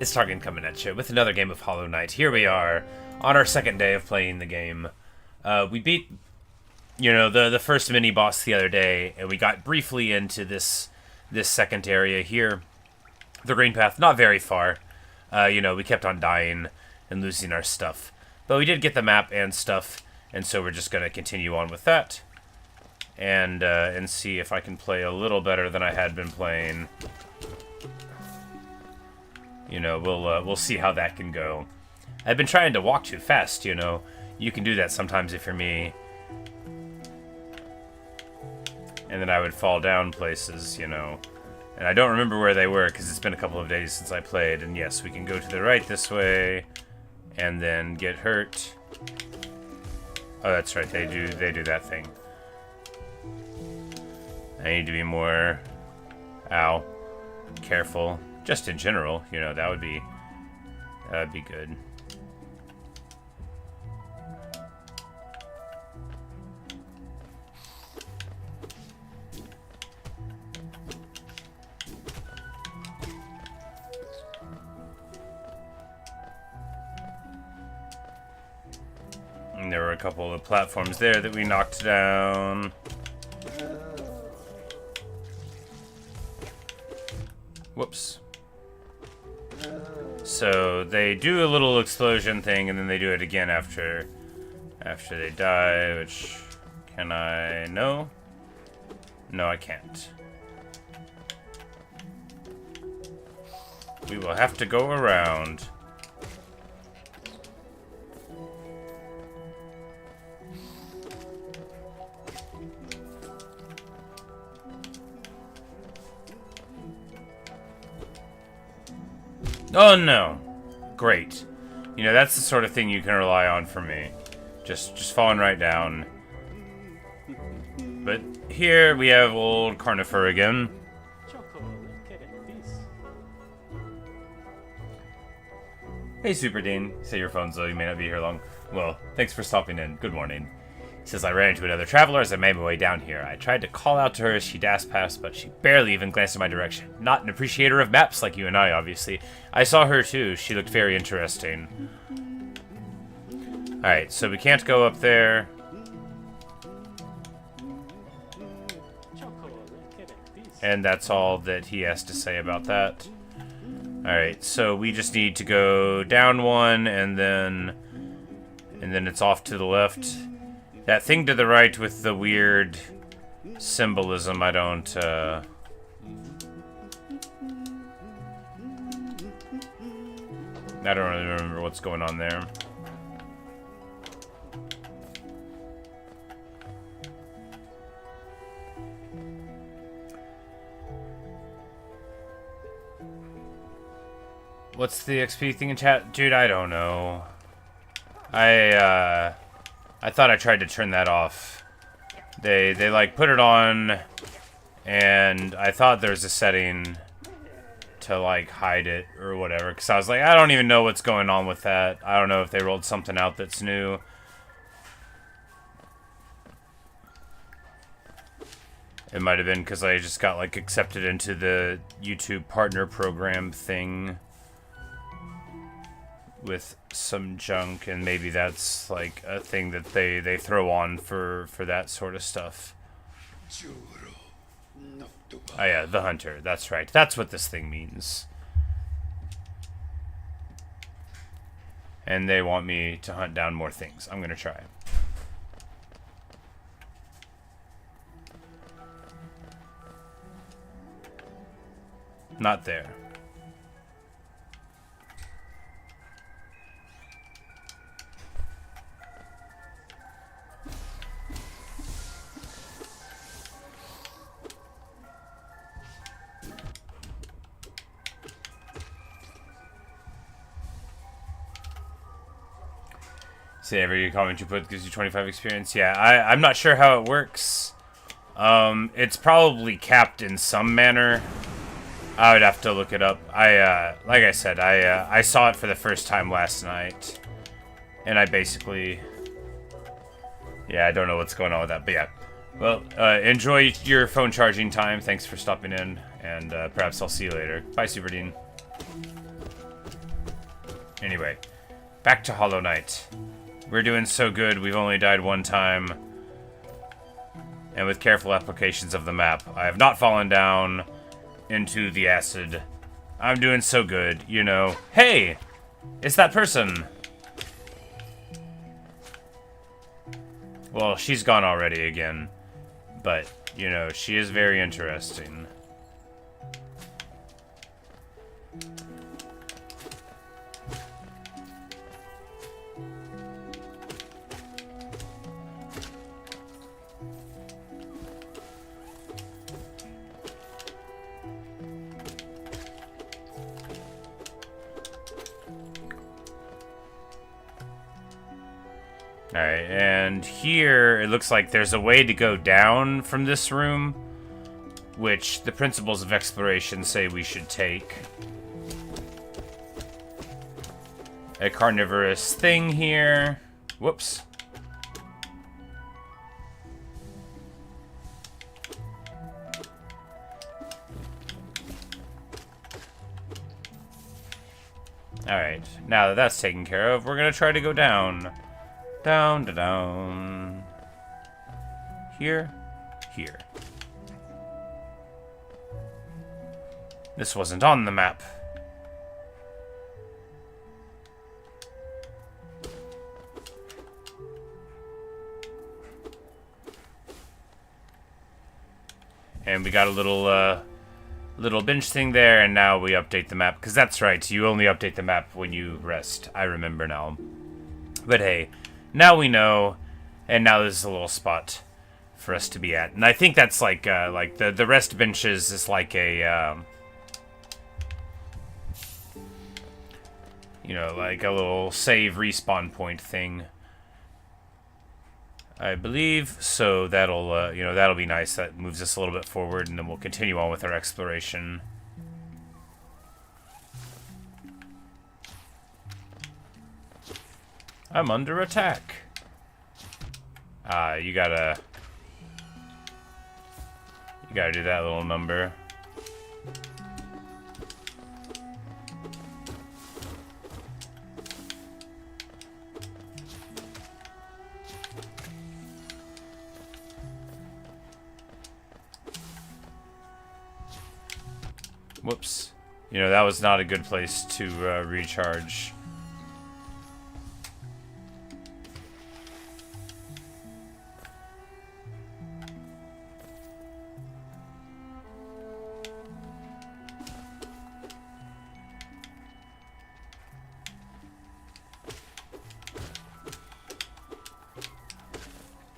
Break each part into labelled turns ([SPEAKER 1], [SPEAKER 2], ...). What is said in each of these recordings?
[SPEAKER 1] It's Targan coming at you with another game of Hollow Knight. Here we are on our second day of playing the game. We beat, the first mini boss the other day, and we got briefly into this second area here, the Greenpath. Not very far. We kept on dying and losing our stuff, but we did get the map and stuff, and so we're just gonna continue on with that, and see if I can play a little better than I had been playing. We'll see how that can go. I've been trying to walk too fast, You can do that sometimes if you're me. And then I would fall down places, And I don't remember where they were because it's been a couple of days since I played. And yes, we can go to the right this way and then get hurt. Oh, that's right. They do that thing. I need to be more careful. Just in general, that would be good. And there were a couple of platforms there that we knocked down. Whoops. So they do a little explosion thing, and then they do it again after they die, which, can I? No? No, I can't. We will have to go around. Oh no. Great. That's the sort of thing you can rely on for me. Just falling right down. But here we have old Carnifer again. Hey Super Dean. Say your phone's low, you may not be here long. Well, thanks for stopping in. Good morning. He says, I ran into another traveler as I made my way down here. I tried to call out to her as she dashed past, but she barely even glanced in my direction. Not an appreciator of maps like you and I, obviously. I saw her too. She looked very interesting. Alright, so we can't go up there. And that's all that he has to say about that. Alright, so we just need to go down one, and then it's off to the left. That thing to the right with the weird symbolism, I don't really remember what's going on there. What's the XP thing in chat? Dude, I don't know. I thought I tried to turn that off. They like put it on, and I thought there was a setting to like hide it or whatever, because I was like, I don't even know what's going on with that. I don't know if they rolled something out that's new. It might have been because I just got like accepted into the YouTube partner program thing with some junk, and maybe that's like a thing that they throw on for that sort of stuff. Oh yeah, the hunter. That's right. That's what this thing means. And they want me to hunt down more things. I'm gonna try. Not there. Say every comment you put gives you 25 experience. Yeah, I'm not sure how it works. It's probably capped in some manner. I would have to look it up. Like I said, I saw it for the first time last night, and I basically, yeah, I don't know what's going on with that, but yeah. Well, enjoy your phone charging time. Thanks for stopping in, and perhaps I'll see you later. Bye, Super Dean. Anyway, back to Hollow Knight. We're doing so good, we've only died one time. And with careful applications of the map, I have not fallen down into the acid. I'm doing so good, you know. Hey! It's that person! Well, she's gone already again. But, you know, she is very interesting. Alright, and here it looks like there's a way to go down from this room, which the principles of exploration say we should take. A carnivorous thing here. Whoops. Alright, now that that's taken care of, we're gonna try to go down. Down, down. Here, here. This wasn't on the map. And we got a little bench thing there, and now we update the map. Because that's right, you only update the map when you rest. I remember now. But hey, now we know, and now this is a little spot for us to be at. And I think that's like the rest benches is like a, you know, like a little save respawn point thing, I believe. So that'll, you know, that'll be nice. That moves us a little bit forward, and then we'll continue on with our exploration. I'm under attack. You gotta do that little number. Whoops. You know, that was not a good place to recharge.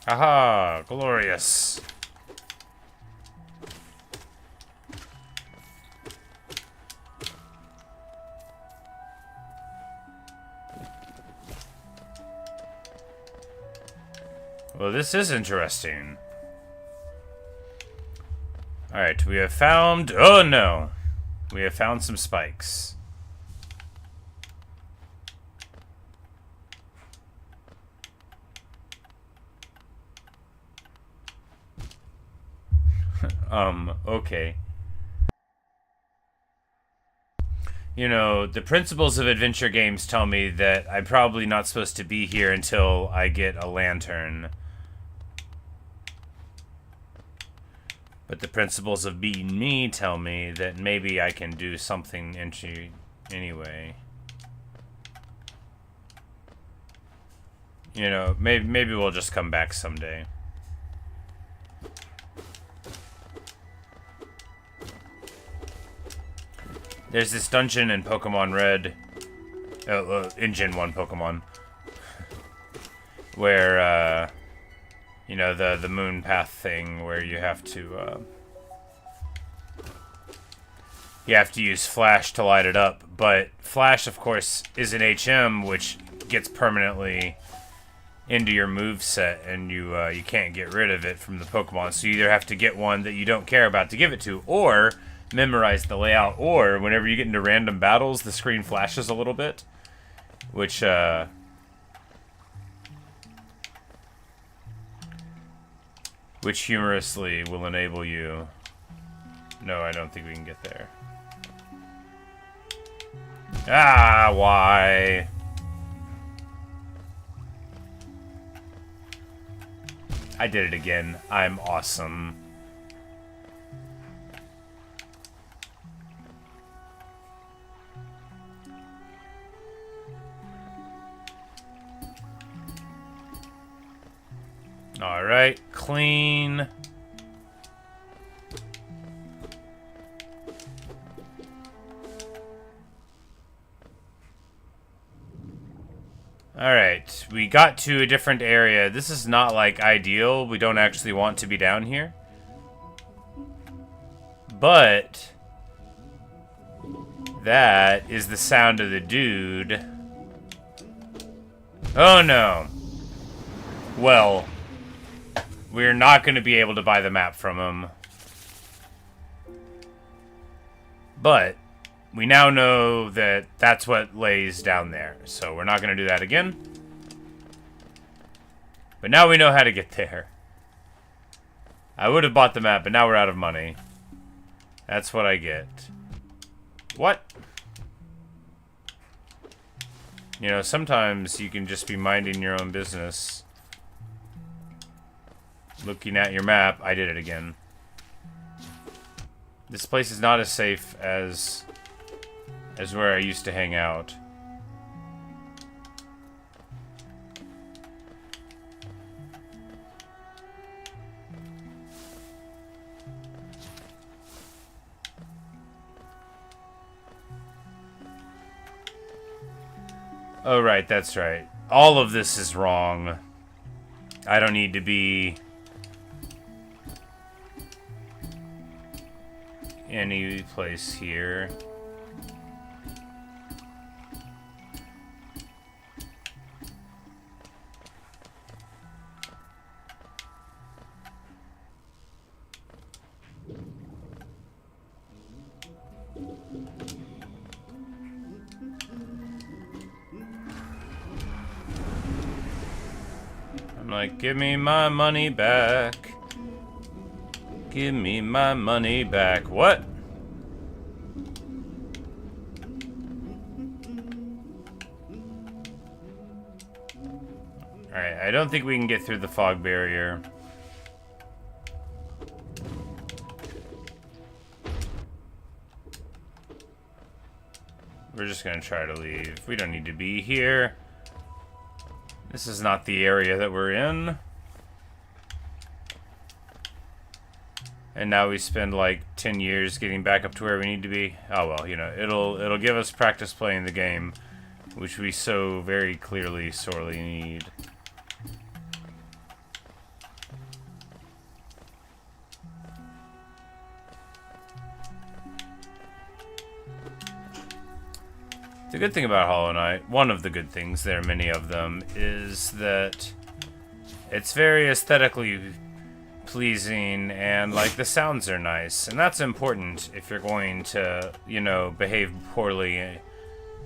[SPEAKER 1] Aha! Glorious! Well, this is interesting. Alright, we have found... Oh, no! We have found some spikes. Okay. You know, the principles of adventure games tell me that I'm probably not supposed to be here until I get a lantern. But the principles of being me tell me that maybe I can do something anyway. You know, maybe we'll just come back someday. There's this dungeon in Pokemon Red, in Gen 1 Pokemon, where, you know, the moon path thing, where you have to use Flash to light it up, but Flash, of course, is an HM, which gets permanently into your moveset, and you can't get rid of it from the Pokemon, so you either have to get one that you don't care about to give it to, or memorize the layout, or whenever you get into random battles, the screen flashes a little bit, which humorously will enable you... No, I don't think we can get there. Ah, why? I did it again. I'm awesome. Alright, clean. Alright, we got to a different area. This is not, like, ideal. We don't actually want to be down here. But that is the sound of the dude. Oh, no. Well, we're not going to be able to buy the map from him. But we now know that that's what lays down there. So we're not going to do that again. But now we know how to get there. I would have bought the map, but now we're out of money. That's what I get. What? You know, sometimes you can just be minding your own business. Looking at your map. I did it again. This place is not as safe as where I used to hang out. Oh, right, that's right. All of this is wrong. I don't need to be any place here. I'm like, give me my money back. Give me my money back. What? Alright, I don't think we can get through the fog barrier. We're just gonna try to leave. We don't need to be here. This is not the area that we're in. And now we spend like 10 years getting back up to where we need to be. Oh well, you know, it'll give us practice playing the game, which we so very clearly sorely need. The good thing about Hollow Knight, one of the good things, there are many of them, is that it's very aesthetically pleasing and like the sounds are nice, and that's important if you're going to, you know, behave poorly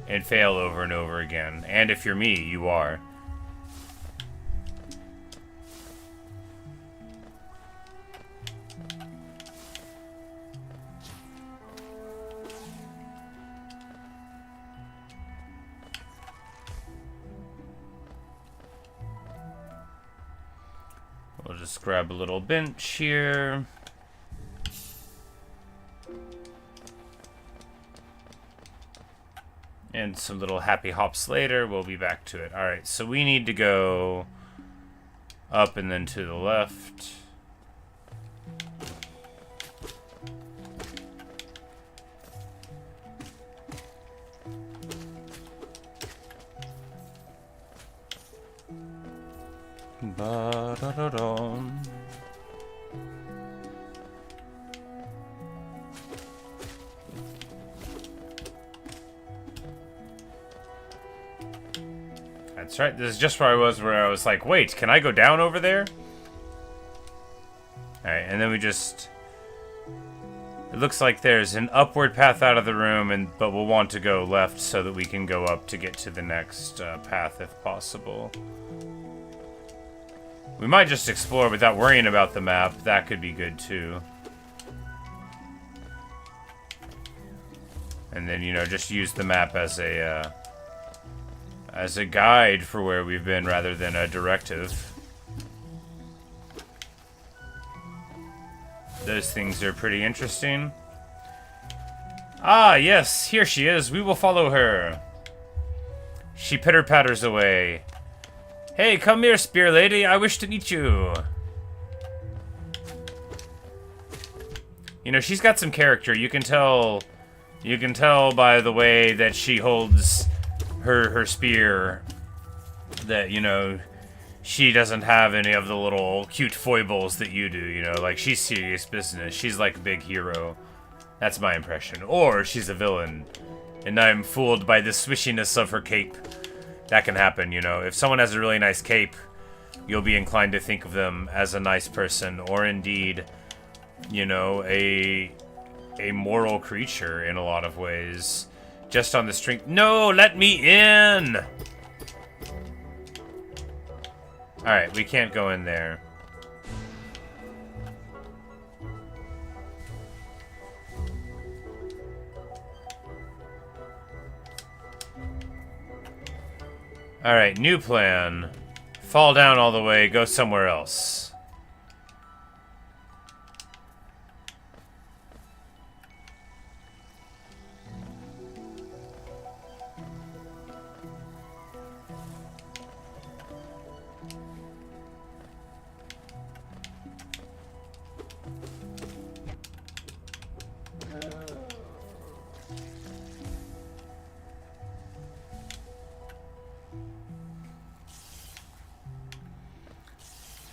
[SPEAKER 1] and fail over and over again. And if you're me, you are. We'll just grab a little bench here. And some little happy hops later, we'll be back to it. Alright, so we need to go up and then to the left. Ba-da-da-dum. That's right, this is just where I was like, wait, can I go down over there? Alright, and then we just... It looks like there's an upward path out of the room, but we'll want to go left so that we can go up to get to the next path if possible. We might just explore without worrying about the map. That could be good, too. And then, just use the map as a guide for where we've been rather than a directive. Those things are pretty interesting. Ah, yes, here she is. We will follow her. She pitter-patters away. Hey, come here, spear lady. I wish to meet you. She's got some character. You can tell by the way that she holds her spear that, she doesn't have any of the little cute foibles that you do, like she's serious business. She's like a big hero. That's my impression. Or she's a villain, and I'm fooled by the swishiness of her cape. That can happen, If someone has a really nice cape, you'll be inclined to think of them as a nice person, or indeed, a moral creature in a lot of ways. Just on the strength. No, let me in! Alright, we can't go in there. Alright, new plan. Fall down all the way, go somewhere else.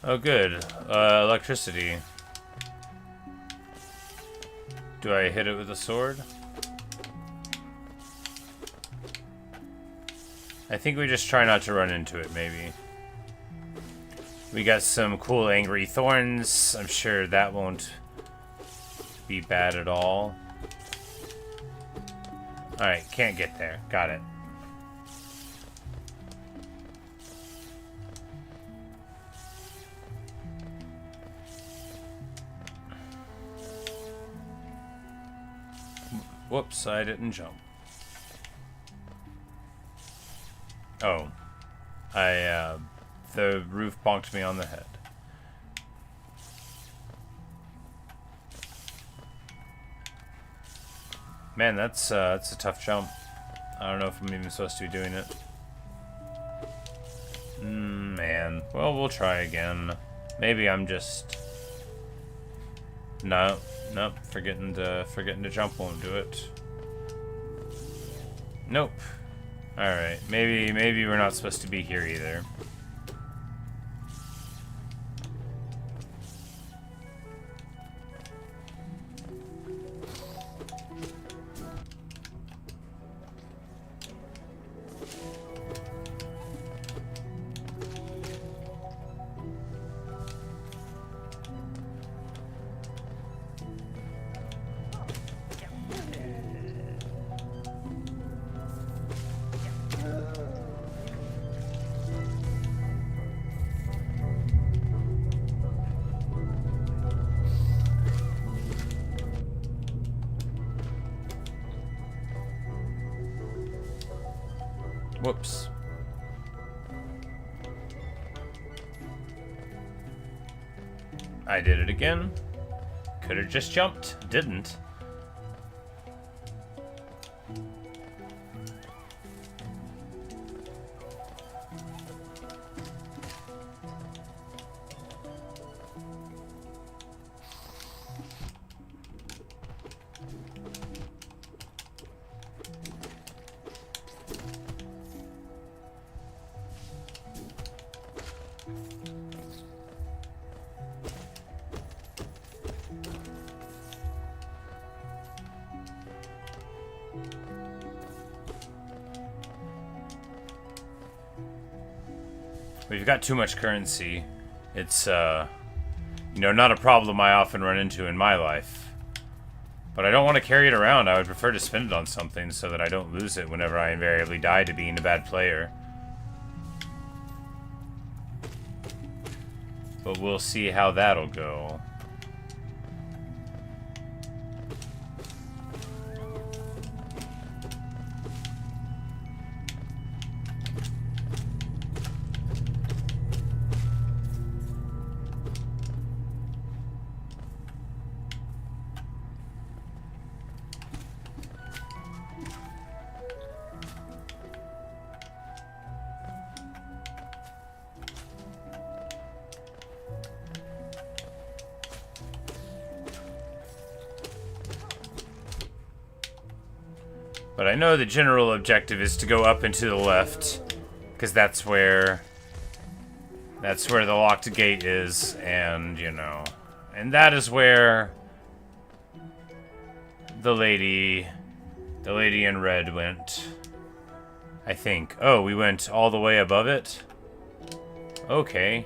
[SPEAKER 1] Oh, good. Electricity. Do I hit it with a sword? I think we just try not to run into it, maybe. We got some cool angry thorns. I'm sure that won't be bad at all. Alright, can't get there. Got it. Whoops, I didn't jump. Oh. The roof bonked me on the head. Man, that's a tough jump. I don't know if I'm even supposed to be doing it. Man. Well, we'll try again. Maybe I'm just... No. Nope. Forgetting to jump won't do it. Nope. Alright. Maybe we're not supposed to be here either. Whoops. I did it again. Could have just jumped. Didn't. We've got too much currency. It's, not a problem I often run into in my life. But I don't want to carry it around. I would prefer to spend it on something so that I don't lose it whenever I invariably die to being a bad player. But we'll see how that'll go. But I know the general objective is to go up and to the left, because that's where the locked gate is, and, you know, and that is where the lady in red went, I think. Oh, we went all the way above it? Okay.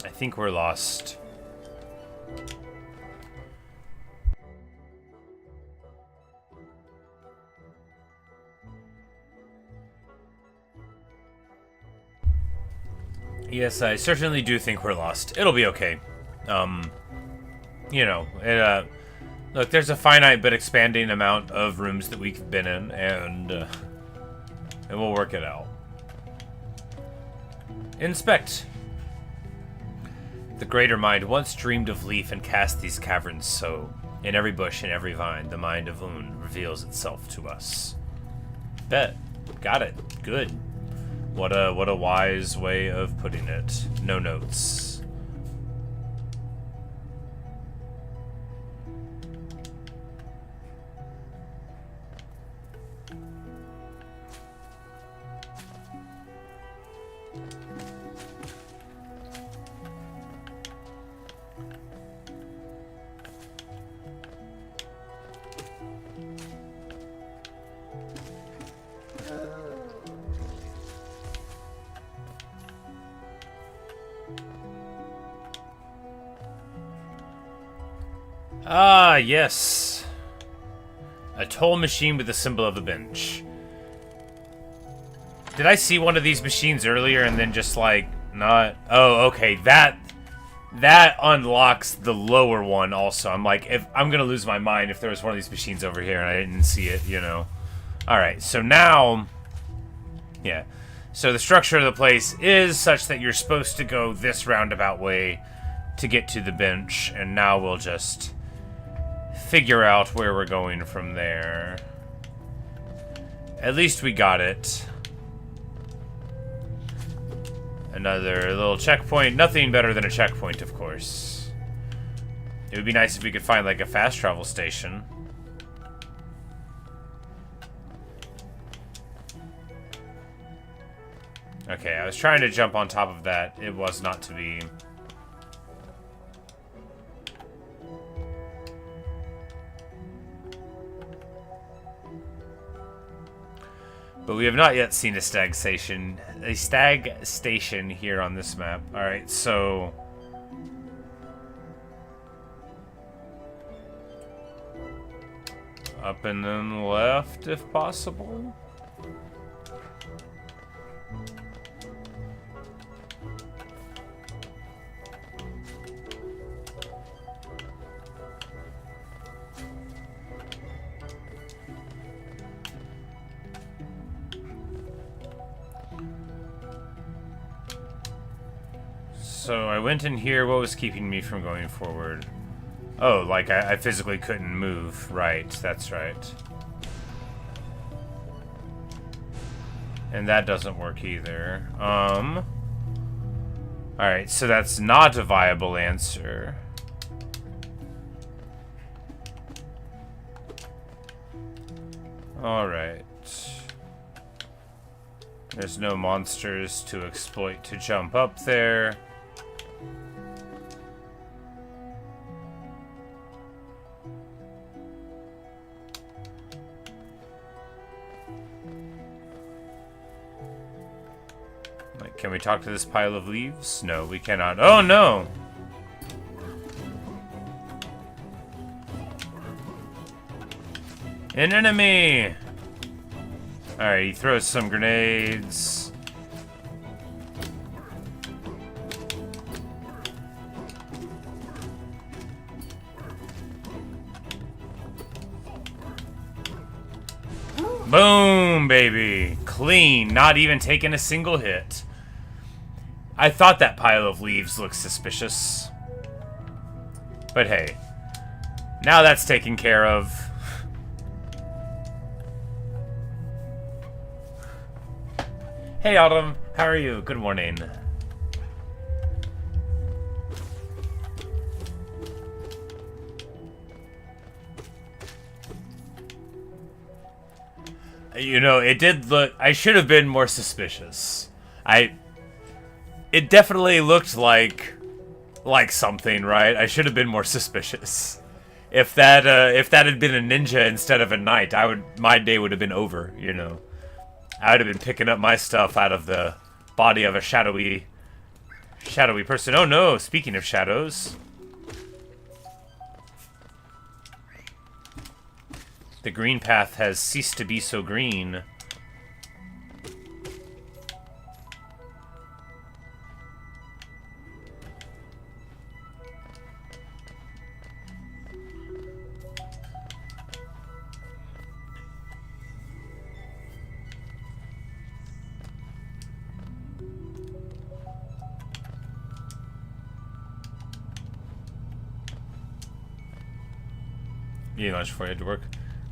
[SPEAKER 1] I think we're lost. Yes, I certainly do think we're lost. It'll be okay. You know, look, there's a finite but expanding amount of rooms that we've been in, and we'll work it out. Inspect. The greater mind once dreamed of leaf and cast these caverns so. In every bush and every vine, the mind of Un reveals itself to us. Bet. Got it. Good. What a wise way of putting it. No notes. Ah, yes. A toll machine with the symbol of the bench. Did I see one of these machines earlier and then just, like, not... Oh, okay, that unlocks the lower one also. I'm like, if I'm gonna lose my mind if there was one of these machines over here and I didn't see it, you know. Alright, so now... Yeah. So the structure of the place is such that you're supposed to go this roundabout way to get to the bench, and now we'll just figure out where we're going from there. At least we got it. Another little checkpoint. Nothing better than a checkpoint, of course. It would be nice if we could find, like, a fast travel station. Okay, I was trying to jump on top of that. It was not to be. But we have not yet seen a stag station here on this map. Alright, so... Up and then left, if possible? So I went in here. What was keeping me from going forward? Oh, like I physically couldn't move. Right, that's right. And that doesn't work either. Alright, so that's not a viable answer. Alright. There's no monsters to exploit to jump up there. Can we talk to this pile of leaves? No, we cannot. Oh, no! An enemy! Alright, he throws some grenades. Boom, baby! Clean, not even taking a single hit. I thought that pile of leaves looked suspicious. But hey, now that's taken care of. Hey, Autumn. How are you? Good morning. You know, it did look... I should have been more suspicious. It definitely looked like something, right? I should have been more suspicious. If that had been a ninja instead of a knight, my day would have been over, you know. I would have been picking up my stuff out of the body of a shadowy person. Oh no, speaking of shadows. The Greenpath has ceased to be so green. Eating lunch before you head to work.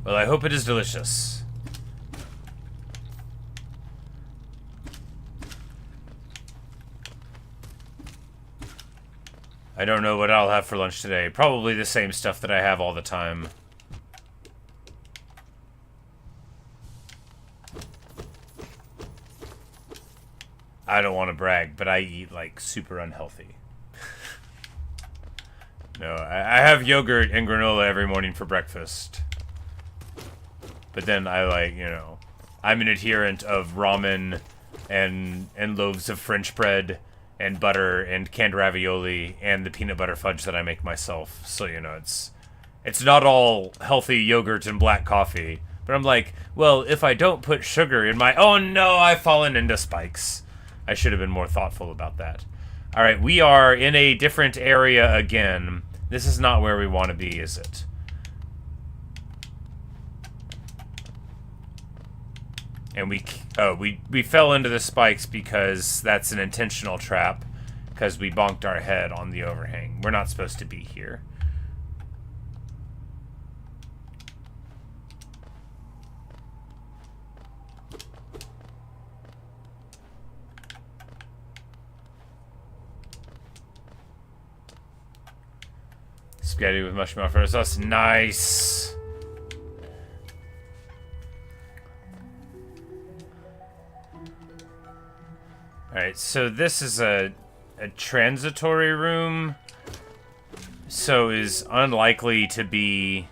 [SPEAKER 1] Well, I hope it is delicious. I don't know what I'll have for lunch today. Probably the same stuff that I have all the time. I don't want to brag, but I eat, like, super unhealthy. No, I have yogurt and granola every morning for breakfast. But then I like, you know, I'm an adherent of ramen and loaves of French bread and butter and canned ravioli and the peanut butter fudge that I make myself. So, you know, it's not all healthy yogurt and black coffee. But I'm like, well, if I don't put sugar in my... Oh no, I've fallen into spikes. I should have been more thoughtful about that. Alright, we are in a different area again. This is not where we want to be, is it? And we fell into the spikes because that's an intentional trap. Because we bonked our head on the overhang. We're not supposed to be here. Spaghetti with mushroom alfredo sauce. Nice. Alright, so this is a transitory room. So is unlikely to be...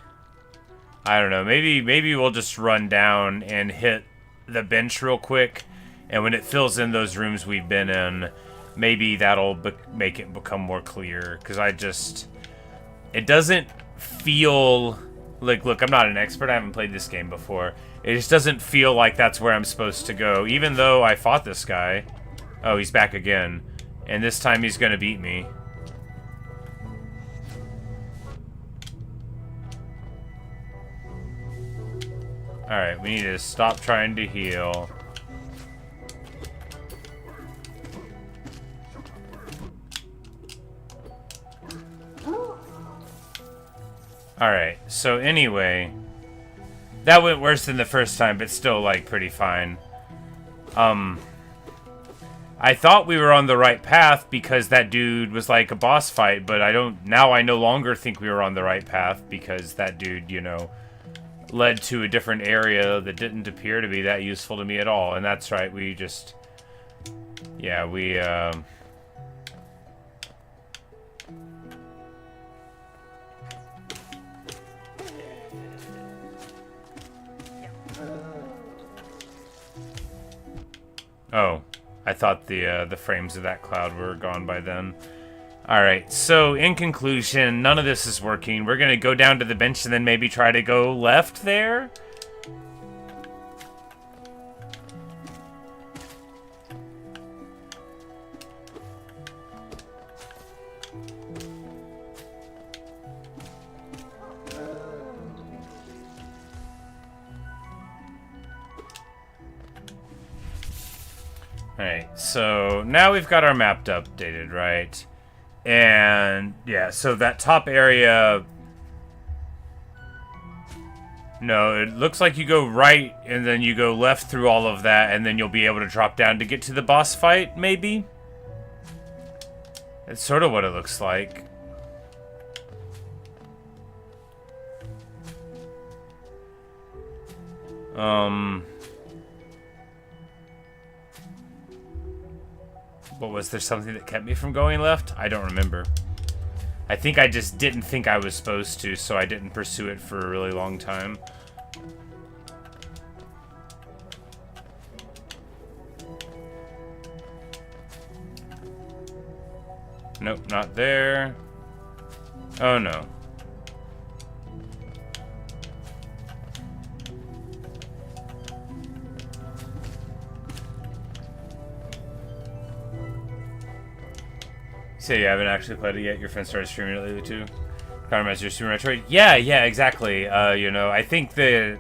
[SPEAKER 1] I don't know, maybe we'll just run down and hit the bench real quick. And when it fills in those rooms we've been in, maybe that'll make it become more clear. Because it doesn't feel... Like, look, I'm not an expert. I haven't played this game before. It just doesn't feel like that's where I'm supposed to go. Even though I fought this guy. Oh, he's back again. And this time he's gonna beat me. Alright, we need to stop trying to heal. Alright, so anyway, that went worse than the first time, but still, like, pretty fine. I thought we were on the right path because that dude was like a boss fight, but now I no longer think we were on the right path because that dude, you know, led to a different area that didn't appear to be that useful to me at all. And that's right, we just, yeah, we, oh, I thought the frames of that cloud were gone by then. Alright, so in conclusion, none of this is working. We're gonna go down to the bench and then maybe try to go left there? Alright, so now we've got our map updated, right? And, yeah, so that top area... No, it looks like you go right, and then you go left through all of that, and then you'll be able to drop down to get to the boss fight, maybe? It's sort of what it looks like. What was there something that kept me from going left? I don't remember. I think I just didn't think I was supposed to, so I didn't pursue it for a really long time. Nope, not there. Oh no. So you haven't actually played it yet? Your friend started streaming it lately too? Countermeasure Super Metroid? Yeah, exactly. You know, I think they're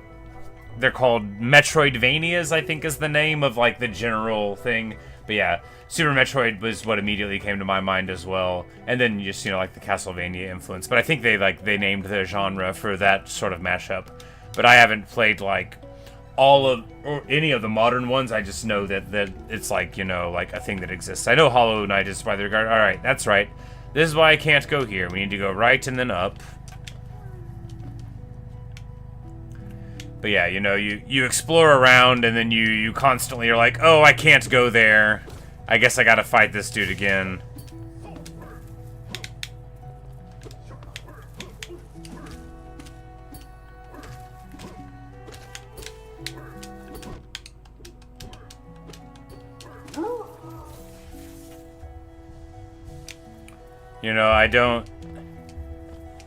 [SPEAKER 1] called Metroidvanias, I think is the name of like the general thing. But yeah, Super Metroid was what immediately came to my mind as well. And then just, you know, like the Castlevania influence. But I think they named the genre for that sort of mashup. But I haven't played like all of or any of the modern ones. I just know that it's like, you know, like a thing that exists. I know Hollow Knight is by the regard. All right, that's right. This is why I can't go here. We need to go right and then up. But yeah, you know, you explore around and then you constantly are like, oh, I can't go there. I guess I gotta fight this dude again. You know, I don't...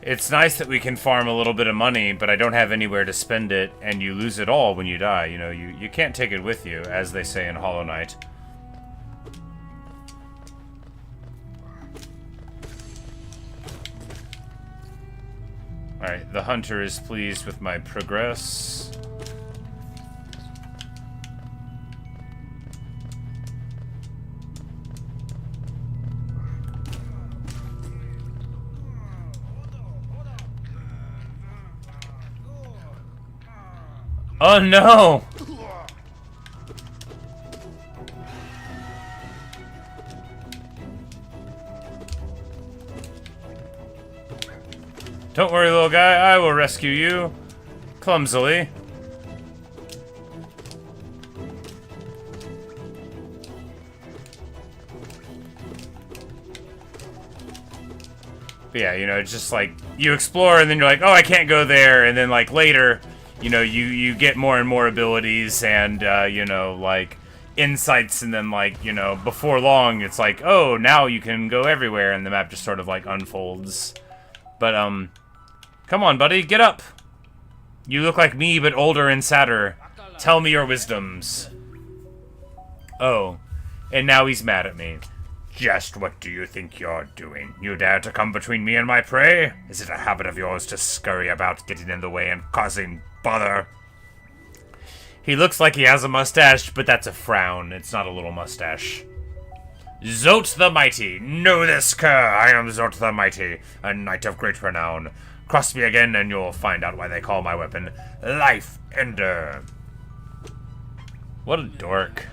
[SPEAKER 1] It's nice that we can farm a little bit of money, but I don't have anywhere to spend it, and you lose it all when you die. You know, you can't take it with you, as they say in Hollow Knight. Alright, the hunter is pleased with my progress. Oh no! Don't worry, little guy, I will rescue you. Clumsily. But yeah, you know, it's just like, you explore and then you're like, oh, I can't go there, and then like later, you know, you get more and more abilities and, you know, like, insights, and then, like, you know, before long, it's like, oh, now you can go everywhere, and the map just sort of, like, unfolds. But, come on, buddy, get up! You look like me, but older and sadder. Tell me your wisdoms. Oh, and now he's mad at me. Just what do you think you're doing? You dare to come between me and my prey? Is it a habit of yours to scurry about, getting in the way and causing bother? He looks like he has a mustache, but that's a frown. It's not a little mustache. Zot the Mighty. Know this, cur. I am Zot the Mighty, a knight of great renown. Cross me again, and you'll find out why they call my weapon Life Ender. What a dork.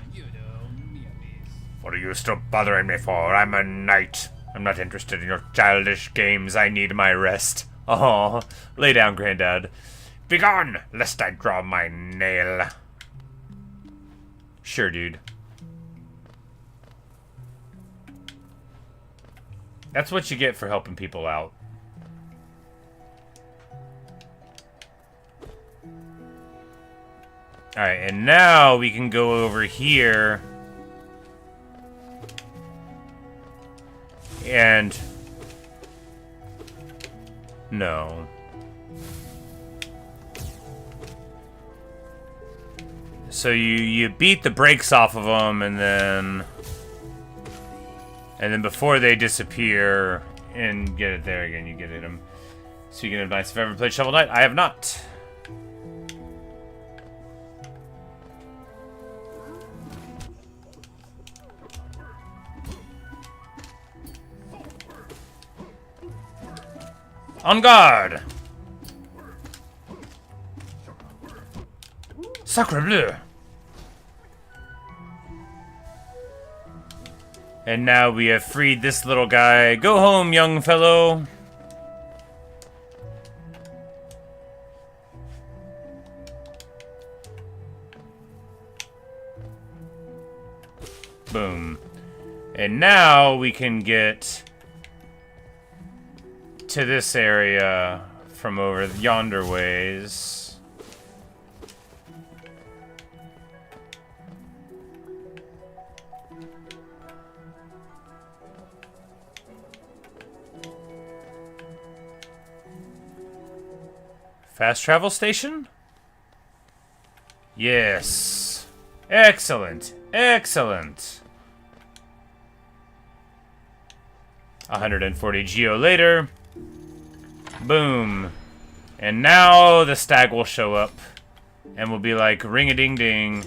[SPEAKER 1] What are you still bothering me for? I'm a knight. I'm not interested in your childish games. I need my rest. Oh, lay down, Granddad. Begone, lest I draw my nail. Sure, dude. That's what you get for helping people out. Alright, and now we can go over here. And... no. So you beat the brakes off of them, and then before they disappear and get it there again, you get it them. Speaking of advice, have I ever played Shovel Knight? I have not. On guard! Sacre bleu! And now we have freed this little guy. Go home, young fellow. Boom. And now we can get to this area from over yonder ways. Fast travel station? Yes. Excellent. Excellent. 140 geo later. Boom. And now the stag will show up. And we'll be like, ring-a-ding-ding.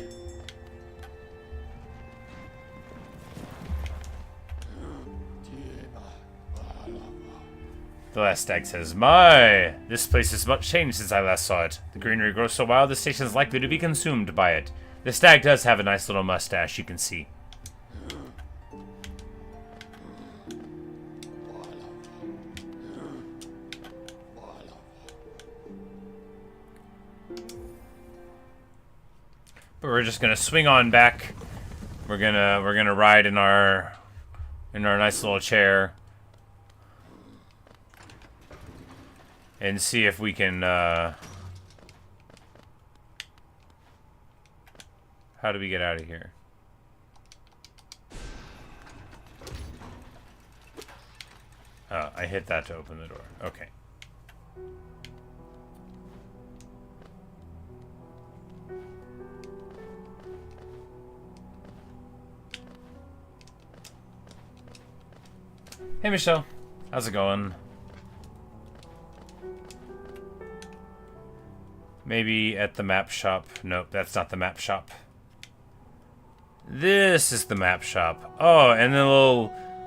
[SPEAKER 1] The last stag says, "My, this place has much changed since I last saw it. The greenery grows so wild, the station is likely to be consumed by it." The stag does have a nice little mustache, you can see. But we're just gonna swing on back. We're gonna ride in our nice little chair. And see if we can, how do we get out of here? Oh, I hit that to open the door. Okay. Hey, Michelle. How's it going? Maybe at the map shop. Nope, that's not the map shop. This is the map shop. Oh, and the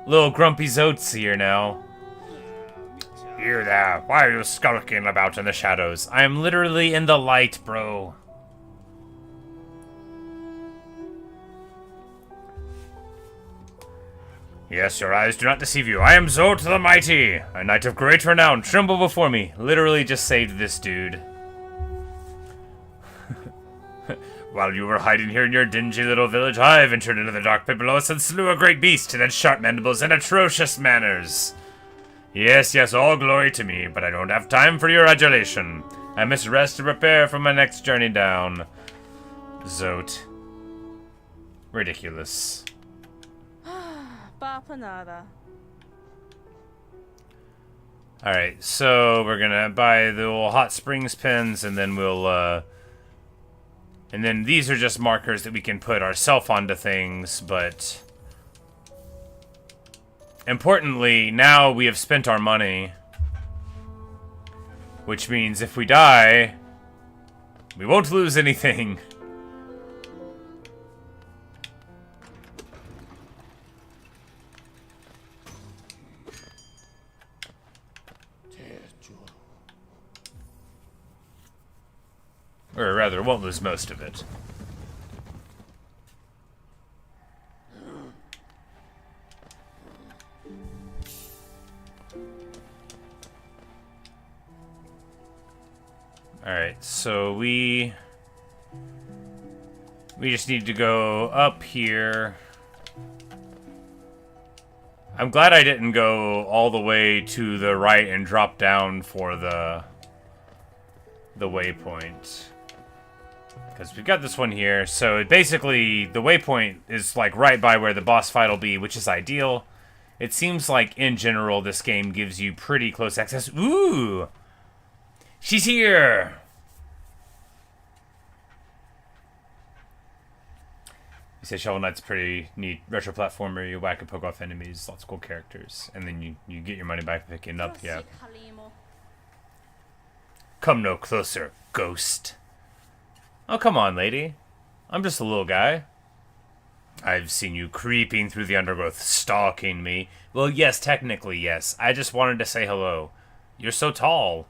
[SPEAKER 1] little grumpy Zoat's here now. You there, why are you skulking about in the shadows? I am literally in the light, bro. Yes, your eyes do not deceive you. I am Zoat the Mighty, a knight of great renown. Tremble before me. Literally just saved this dude. While you were hiding here in your dingy little village, I ventured into the dark pit below us and slew a great beast that had sharp mandibles and atrocious manners. Yes, yes, all glory to me, but I don't have time for your adulation. I must rest to prepare for my next journey down. Zoat. Ridiculous. Alright, so we're gonna buy the little hot springs pins, and then we'll, and then these are just markers that we can put ourselves onto things, but importantly, now we have spent our money, which means if we die, we won't lose anything. Or rather, won't lose most of it. Alright, so we just need to go up here. I'm glad I didn't go all the way to the right and drop down for the waypoint. Because we've got this one here, so basically the waypoint is like right by where the boss fight will be, which is ideal. It seems like in general this game gives you pretty close access. Ooh! She's here! You say Shovel Knight's pretty neat retro platformer. You whack and poke off enemies, lots of cool characters, and then you get your money back picking up. Yeah. Come no closer, ghost. Oh, come on, lady. I'm just a little guy. I've seen you creeping through the undergrowth, stalking me. Well, yes, technically, yes. I just wanted to say hello. You're so tall.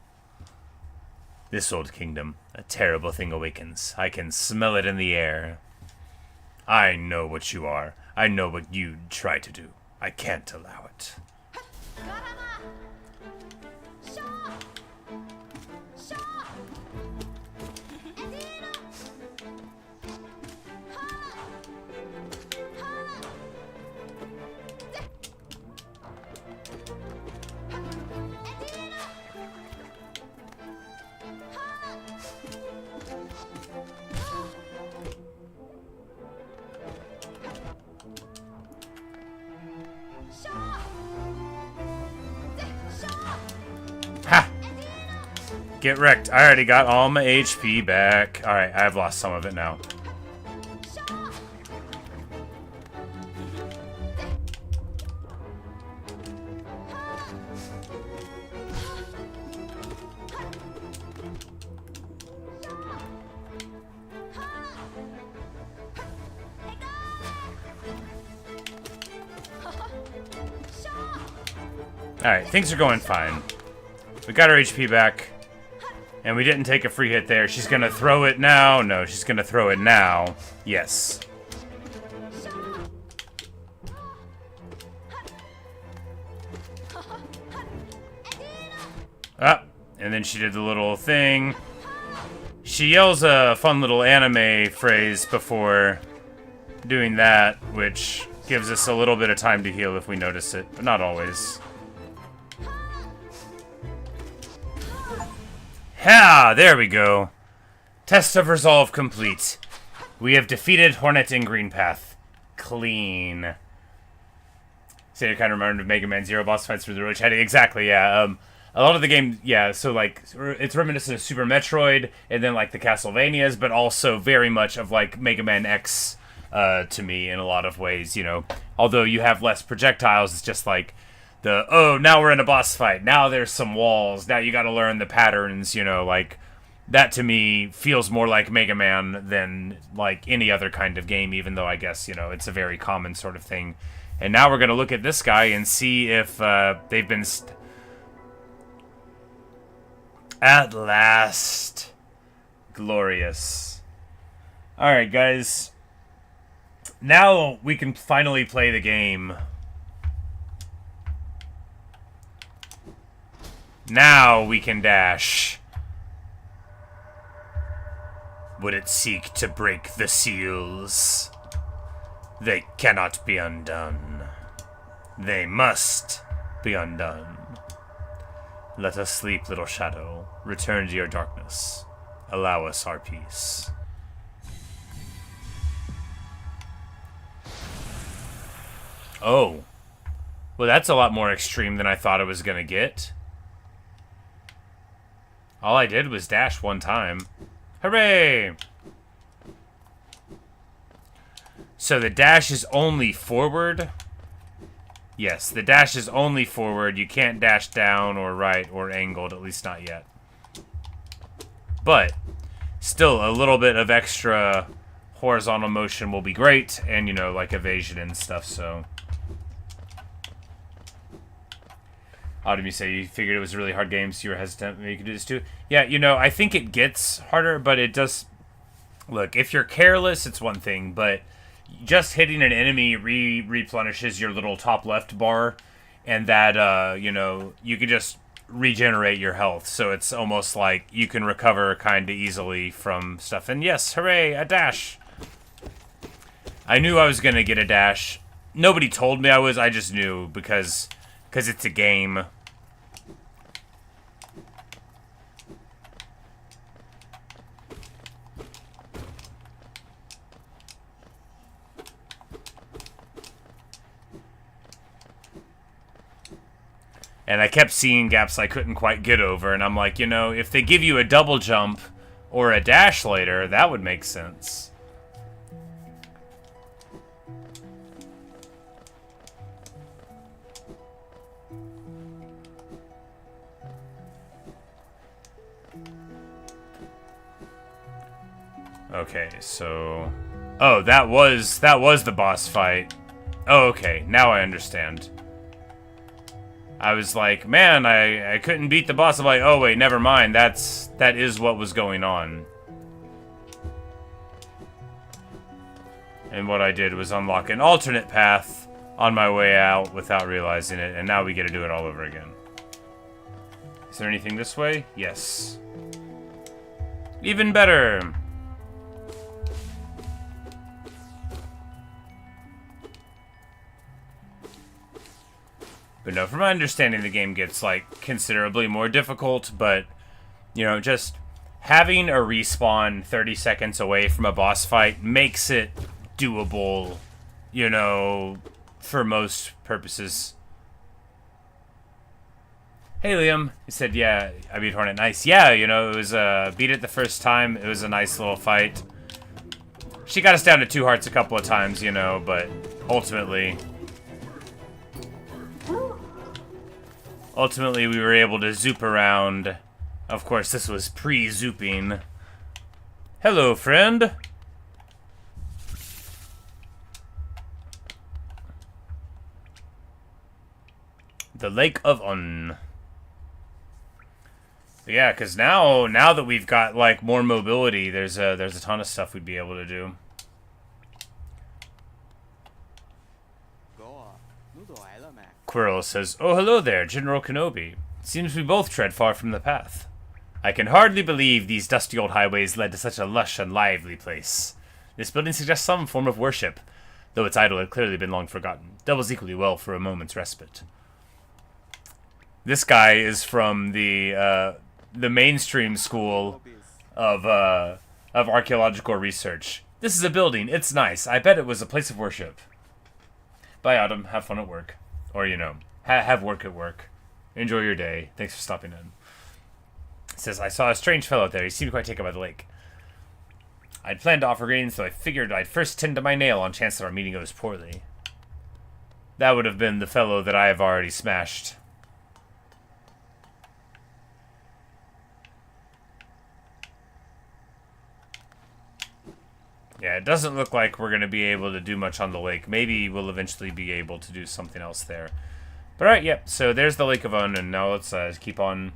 [SPEAKER 1] This old kingdom, a terrible thing awakens. I can smell it in the air. I know what you are. I know what you'd try to do. I can't allow it. Ha! Get wrecked. I already got all my HP back. Alright, I've lost some of it now. Alright, things are going fine. We got our HP back. And we didn't take a free hit there. She's gonna throw it now. No, she's gonna throw it now. Yes. Ah, and then she did the little thing. She yells a fun little anime phrase before doing that, which gives us a little bit of time to heal if we notice it, but not always. Ha! There we go. Test of resolve complete. We have defeated Hornet in Greenpath. Clean. So you kind of reminded of Mega Man Zero boss fights through the road chatting. Exactly, yeah. A lot of the game, yeah, so like, it's reminiscent of Super Metroid, and then like the Castlevanias, but also very much of like Mega Man X to me in a lot of ways, you know. Although you have less projectiles, it's just like, oh, now we're in a boss fight. Now there's some walls. Now you gotta learn the patterns, you know, like, that to me feels more like Mega Man than, like, any other kind of game, even though I guess, you know, it's a very common sort of thing. And now we're gonna look at this guy and see if, they've been... At last. Glorious. Alright, guys. Now we can finally play the game. Now we can dash. Would it seek to break the seals? They cannot be undone. They must be undone. Let us sleep, little shadow. Return to your darkness. Allow us our peace. Oh. Well, that's a lot more extreme than I thought it was gonna get. All I did was dash one time. Hooray! So the dash is only forward? Yes, the dash is only forward. You can't dash down or right or angled, at least not yet. But still, a little bit of extra horizontal motion will be great, and, you know, like evasion and stuff, so... Autumn, you say you figured it was a really hard game, so you were hesitant maybe you could do this too. Yeah, you know, I think it gets harder, but it does... Look, if you're careless, it's one thing, but just hitting an enemy replenishes your little top left bar, and that, you know, you can just regenerate your health, so it's almost like you can recover kind of easily from stuff. And yes, hooray, a dash! I knew I was going to get a dash. Nobody told me I was, I just knew, because it's a game. And I kept seeing gaps I couldn't quite get over, and I'm like, you know, if they give you a double jump or a dash later, that would make sense. Okay, so... Oh, that was the boss fight. Oh, okay, now I understand. I was like, man, I couldn't beat the boss. I'm like, oh wait, never mind. That is what was going on. And what I did was unlock an alternate path on my way out without realizing it, and now we get to do it all over again. Is there anything this way? Yes. Even better. But no, from my understanding, the game gets, like, considerably more difficult, but, you know, just having a respawn 30 seconds away from a boss fight makes it doable, you know, for most purposes. Hey, Liam. He said, yeah, I beat Hornet. Nice. Yeah, you know, it was, beat it the first time. It was a nice little fight. She got us down to 2 hearts a couple of times, you know, but ultimately... Ultimately, we were able to zoop around. Of course, this was pre-zooping. Hello, friend. The Lake of Un. But yeah, because now that we've got, like, more mobility, there's a ton of stuff we'd be able to do. Quirrell says, oh, hello there, General Kenobi. Seems we both tread far from the path. I can hardly believe these dusty old highways led to such a lush and lively place. This building suggests some form of worship, though its idol had clearly been long forgotten. Doubles equally well for a moment's respite. This guy is from the mainstream school of archaeological research. This is a building. It's nice. I bet it was a place of worship. Bye, Autumn. Have fun at work. Or, you know, have work at work. Enjoy your day. Thanks for stopping in. It says, I saw a strange fellow out there. He seemed quite taken by the lake. I'd planned to offer greetings, so I figured I'd first tend to my nail on chance that our meeting goes poorly. That would have been the fellow that I have already smashed. Yeah, it doesn't look like we're going to be able to do much on the lake. Maybe we'll eventually be able to do something else there. But alright, yep, so there's the Lake of Un, and now let's keep on.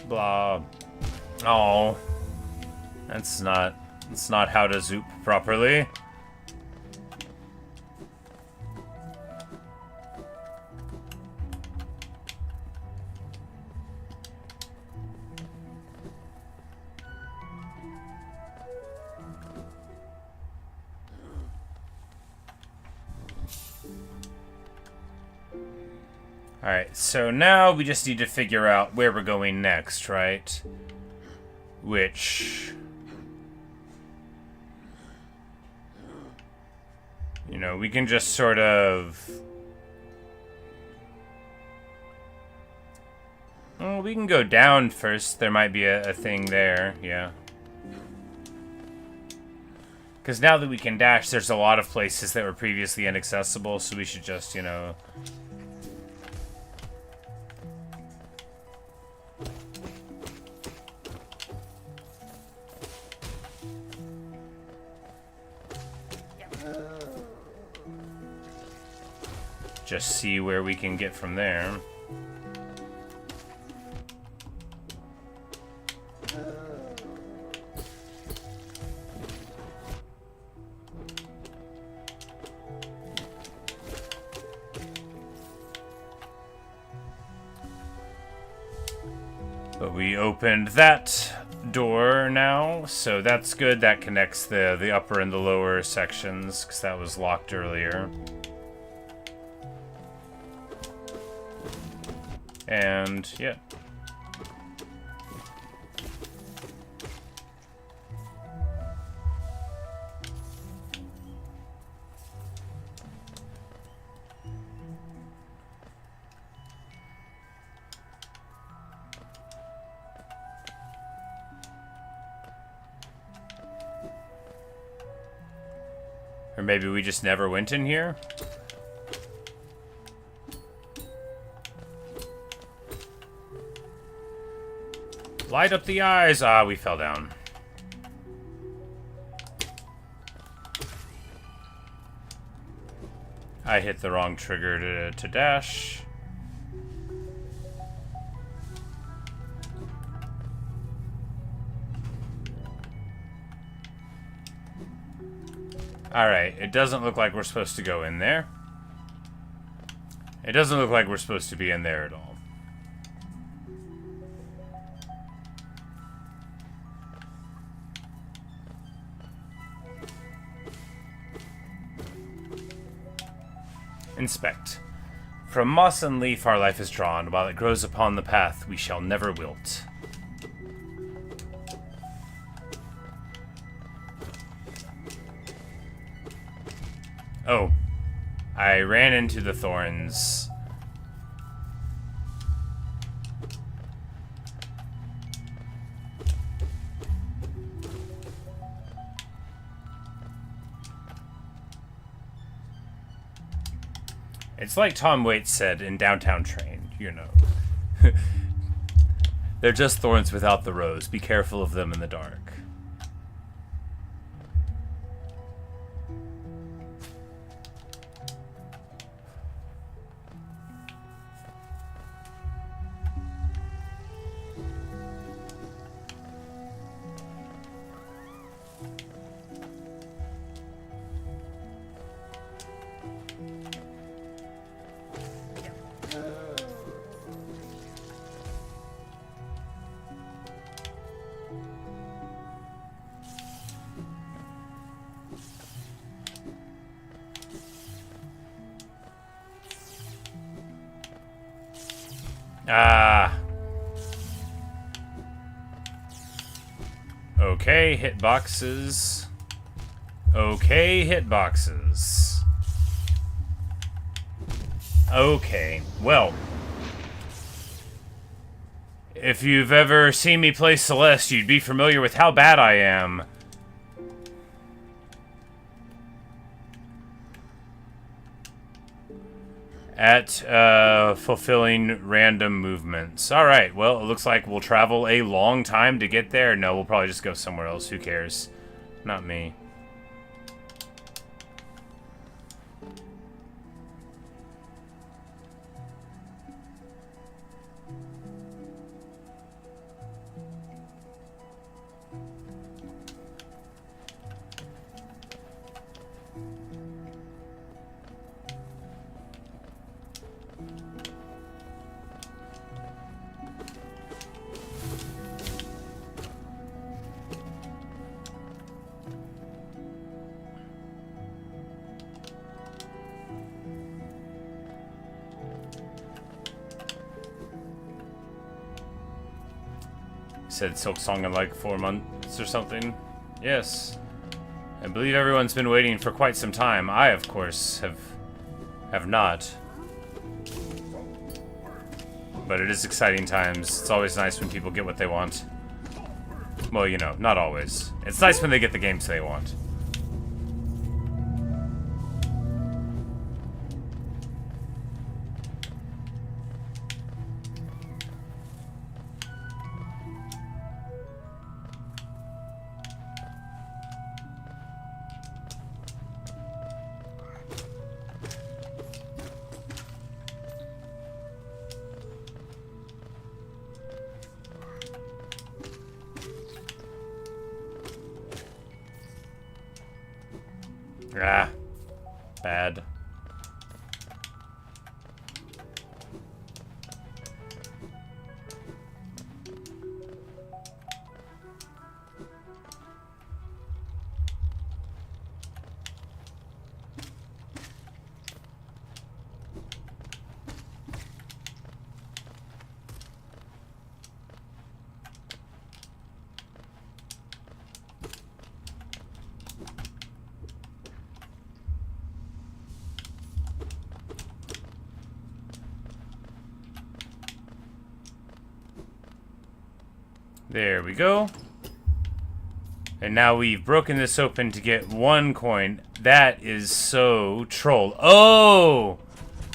[SPEAKER 1] Blah. Oh. That's not how to zoop properly. Alright, so now we just need to figure out where we're going next, right? Which... You know, we can just sort of... Well, we can go down first. There might be a thing there, yeah. Because now that we can dash, there's a lot of places that were previously inaccessible, so we should just, you know... just see where we can get from there. But we opened that door now, so that's good. That connects the upper and the lower sections, because that was locked earlier. And, yeah. Or maybe we just never went in here? Light up the eyes! Ah, we fell down. I hit the wrong trigger to dash. Alright, it doesn't look like we're supposed to go in there. It doesn't look like we're supposed to be in there at all. Inspect. From moss and leaf our life is drawn, while it grows upon the path we shall never wilt. Oh. I ran into the thorns. It's like Tom Waits said in Downtown Train, you know. They're just thorns without the rose. Be careful of them in the dark. Ah. Okay, hitboxes. Okay, hitboxes. Okay, well. If you've ever seen me play Celeste, you'd be familiar with how bad I am. At fulfilling random movements. Alright, well, it looks like we'll travel a long time to get there. No, we'll probably just go somewhere else. Who cares? Not me. Said Silk Song in like 4 months or something. Yes. I believe everyone's been waiting for quite some time. I, of course, have not. But it is exciting times. It's always nice when people get what they want. Well, you know, not always. It's nice when they get the games they want. Ah, bad. There we go. And now we've broken this open to get 1 coin. That is so troll. Oh!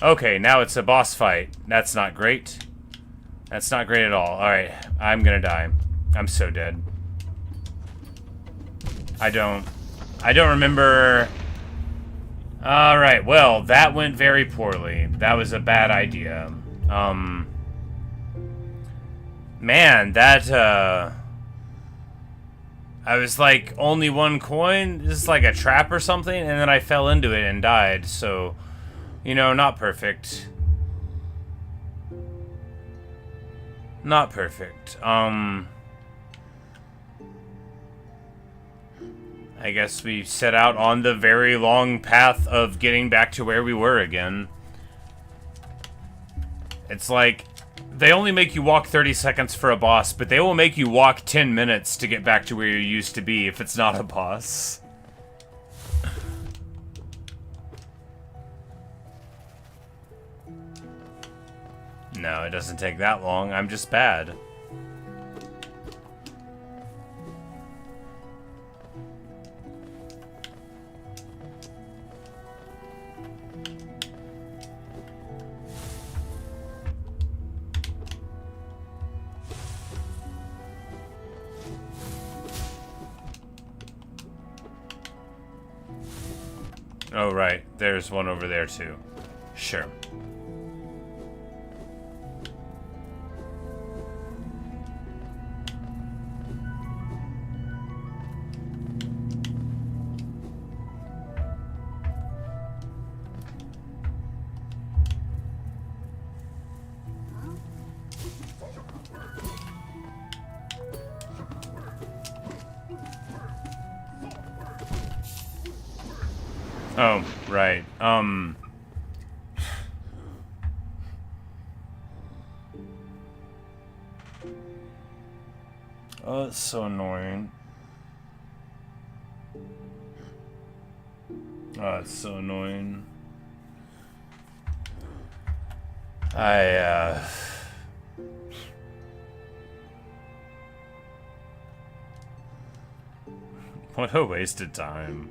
[SPEAKER 1] Okay, now it's a boss fight. That's not great. That's not great at all. Alright, I'm gonna die. I'm so dead. I don't remember... Alright, well, that went very poorly. That was a bad idea. Man, that, I was like, only 1 coin? This is like a trap or something? And then I fell into it and died, so... You know, not perfect. Not perfect. I guess we set out on the very long path of getting back to where we were again. It's like, they only make you walk 30 seconds for a boss, but they will make you walk 10 minutes to get back to where you used to be if it's not a boss. No, it doesn't take that long. I'm just bad. Oh, right. There's one over there, too. Sure. Oh, right. Oh, it's so annoying. Oh, it's so annoying. What a wasted time.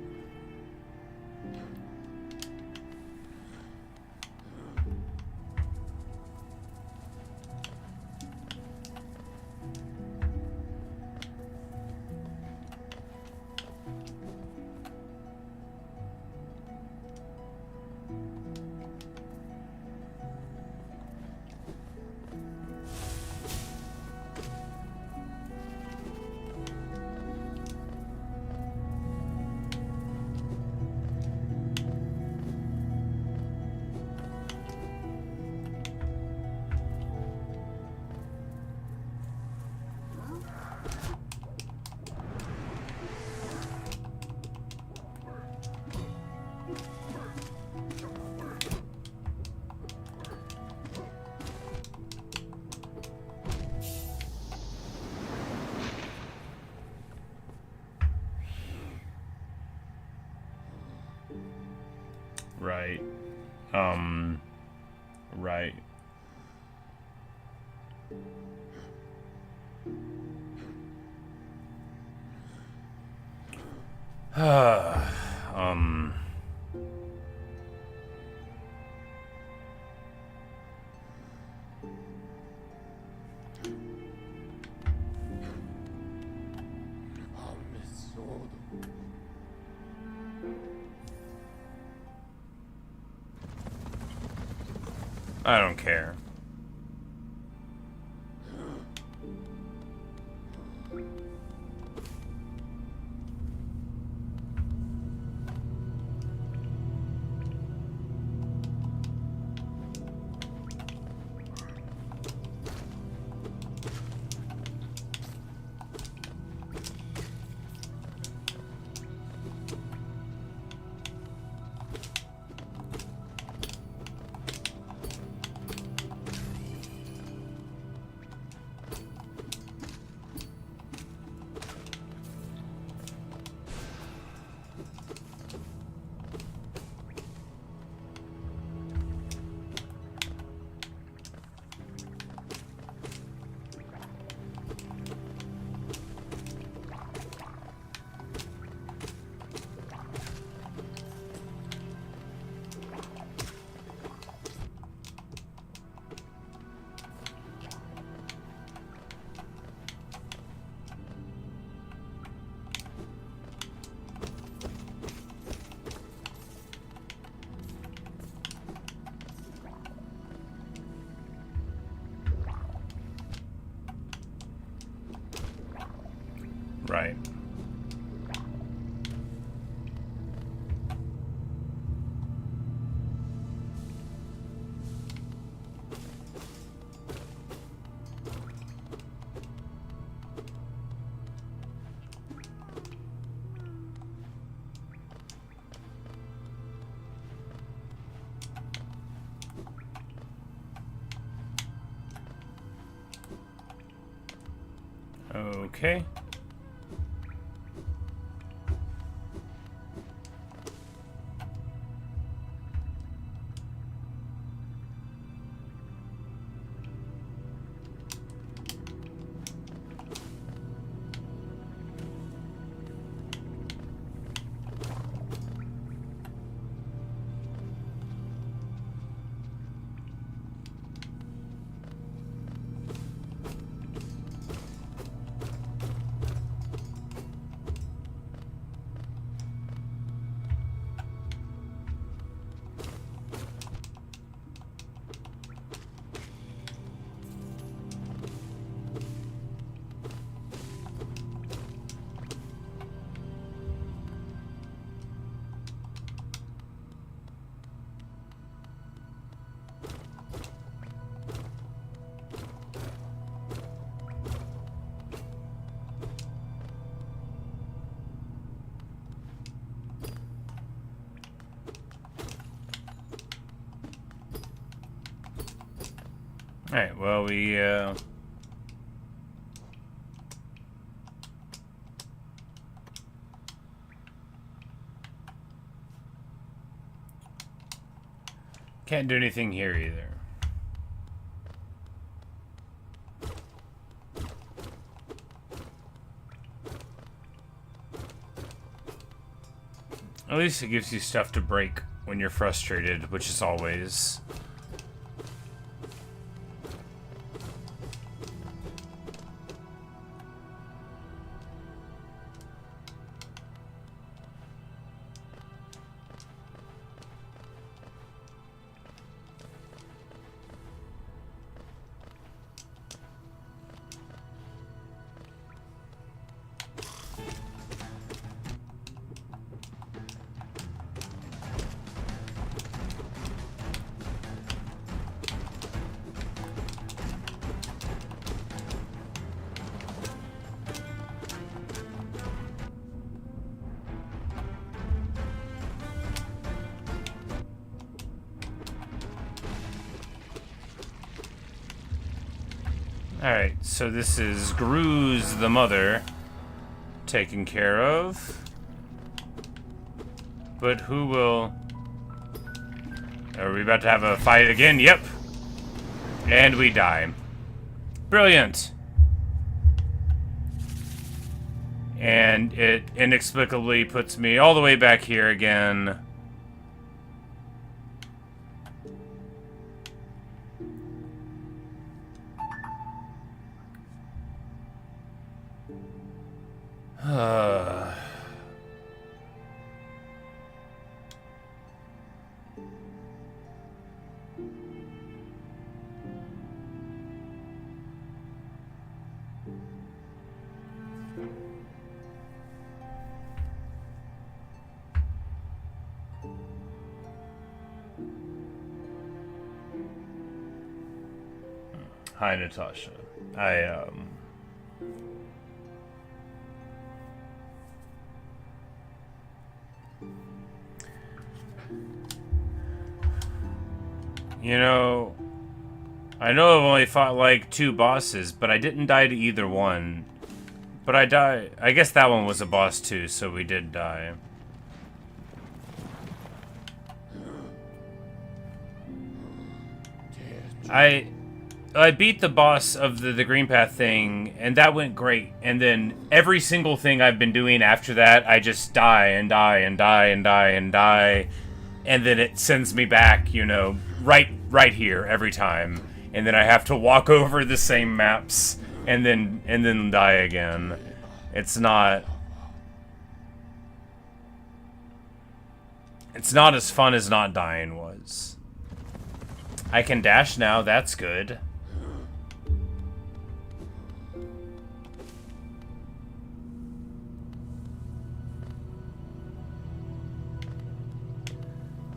[SPEAKER 1] Right. Right. I don't care. Right. Okay. Alright, well, we, can't do anything here either. At least it gives you stuff to break when you're frustrated, which is always... Alright, so this is Gru's the mother taken care of. But who will... Are we about to have a fight again? Yep. And we die. Brilliant. And it inexplicably puts me all the way back here again. Hi, Natasha. You know, I know I've only fought like 2 bosses, but I didn't die to either one. But I died. I guess that one was a boss too, so we did die. I beat the boss of the Greenpath thing, and that went great. And then every single thing I've been doing after that, I just die and die and die and die and die. And then it sends me back, you know, right here every time. And then I have to walk over the same maps and then die again. It's not as fun as not dying was. I can dash now, that's good.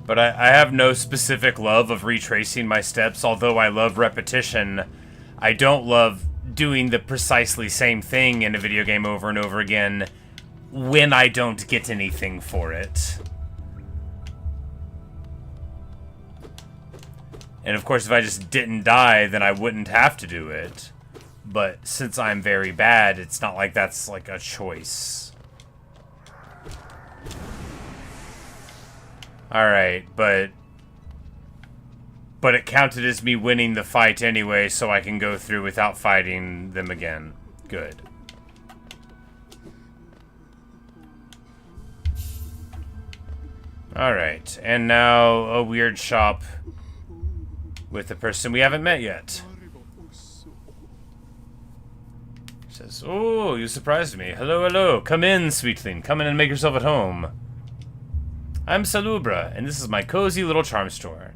[SPEAKER 1] But I have no specific love of retracing my steps, although I love repetition. I don't love doing the precisely same thing in a video game over and over again when I don't get anything for it. And of course, if I just didn't die, then I wouldn't have to do it. But since I'm very bad, it's not like that's like a choice. Alright, but it counted as me winning the fight anyway, so I can go through without fighting them again. Good. Alright, and now a weird shop with a person we haven't met yet. Says, "Oh, you surprised me. Hello, hello. Come in, sweetling. Come in and make yourself at home. I'm Salubra, and this is my cozy little charm store."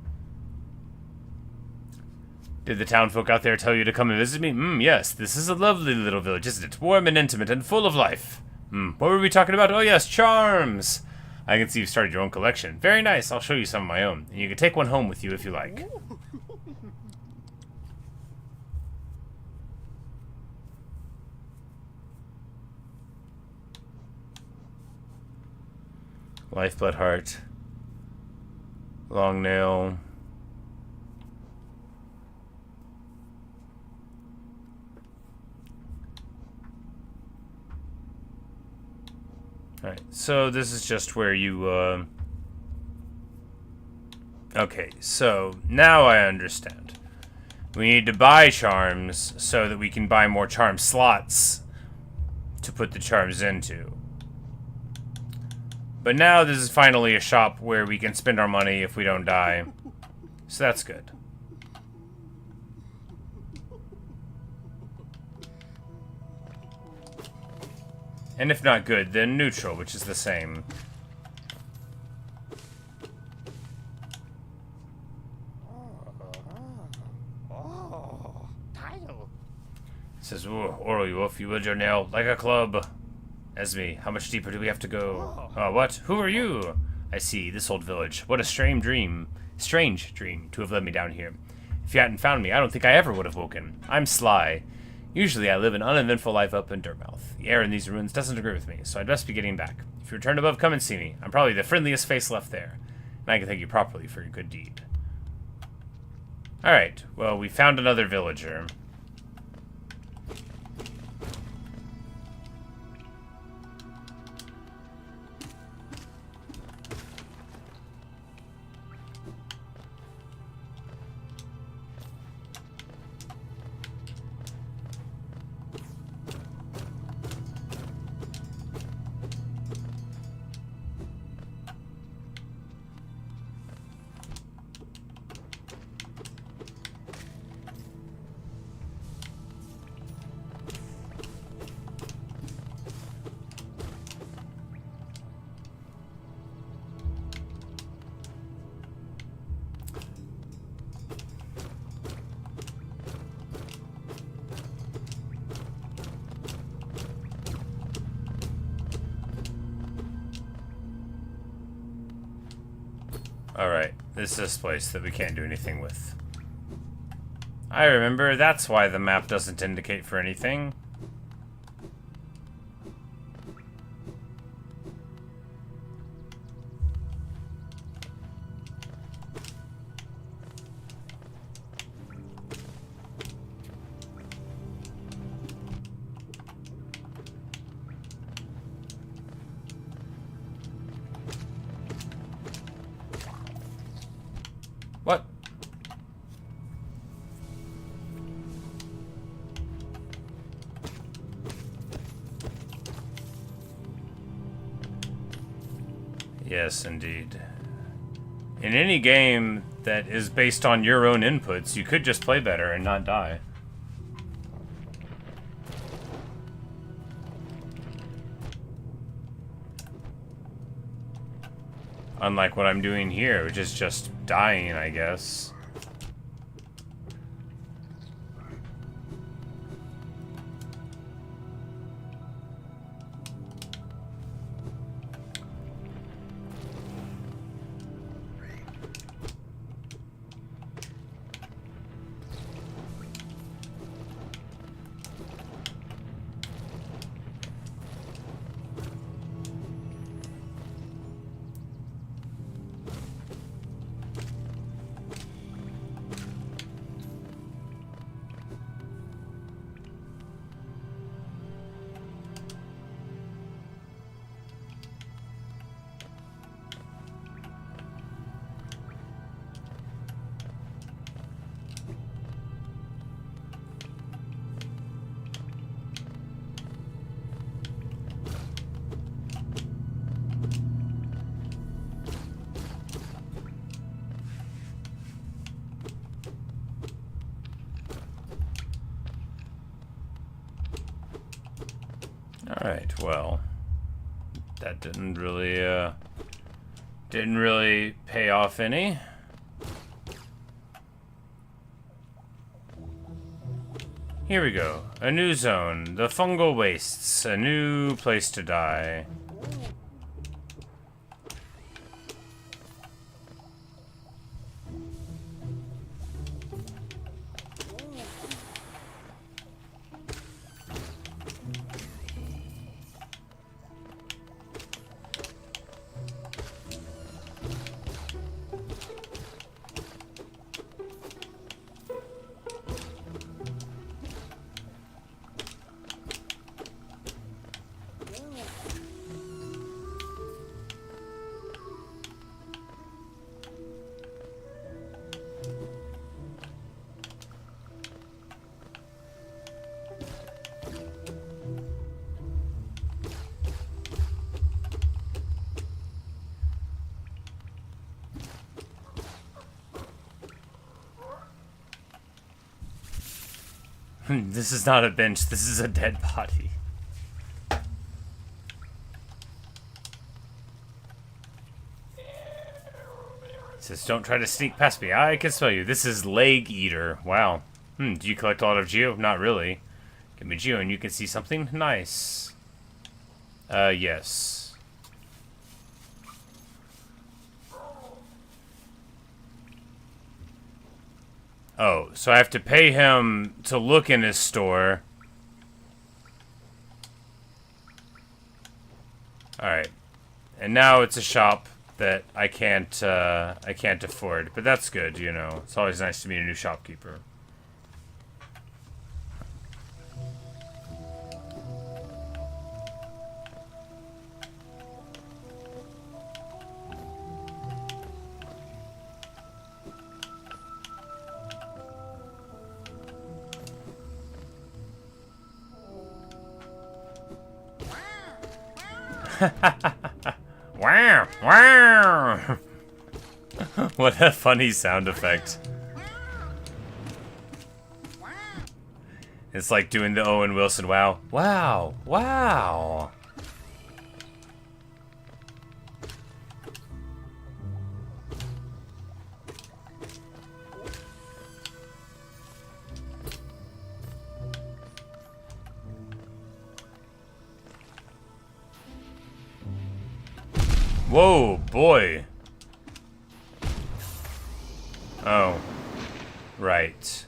[SPEAKER 1] Did the townfolk out there tell you to come and visit me? Yes, this is a lovely little village, isn't it? Warm and intimate and full of life. What were we talking about? Oh yes, charms! I can see you've started your own collection. Very nice, I'll show you some of my own. And you can take one home with you if you like. Lifeblood heart. Long nail. Alright, so this is just where you, Okay, so now I understand. We need to buy charms so that we can buy more charm slots to put the charms into. But now this is finally a shop where we can spend our money if we don't die. So that's good. And if not good, then neutral, which is the same. It says, Oro, you wolf, you wield your nail like a club. Esme, how much deeper do we have to go? What? Who are you? I see, this old village. What a strange dream to have led me down here. If you hadn't found me, I don't think I ever would have woken. I'm Sly. Usually I live an uneventful life up in Dirtmouth. The air in these ruins doesn't agree with me, so I'd best be getting back. If you return above, come and see me. I'm probably the friendliest face left there, and I can thank you properly for your good deed. Alright, well, we found another villager. Alright, this is this place that we can't do anything with. I remember, that's why the map doesn't indicate for anything. What? Yes, indeed. In any game that is based on your own inputs, you could just play better and not die. Unlike what I'm doing here, which is just dying, I guess. Alright, well, that didn't really pay off any. Here we go. A new zone. The Fungal Wastes. A new place to die. This is not a bench, this is a dead body. It says, don't try to sneak past me. I can smell you. This is Leg Eater. Wow. Do you collect a lot of geo? Not really. Give me geo and you can see something nice. Yes. Oh, so I have to pay him to look in his store. Alright. And now it's a shop that I can't afford. But that's good, you know. It's always nice to meet a new shopkeeper. Wow! Wow! What a funny sound effect. It's like doing the Owen Wilson wow. Wow! Wow! Whoa, boy. Oh. Right.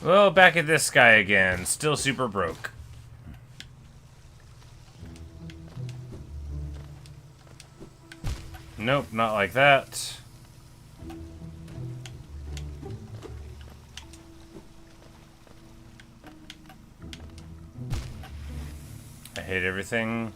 [SPEAKER 1] Well, back at this guy again. Still super broke. Nope, not like that. I hate everything.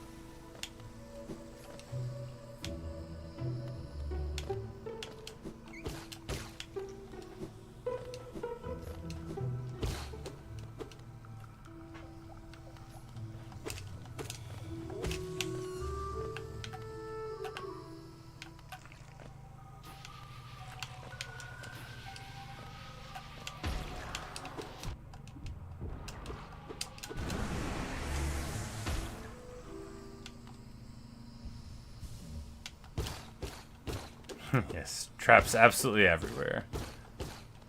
[SPEAKER 1] Yes, traps absolutely everywhere.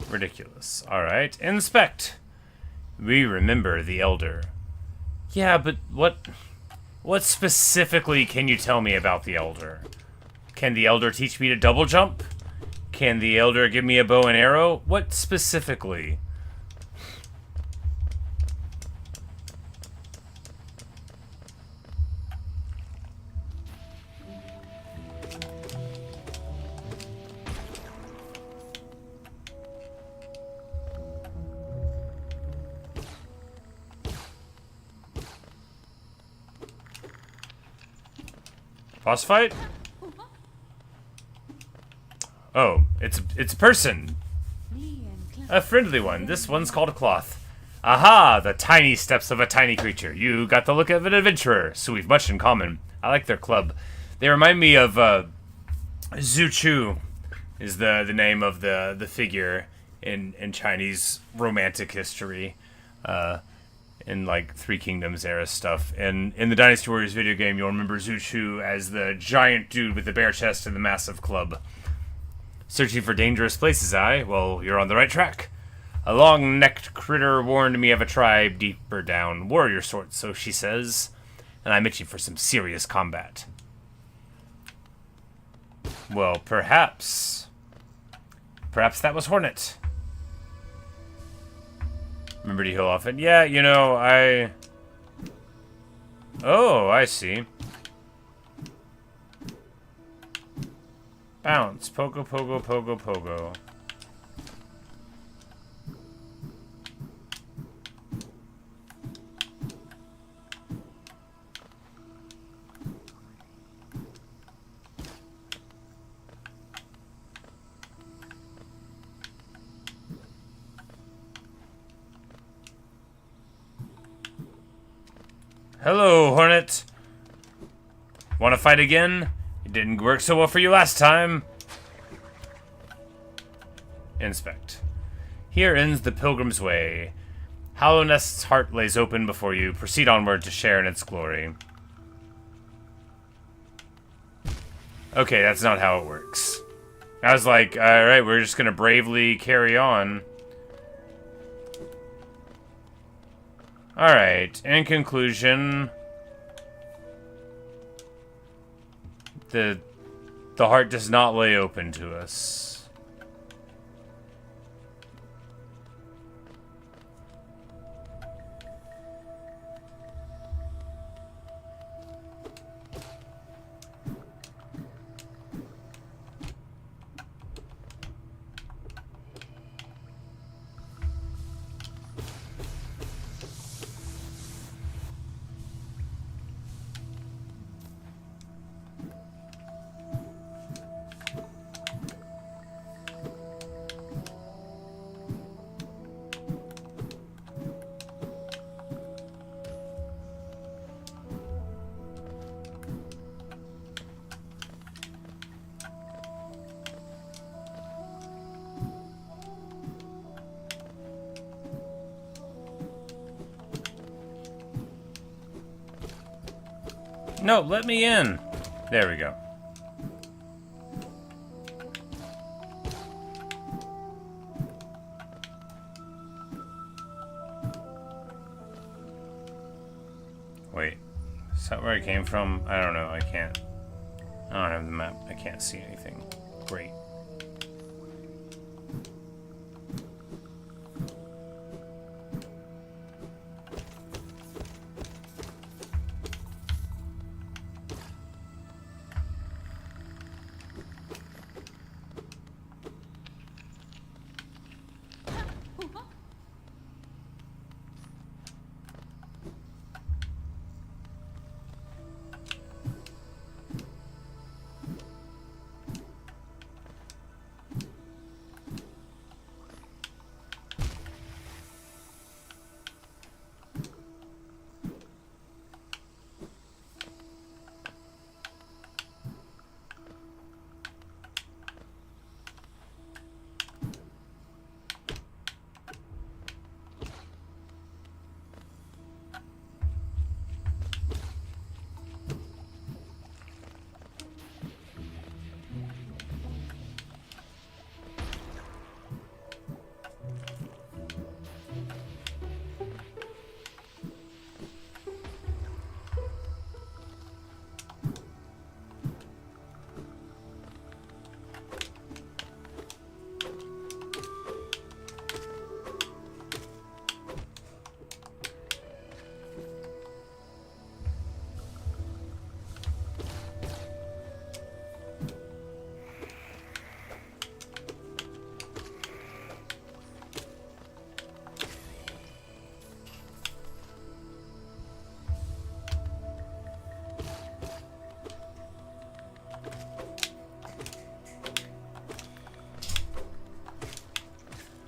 [SPEAKER 1] Ridiculous. Alright, inspect! We remember the Elder. Yeah, but what specifically can you tell me about the Elder? Can the Elder teach me to double jump? Can the Elder give me a bow and arrow? What specifically? Boss fight? Oh, it's a person. A friendly one. This one's called Cloth. Aha! The tiny steps of a tiny creature. You got the look of an adventurer, so we've much in common. I like their club. They remind me of Zhu Chu is the name of the figure in Chinese romantic history. in like Three Kingdoms era stuff. And in the Dynasty Warriors video game, you'll remember Zuchu as the giant dude with the bare chest and the massive club. Searching for dangerous places, aye? Well, you're on the right track. A long-necked critter warned me of a tribe deeper down. Warrior sort, so she says. And I'm itching for some serious combat. Well, perhaps. Perhaps that was Hornet. Remember to heal often? Yeah, you know, Oh, I see. Bounce. Pogo, pogo, pogo, pogo. Hello, Hornet. Want to fight again? It didn't work so well for you last time. Inspect. Here ends the Pilgrim's Way. Hollow Nest's heart lays open before you. Proceed onward to share in its glory. Okay, that's not how it works. I was like, alright, we're just gonna bravely carry on. Alright, in conclusion, the heart does not lay open to us. No, let me in. There we go. Wait, is that where I came from? I don't know, I can't. I don't have the map, I can't see anything. Great.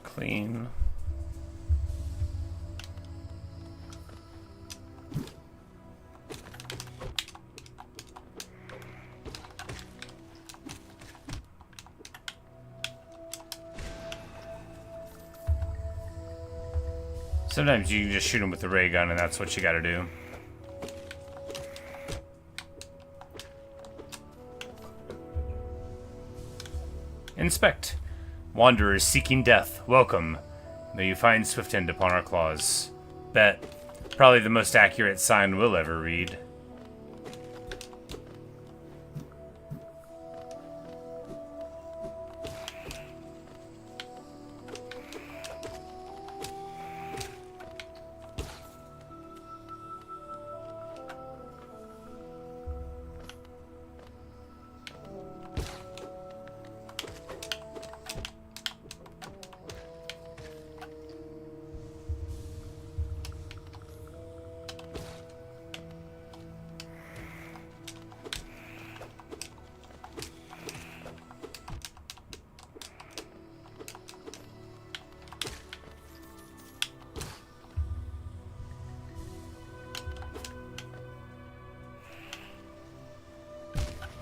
[SPEAKER 1] Clean. Sometimes you can just shoot them with the ray gun, and that's what you gotta do. Inspect. Wanderers seeking death, welcome. May you find swift end upon our claws. Bet. Probably the most accurate sign we'll ever read.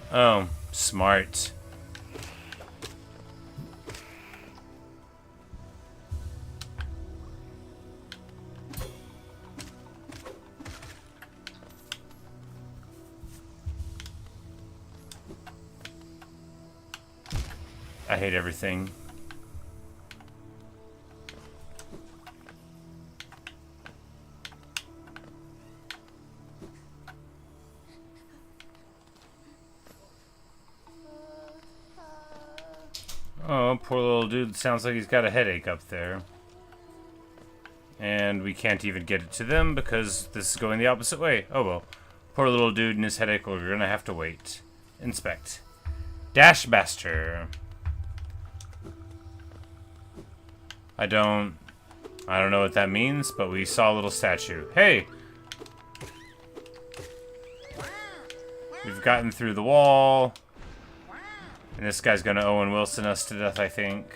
[SPEAKER 1] Oh, smart. I hate everything. Oh, poor little dude. Sounds like he's got a headache up there. And we can't even get it to them because this is going the opposite way. Oh well. Poor little dude and his headache, we're gonna have to wait. Inspect. Dash Master. I don't know what that means, but we saw a little statue. Hey! We've gotten through the wall. And this guy's gonna Owen Wilson us to death, I think.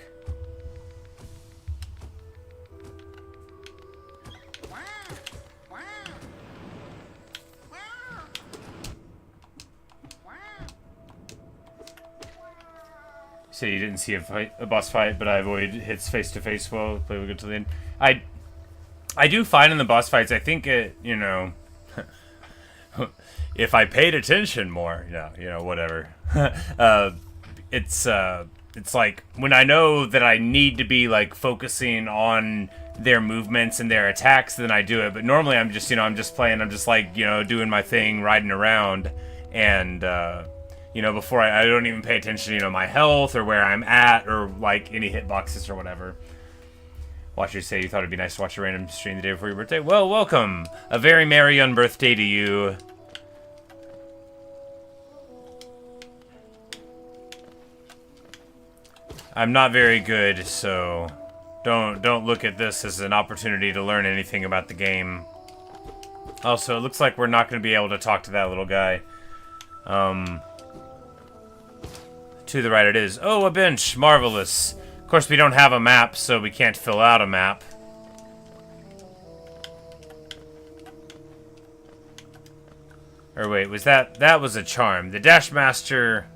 [SPEAKER 1] So you didn't see a boss fight, but I avoid hits face to face well. Play with good till the end. I do find in the boss fights, I think it, you know, if I paid attention more, whatever. It's like when I know that I need to be like focusing on their movements and their attacks, then I do it. But normally I'm just, I'm just playing, I'm just like, doing my thing, riding around, and before I don't even pay attention to, my health or where I'm at or like any hitboxes or whatever. Watchers say you thought it'd be nice to watch a random stream the day before your birthday. Well, welcome. A very merry unbirthday to you. I'm not very good, so don't look at this as an opportunity to learn anything about the game. Also, it looks like we're not going to be able to talk to that little guy. To the right it is. Oh, a bench. Marvelous. Of course, we don't have a map, so we can't fill out a map. Or wait, was that was a charm. The Dash Master...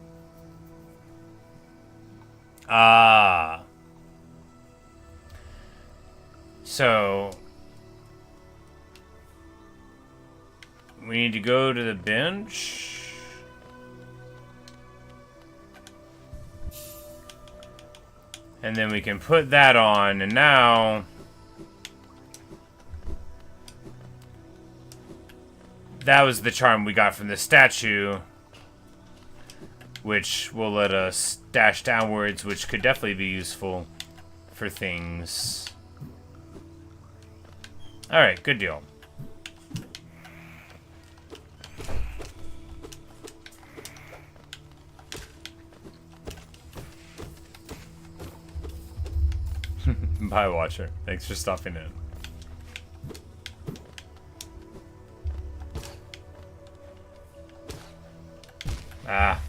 [SPEAKER 1] Ah. So... we need to go to the bench... and then we can put that on, and now... that was the charm we got from the statue, which will let us dash downwards, which could definitely be useful for things. Alright, good deal. Bye, Watcher. Thanks for stopping in. Ah.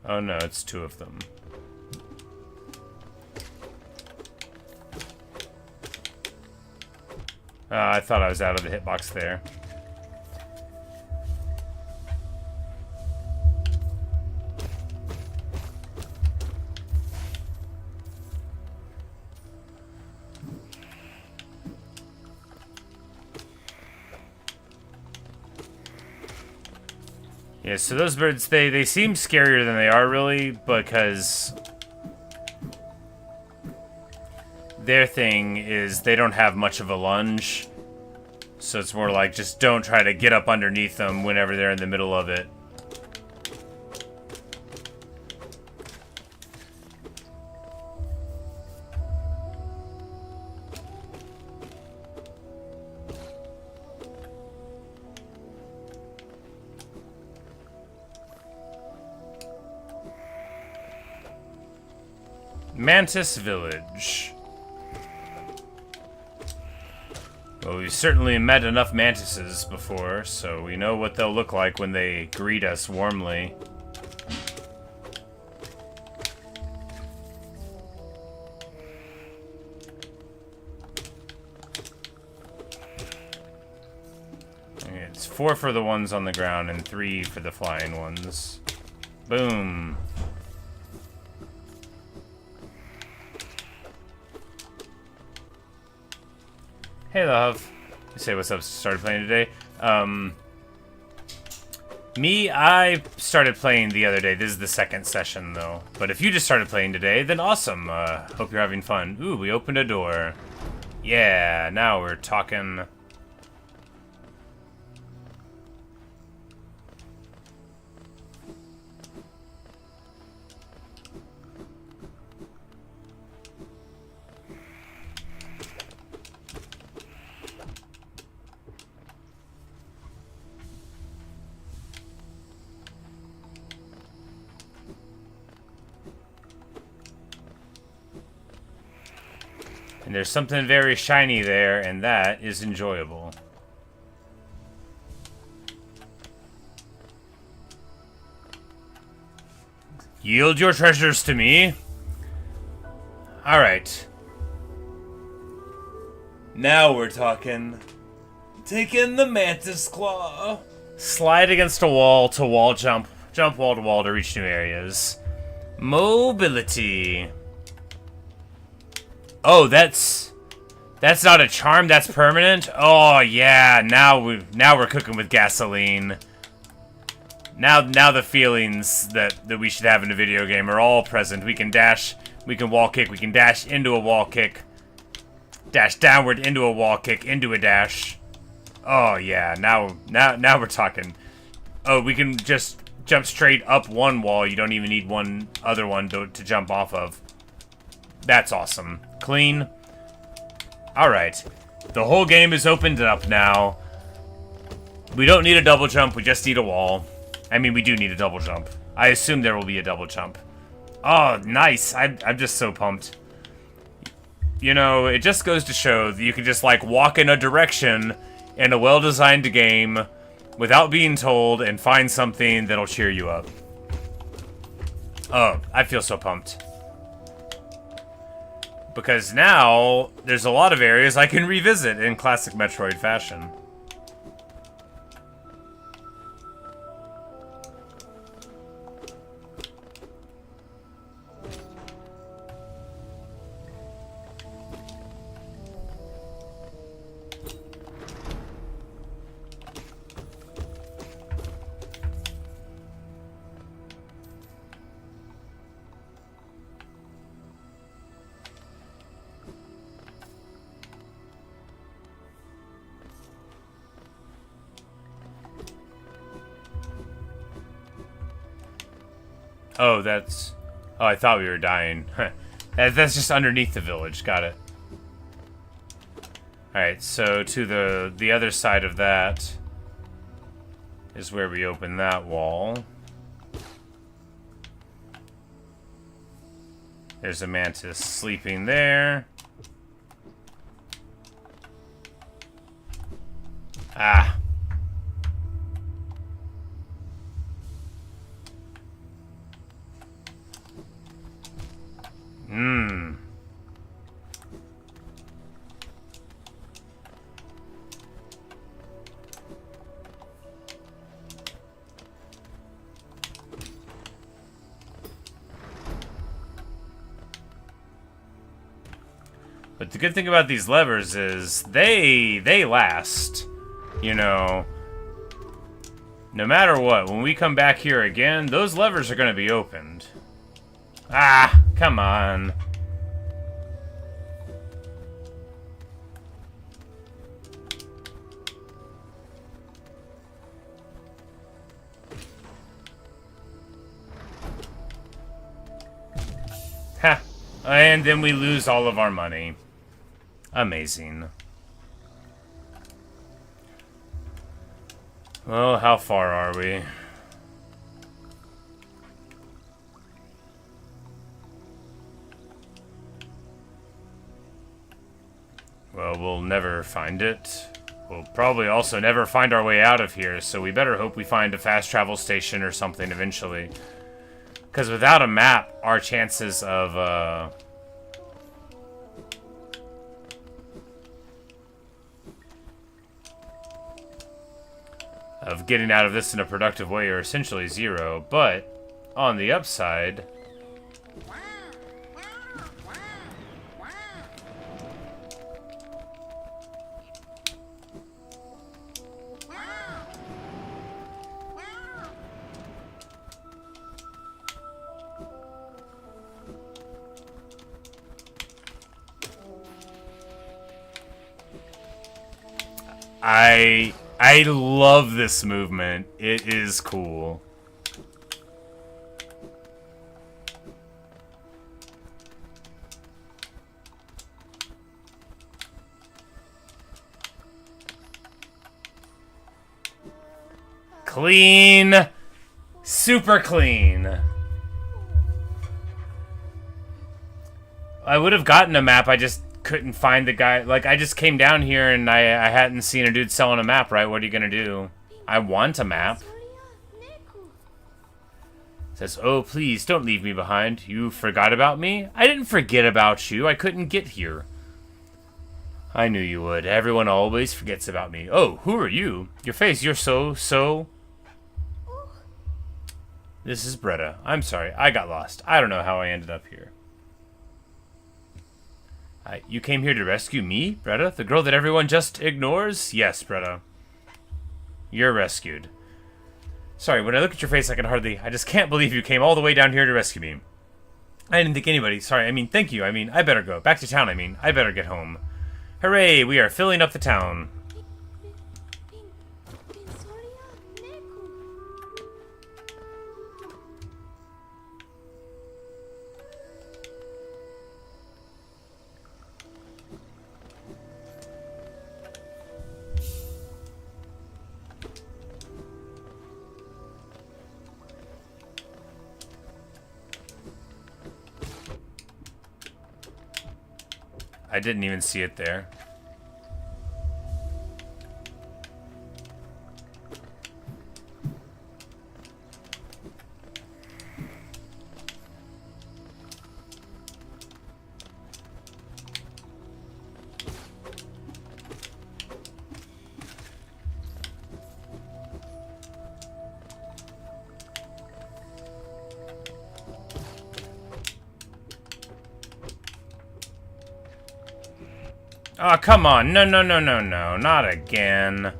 [SPEAKER 1] Oh no, it's two of them. I thought I was out of the hitbox there. Yeah, so those birds, they seem scarier than they are really, because their thing is they don't have much of a lunge. So it's more like just don't try to get up underneath them whenever they're in the middle of it. Mantis Village. Well, we've certainly met enough mantises before, so we know what they'll look like when they greet us warmly. Okay, it's 4 for the ones on the ground and 3 for the flying ones. Boom. Hey, love. You say what's up, started playing today? I started playing the other day. This is the second session, though. But if you just started playing today, then awesome. Hope you're having fun. Ooh, we opened a door. Yeah, now we're talking. And there's something very shiny there, and that is enjoyable. Yield your treasures to me. Alright. Now we're talking. Take in the mantis claw. Slide against a wall to wall jump. Jump wall to wall to reach new areas. Mobility. Oh, that's not a charm, that's permanent? Oh yeah, now we're cooking with gasoline. Now the feelings that we should have in a video game are all present. We can dash, we can wall kick, we can dash into a wall kick. Dash downward into a wall kick, into a dash. Oh yeah, now we're talking. Oh, we can just jump straight up one wall. You don't even need one other one to jump off of. That's awesome. Clean. Alright. The whole game is opened up now. We don't need a double jump, we just need a wall. I mean, we do need a double jump. I assume there will be a double jump. Oh, nice. I'm just so pumped. You know, it just goes to show that you can just, like, walk in a direction in a well-designed game without being told and find something that'll cheer you up. Oh, I feel so pumped. Because now, there's a lot of areas I can revisit in classic Metroid fashion. Oh, that's... Oh, I thought we were dying. That's just underneath the village. Got it. Alright, so to the other side of that is where we open that wall. There's a mantis sleeping there. Ah. But the good thing about these levers is they last. You know, no matter what, when we come back here again, those levers are going to be opened. Ah, come on. Ha. And then we lose all of our money. Amazing. Well, how far are we? Well, we'll never find it. We'll probably also never find our way out of here, so we better hope we find a fast travel station or something eventually. Because without a map, our chances of, getting out of this in a productive way are essentially zero, but on the upside, I love this movement. It is cool. Clean. Super clean. I would have gotten a map, I just couldn't find the guy. Like, I just came down here and I hadn't seen a dude selling a map, right? What are you gonna do? I want a map. Says, oh, please, don't leave me behind. You forgot about me? I didn't forget about you. I couldn't get here. I knew you would. Everyone always forgets about me. Oh, who are you? Your face, you're so... This is Bretta. I'm sorry, I got lost. I don't know how I ended up here. You came here to rescue me, Bretta? The girl that everyone just ignores? Yes, Bretta. You're rescued. Sorry, when I look at your face, I just can't believe you came all the way down here to rescue me. I didn't think anybody. Sorry, I mean, thank you. I mean, I better go. Back to town, I mean. I better get home. Hooray, we are filling up the town. I didn't even see it there. Oh, come on. No, no, no, no, no. Not again.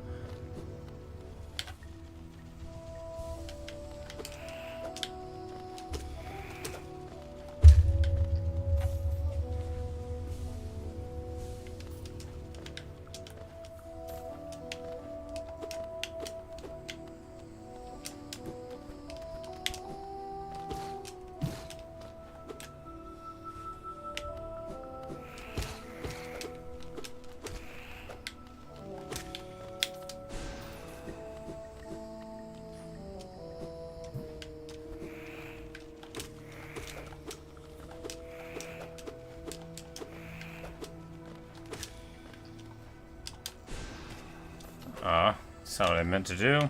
[SPEAKER 1] That's not what I meant to do.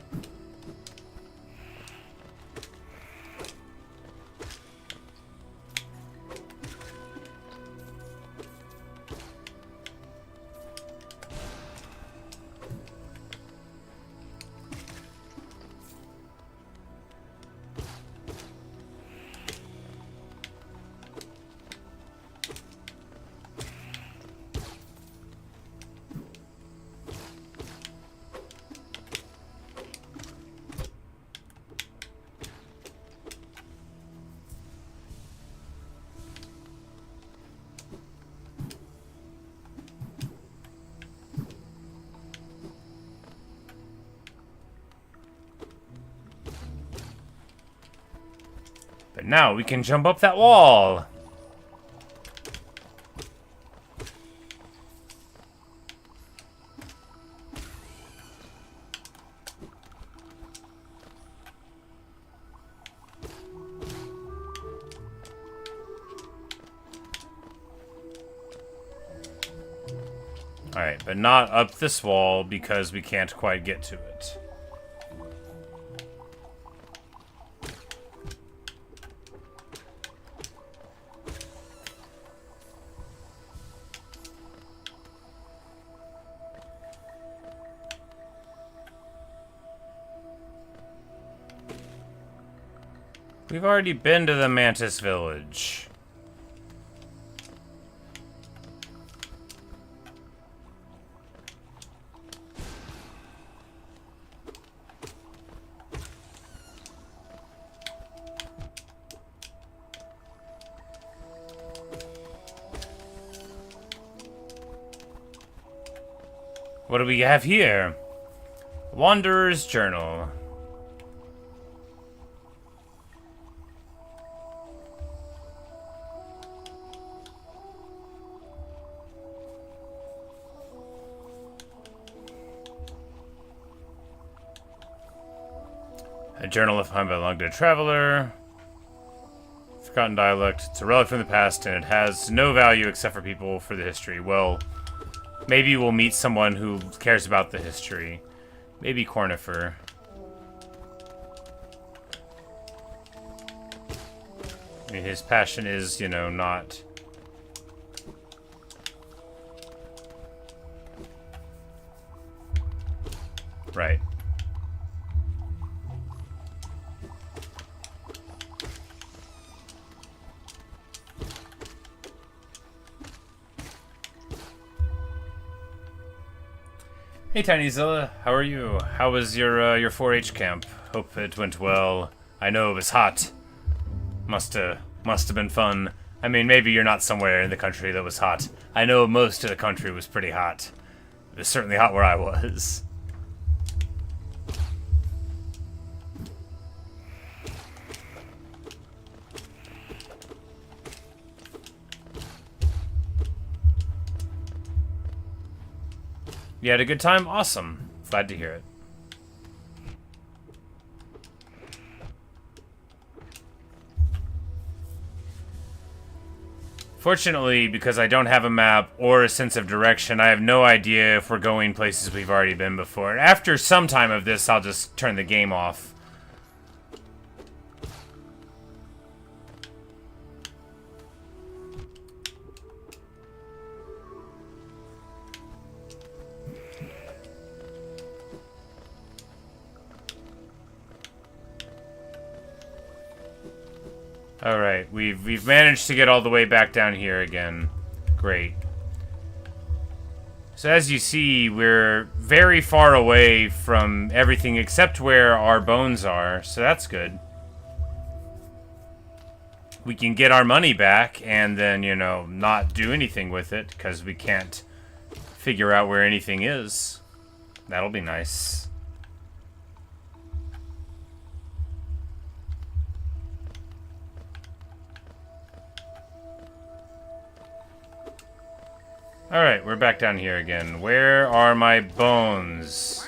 [SPEAKER 1] And now we can jump up that wall. Alright, but not up this wall because we can't quite get to it. We've already been to the Mantis Village. What do we have here? Wanderer's Journal. A journal left behind by a long-dead traveler. Forgotten dialect. It's a relic from the past, and it has no value except for people for the history. Well, maybe we'll meet someone who cares about the history. Maybe Cornifer. I mean, his passion is, you know, not... Right. Hey Tinyzilla, how are you? How was your 4-H camp? Hope it went well. I know it was hot. Must have been fun. I mean, maybe you're not somewhere in the country that was hot. I know most of the country was pretty hot. It was certainly hot where I was. You had a good time? Awesome. Glad to hear it. Fortunately, because I don't have a map or a sense of direction, I have no idea if we're going places we've already been before. After some time of this, I'll just turn the game off. Alright, we've managed to get all the way back down here again. Great. So as you see, we're very far away from everything except where our bones are, so that's good. We can get our money back and then, you know, not do anything with it because we can't figure out where anything is. That'll be nice. Alright, we're back down here again. Where are my bones?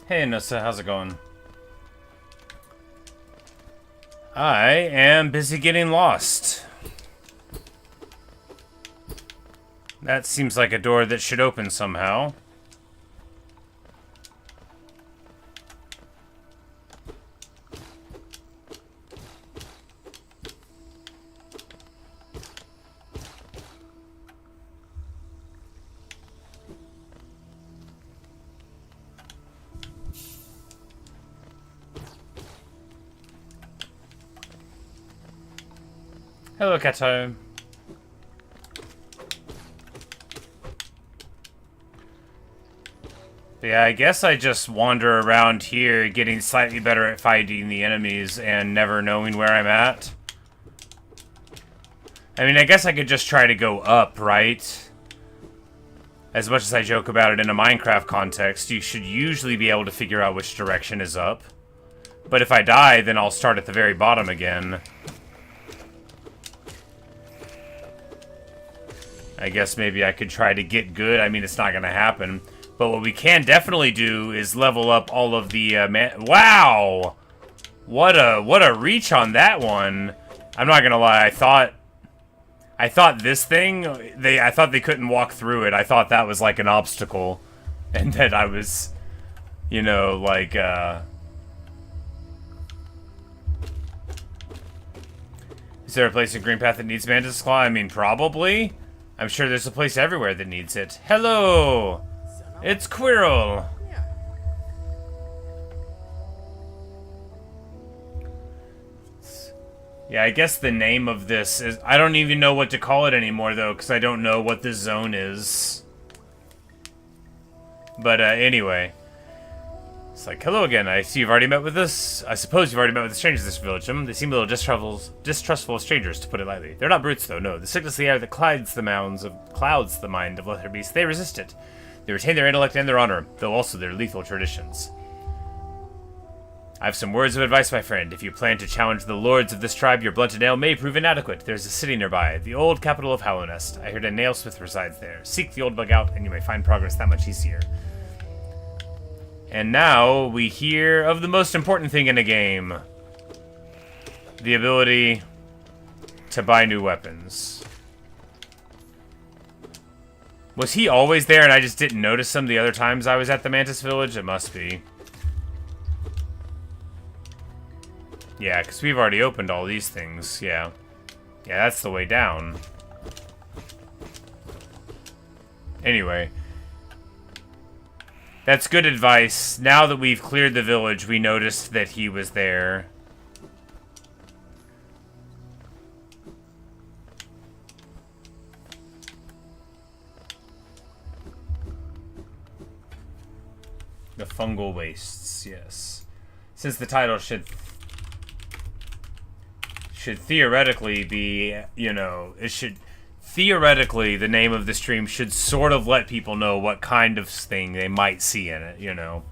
[SPEAKER 1] Hey Nussa, how's it going? I am busy getting lost. That seems like a door that should open somehow. Hello, Kato. Yeah, I guess I just wander around here, getting slightly better at fighting the enemies and never knowing where I'm at. I mean, I guess I could just try to go up, right? As much as I joke about it in a Minecraft context, you should usually be able to figure out which direction is up. But if I die, then I'll start at the very bottom again. I guess maybe I could try to get good. I mean, it's not going to happen. But what we can definitely do is level up all of the wow! What a reach on that one. I'm not gonna lie, I thought this thing, I thought they couldn't walk through it. I thought that was like an obstacle. And that I was, you know, like is there a place in Greenpath that needs Mantis Claw? I mean, probably. I'm sure there's a place everywhere that needs it. Hello! It's Quirrell! Yeah, I guess the name of this is... I don't even know what to call it anymore, though, because I don't know what this zone is. But, anyway. It's like, hello again, I see you've already met with us. I suppose you've already met with the strangers of this village. They seem a little distrustful of strangers, to put it lightly. They're not brutes, though, no. The sickness of the air that clouds the mind of lesser beasts, they resist it. They retain their intellect and their honor, though also their lethal traditions. I have some words of advice, my friend. If you plan to challenge the lords of this tribe, your blunted nail may prove inadequate. There's a city nearby, the old capital of Hallownest. I heard a nailsmith resides there. Seek the old bug out, and you may find progress that much easier. And now, we hear of the most important thing in a game. The ability to buy new weapons. Was he always there and I just didn't notice him the other times I was at the Mantis Village? It must be. Yeah, because we've already opened all these things, yeah. Yeah, that's the way down. Anyway. That's good advice. Now that we've cleared the village, we noticed that he was there. The Fungal Wastes, yes. Since the title should theoretically be, you know, it should... Theoretically, the name of the stream should sort of let people know what kind of thing they might see in it, you know.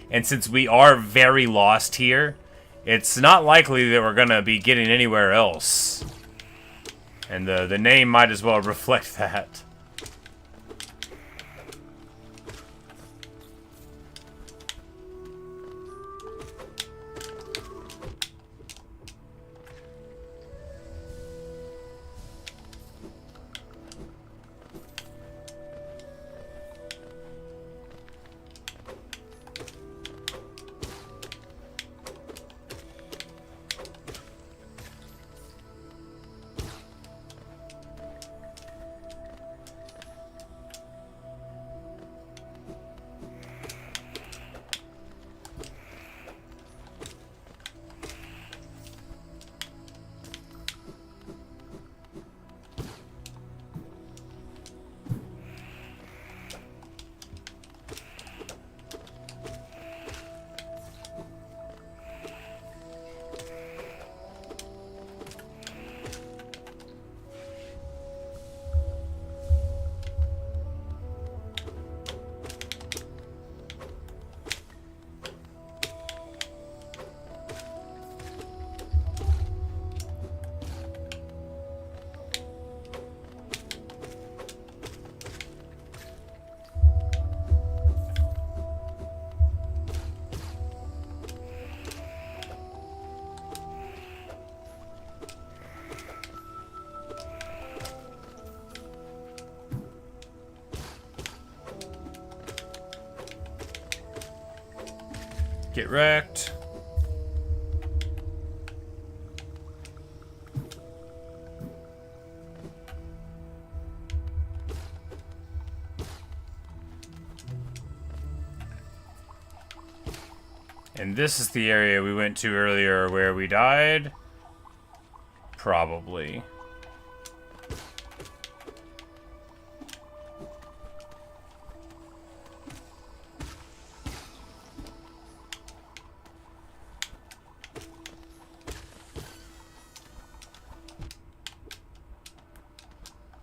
[SPEAKER 1] And since we are very lost here, it's not likely that we're going to be getting anywhere else. And the name might as well reflect that. Get wrecked. And this is the area we went to earlier where we died? Probably.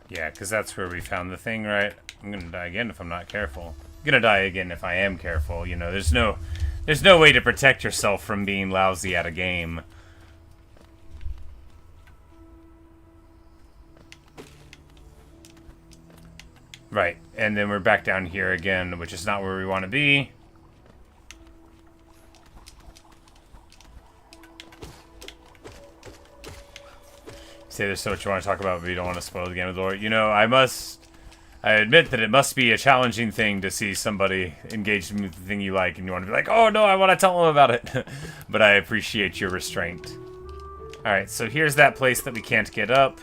[SPEAKER 1] Yeah, because that's where we found the thing, right? I'm gonna die again if I'm not careful. I'm gonna die again if I am careful. You know, there's no way to protect yourself from being lousy at a game. Right, and then we're back down here again, which is not where we want to be. Say there's so much you want to talk about, but you don't want to spoil the game of the lore. You know, I admit that it must be a challenging thing to see somebody engaged in the thing you like, and you want to be like, oh no, I want to tell them about it. But I appreciate your restraint. Alright, so here's that place that we can't get up.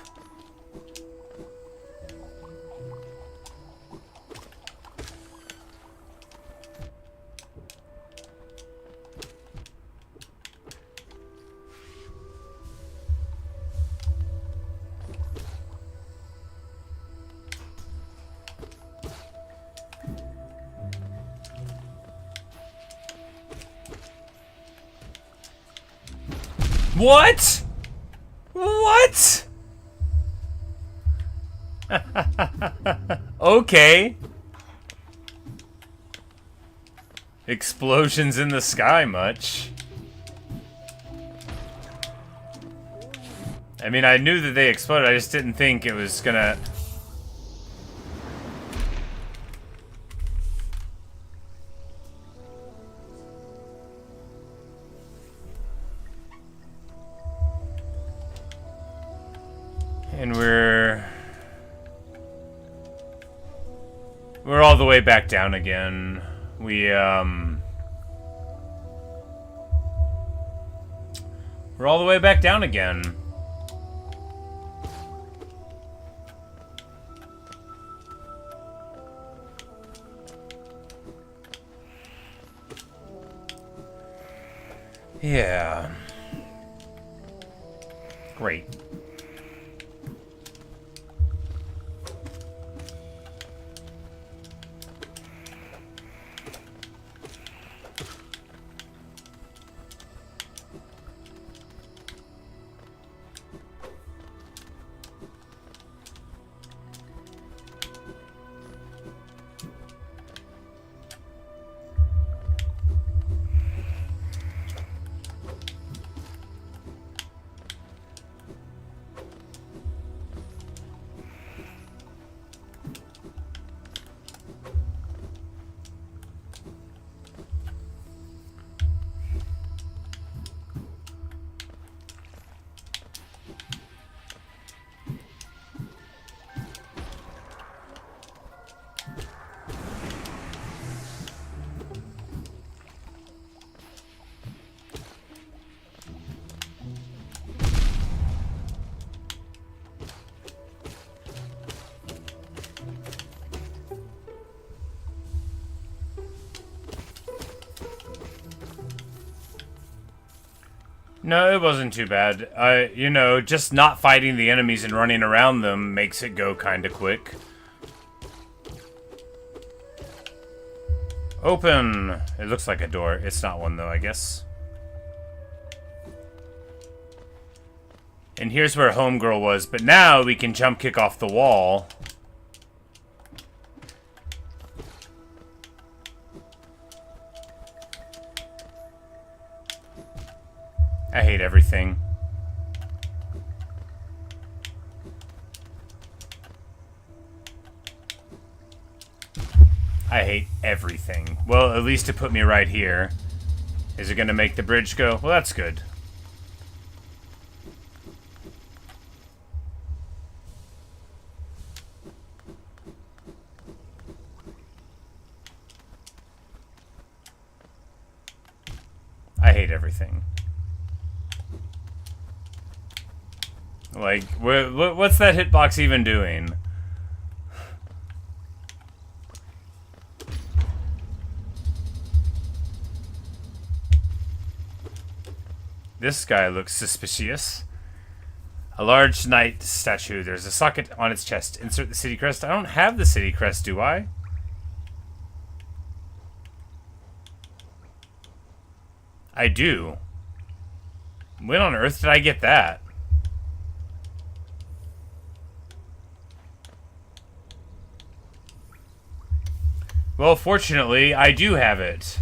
[SPEAKER 1] What? What? Okay. Explosions in the sky much. I mean, I knew that they exploded, I just didn't think it was gonna... And we're all the way back down again. We're all the way back down again. Yeah. Great. No, it wasn't too bad. You know, just not fighting the enemies and running around them makes it go kinda quick. Open! It looks like a door. It's not one, though, I guess. And here's where Homegirl was, but now we can jump kick off the wall. I hate everything. I hate everything. Well, at least it put me right here. Is it gonna make the bridge go? Well, that's good. hate everything. Like, what's that hitbox even doing? This guy looks suspicious. A large knight statue. There's a socket on its chest. Insert the city crest. I don't have the city crest, do I? I do. When on earth did I get that? Well, fortunately, I do have it.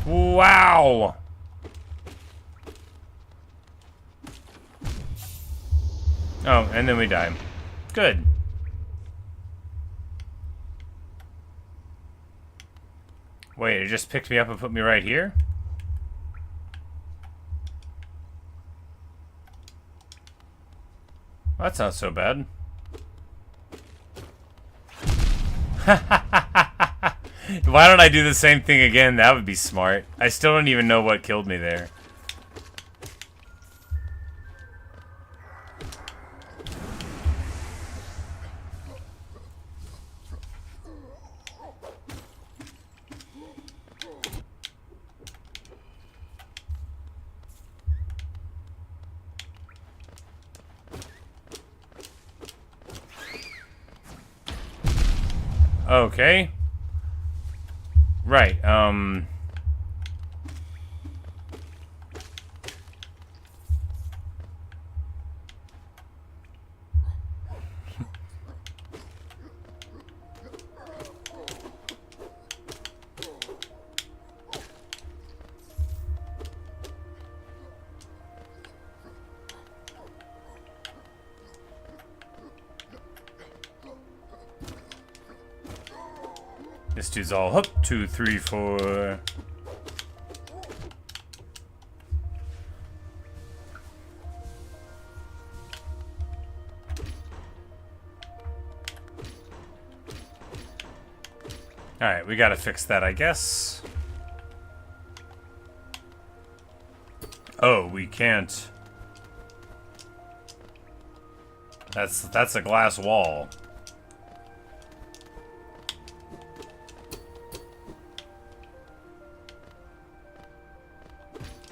[SPEAKER 1] Wow! Oh, and then we die. Good. Wait, it just picked me up and put me right here? Well, that's not so bad. Why don't I do the same thing again? That would be smart. I still don't even know what killed me there. Okay. Right, this dude's all up. 2, 3, 4. Alright, we gotta fix that, I guess. Oh, we can't. That's a glass wall.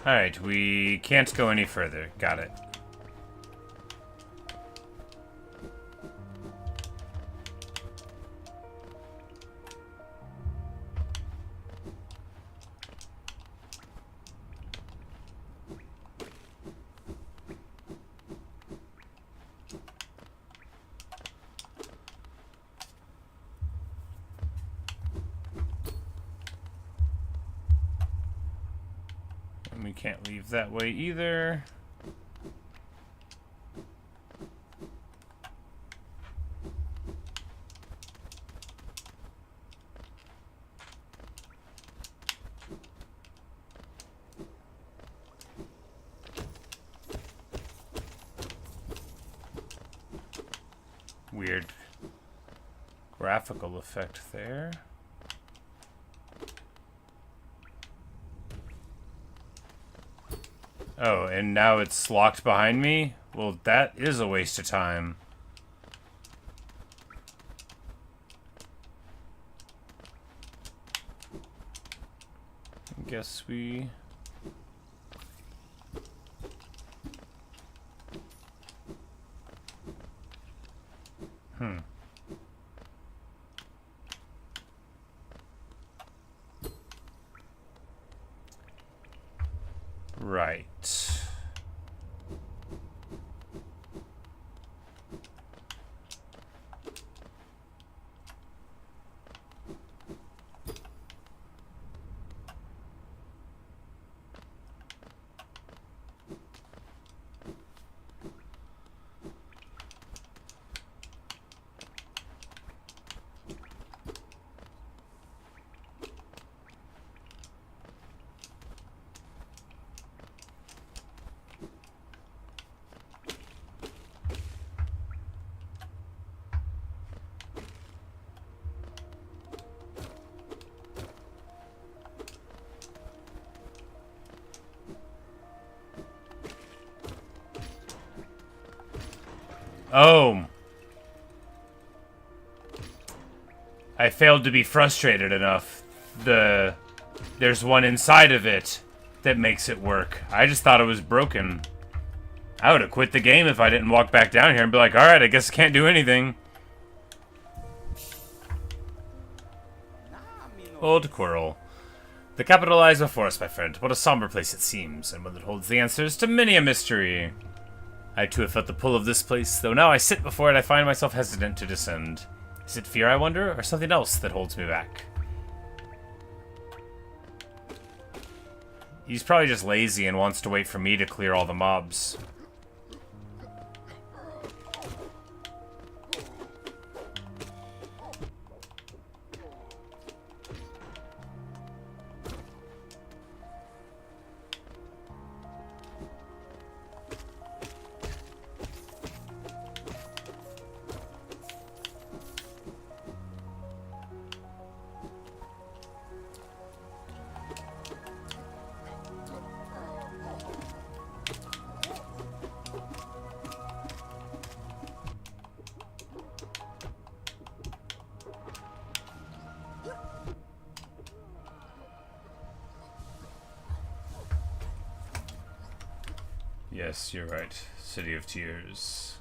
[SPEAKER 1] Alright, we can't go any further. Got it. We can't leave that way either. Weird graphical effect there. Oh, and now it's locked behind me? Well, that is a waste of time. I guess we... Right. Oh. I failed to be frustrated enough. There's one inside of it that makes it work. I just thought it was broken. I would have quit the game if I didn't walk back down here and be like, alright, I guess I can't do anything. Old Quirrell. The capital lies before us, my friend. What a somber place it seems, and one that holds the answers to many a mystery. I too have felt the pull of this place, though now I sit before it, I find myself hesitant to descend. Is it fear, I wonder, or something else that holds me back? He's probably just lazy and wants to wait for me to clear all the mobs. Yes, you're right. City of Tears.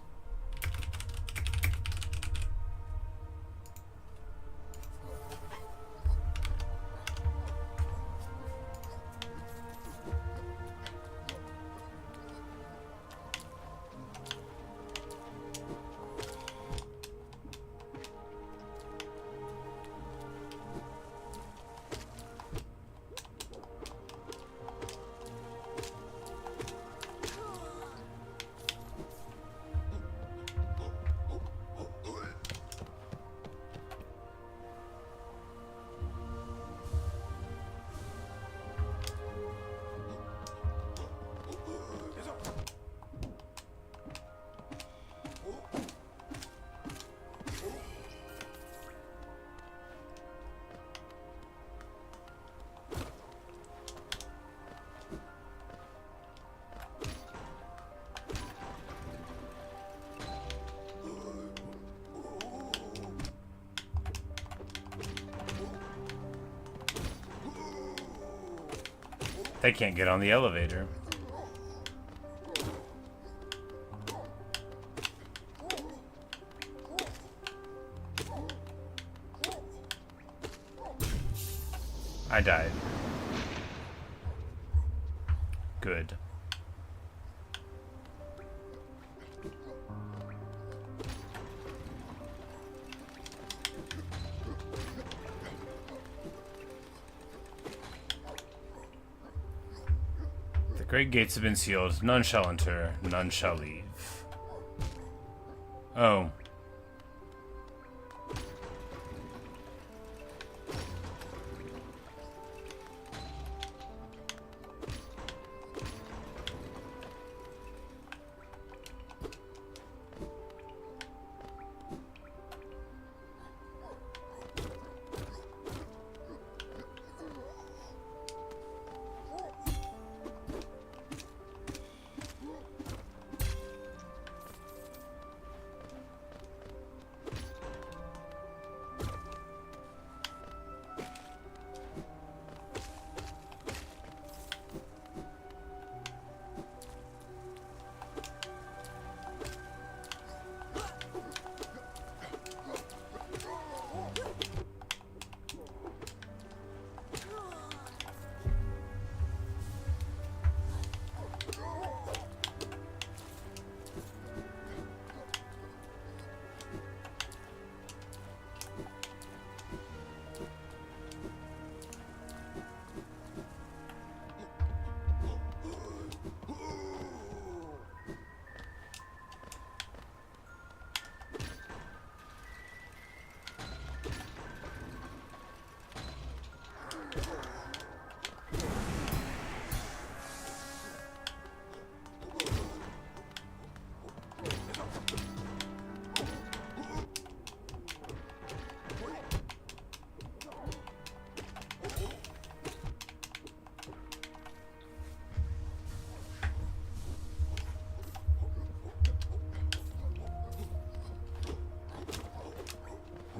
[SPEAKER 1] They can't get on the elevator. I died. Good. The great gates have been sealed. None shall enter, none shall leave. Oh.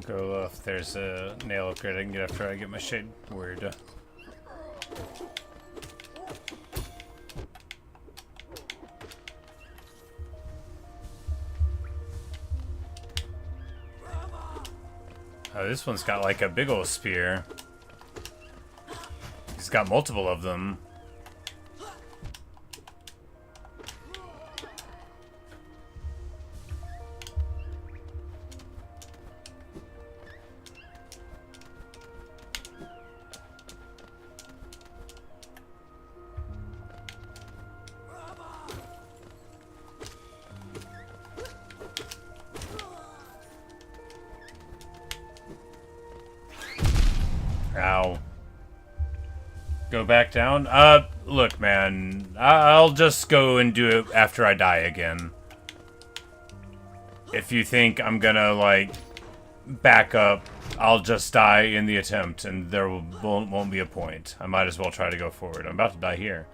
[SPEAKER 1] go if there's a nail upgrade I can get after I get my shade word. Oh, this one's got like a big old spear. He's got multiple of them. Ow. Go back down? Look, man. I'll just go and do it after I die again. If you think I'm gonna, like, back up, I'll just die in the attempt, and there won't be a point. I might as well try to go forward. I'm about to die here.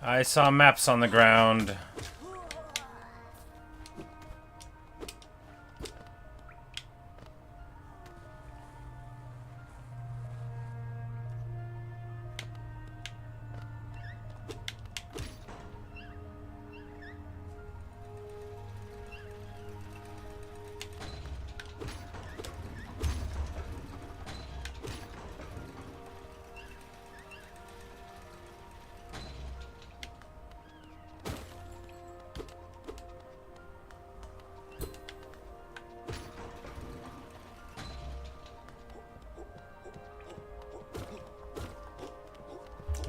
[SPEAKER 1] I saw maps on the ground.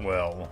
[SPEAKER 1] Well.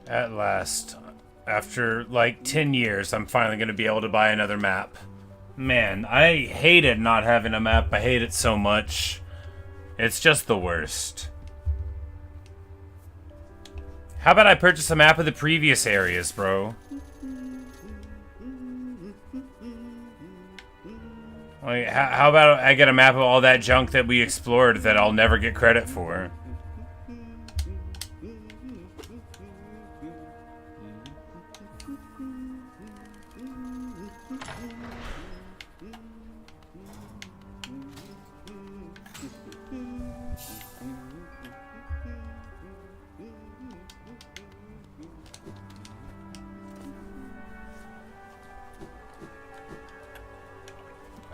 [SPEAKER 1] At last, after like 10 years, I'm finally going to be able to buy another map. Man, I hated not having a map. I hate it so much. It's just the worst. How about I purchase a map of the previous areas, bro? Like, how about I get a map of all that junk that we explored that I'll never get credit for?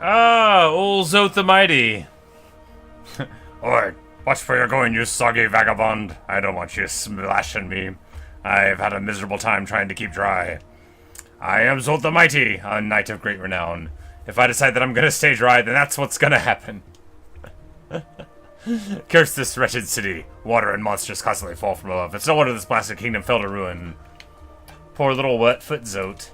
[SPEAKER 1] Ah, old Zoth the Mighty. Oi, watch where you're going, you soggy vagabond. I don't want you splashing me. I've had a miserable time trying to keep dry. I am Zoth the Mighty, a knight of great renown. If I decide that I'm gonna stay dry, then that's what's gonna happen. Curse this wretched city. Water and monsters constantly fall from above. It's no wonder this blasted kingdom fell to ruin. Poor little wet-foot Zoth.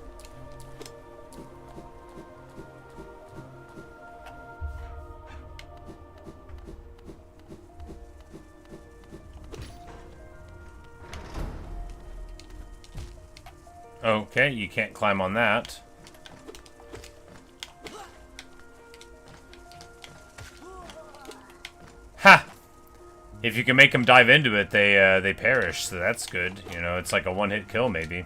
[SPEAKER 1] Okay, you can't climb on that. Ha! If you can make them dive into it, they perish, so that's good. You know, it's like a one-hit kill, maybe.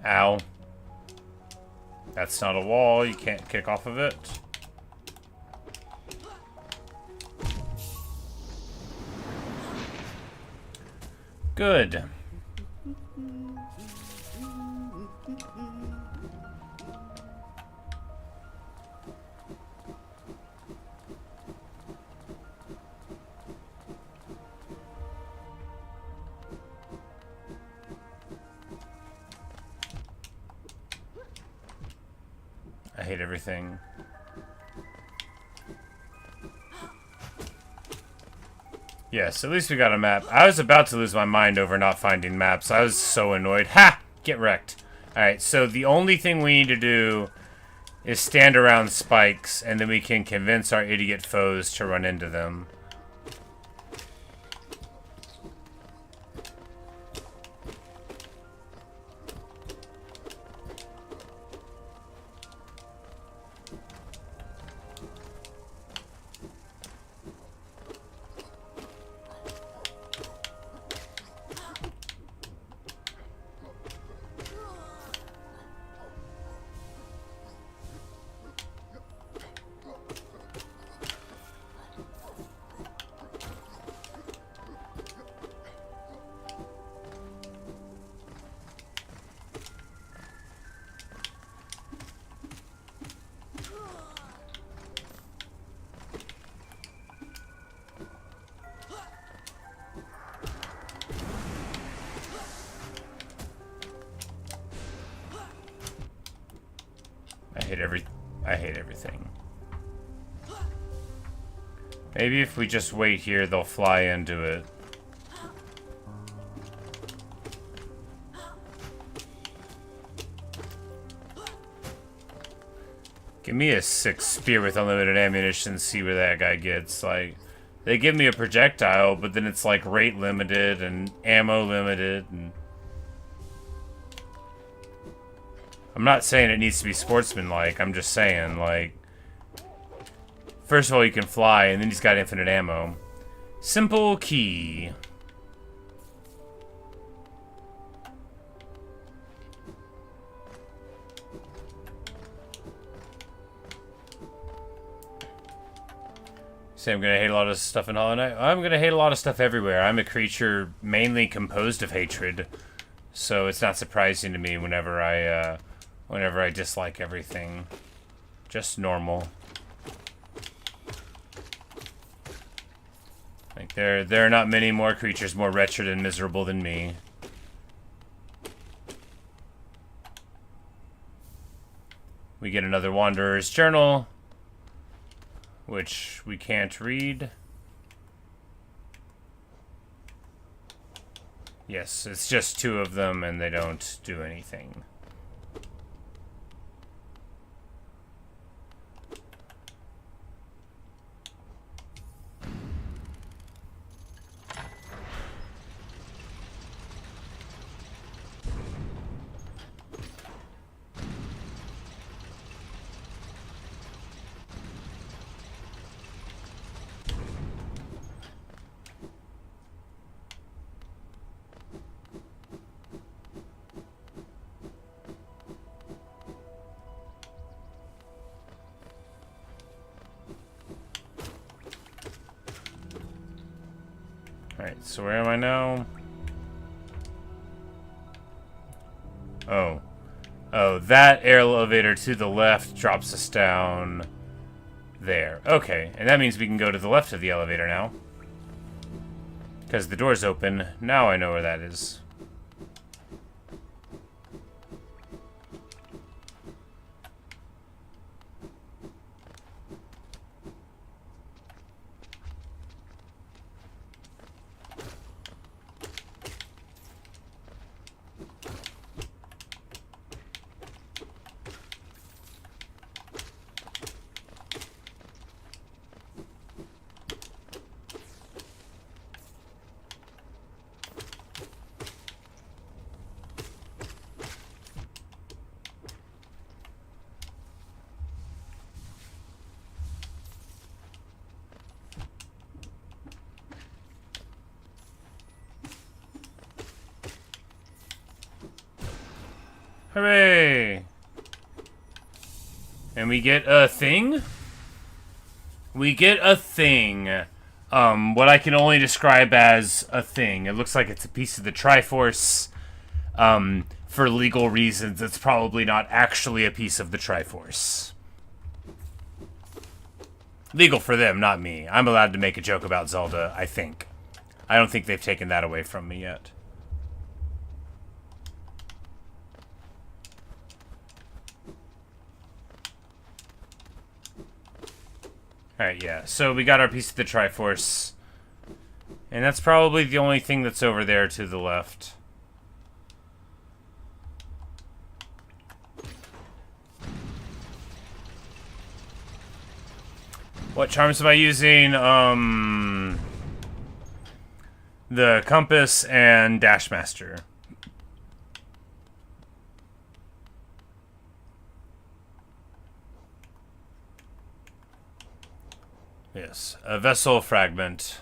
[SPEAKER 1] Ow. That's not a wall, you can't kick off of it. Good. I hate everything. Yes, at least we got a map. I was about to lose my mind over not finding maps. I was so annoyed. Ha! Get wrecked. Alright, so the only thing we need to do is stand around spikes, and then we can convince our idiot foes to run into them. I hate everything. Maybe if we just wait here, they'll fly into it. Give me a 6 spear with unlimited ammunition, see where that guy gets. Like, they give me a projectile, but then it's like rate limited and ammo limited. And I'm not saying it needs to be sportsmanlike. I'm just saying, like, first of all, you can fly, and then he's got infinite ammo. Simple key. Say I'm gonna hate a lot of stuff in Hollow Knight. I'm gonna hate a lot of stuff everywhere. I'm a creature mainly composed of hatred, so it's not surprising to me whenever I dislike everything. Just normal. Like there are not many more creatures more wretched and miserable than me. We get another Wanderer's Journal, which we can't read. Yes, it's just 2 of them and they don't do anything. So where am I now? Oh. Oh, that air elevator to the left drops us down there. Okay, and that means we can go to the left of the elevator now. Because the door's open. Now I know where that is. Hooray! And we get a thing? We get a thing. What I can only describe as a thing. It looks like it's a piece of the Triforce. For legal reasons, it's probably not actually a piece of the Triforce. Legal for them, not me. I'm allowed to make a joke about Zelda, I think. I don't think they've taken that away from me yet. Alright, yeah. So we got our piece of the Triforce. And that's probably the only thing that's over there to the left. What charms am I using? The Compass and Dashmaster. Yes, a vessel fragment.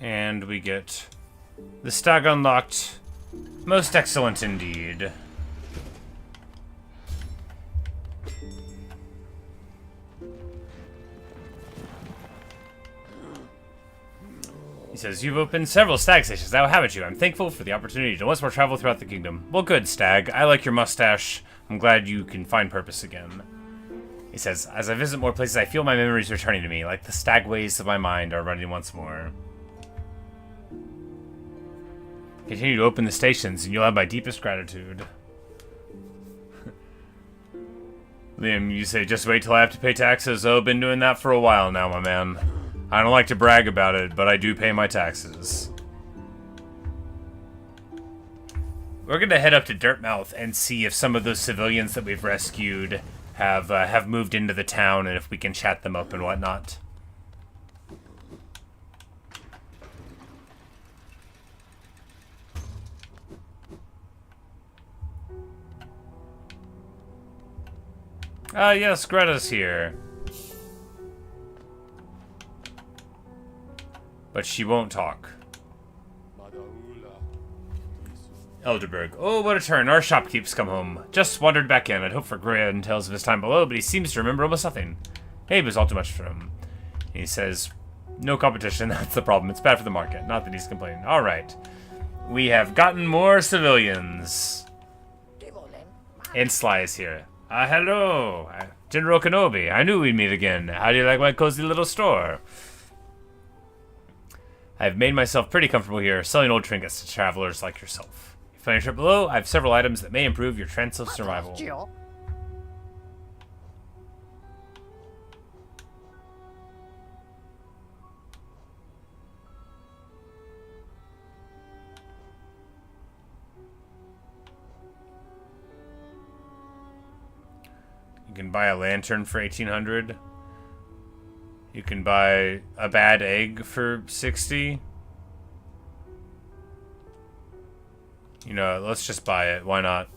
[SPEAKER 1] And we get the stag unlocked. Most excellent indeed. He says, you've opened several stag stations now, haven't you? I'm thankful for the opportunity to once more travel throughout the kingdom. Well, good, stag. I like your mustache. I'm glad you can find purpose again. He says, as I visit more places, I feel my memories returning to me, like the stagways of my mind are running once more. Continue to open the stations, and you'll have my deepest gratitude. Liam, you say, just wait till I have to pay taxes. Oh, been doing that for a while now, my man. I don't like to brag about it, but I do pay my taxes. We're gonna head up to Dirtmouth and see if some of those civilians that we've rescued have moved into the town, and if we can chat them up and whatnot. Ah, yes, Greta's here. But she won't talk. Elderberg. Oh, what a turn. Our shopkeep's come home. Just wandered back in. I'd hoped for grand tales of his time below, but he seems to remember almost nothing. Maybe it was all too much for him. He says, no competition, that's the problem. It's bad for the market. Not that he's complaining. Alright. We have gotten more civilians. And Sly is here. Hello, General Kenobi. I knew we'd meet again. How do you like my cozy little store? I've made myself pretty comfortable here, selling old trinkets to travelers like yourself. If you find your trip below, I have several items that may improve your chance of survival. can buy a lantern for 1800. You can buy a bad egg for 60. You know, let's just buy it. Why not?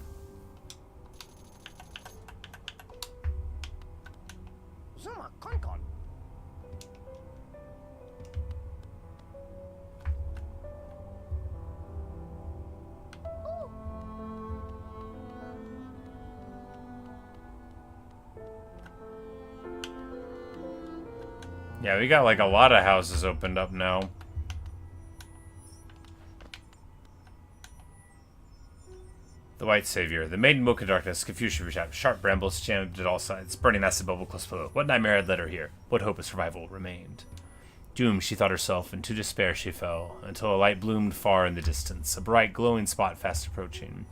[SPEAKER 1] Yeah, we got like a lot of houses opened up now. The White Savior. The maiden woke in darkness, confused she reached sharp brambles jammed at all sides, burning acid bubble close below. What nightmare had led her here? What hope of survival remained? Doomed, she thought herself, and to despair she fell, until a light bloomed far in the distance, a bright glowing spot fast approaching.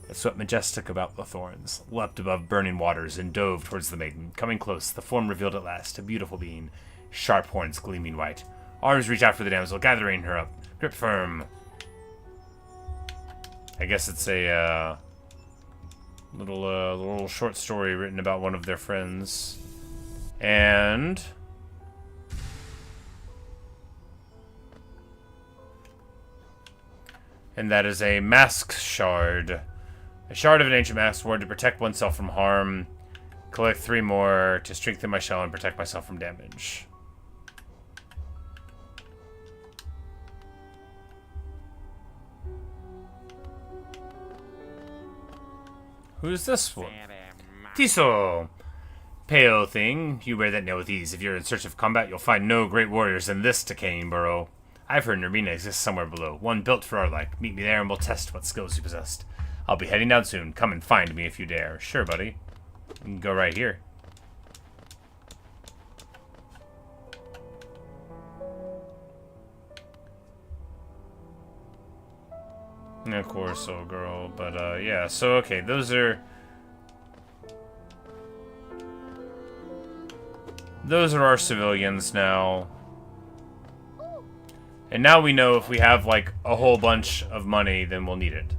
[SPEAKER 1] It swept majestic about the thorns, leapt above burning waters, and dove towards the maiden. Coming close, the form revealed at last, a beautiful being, sharp horns gleaming white. Arms reach out for the damsel, gathering her up. Grip firm. I guess it's a little short story written about one of their friends. And that is a mask shard. A shard of an ancient mask worn to protect oneself from harm. Collect 3 more to strengthen my shell and protect myself from damage. Who's this one? Tiso! Pale thing, you wear that nail with ease. If you're in search of combat, you'll find no great warriors in this decaying burrow. I've heard an arena exists somewhere below, one built for our like. Meet me there and we'll test what skills you possessed. I'll be heading down soon. Come and find me if you dare. Sure, buddy. You can go right here. Of course, old girl, but yeah, so okay, those are our civilians now. And now we know if we have like a whole bunch of money, then we'll need it.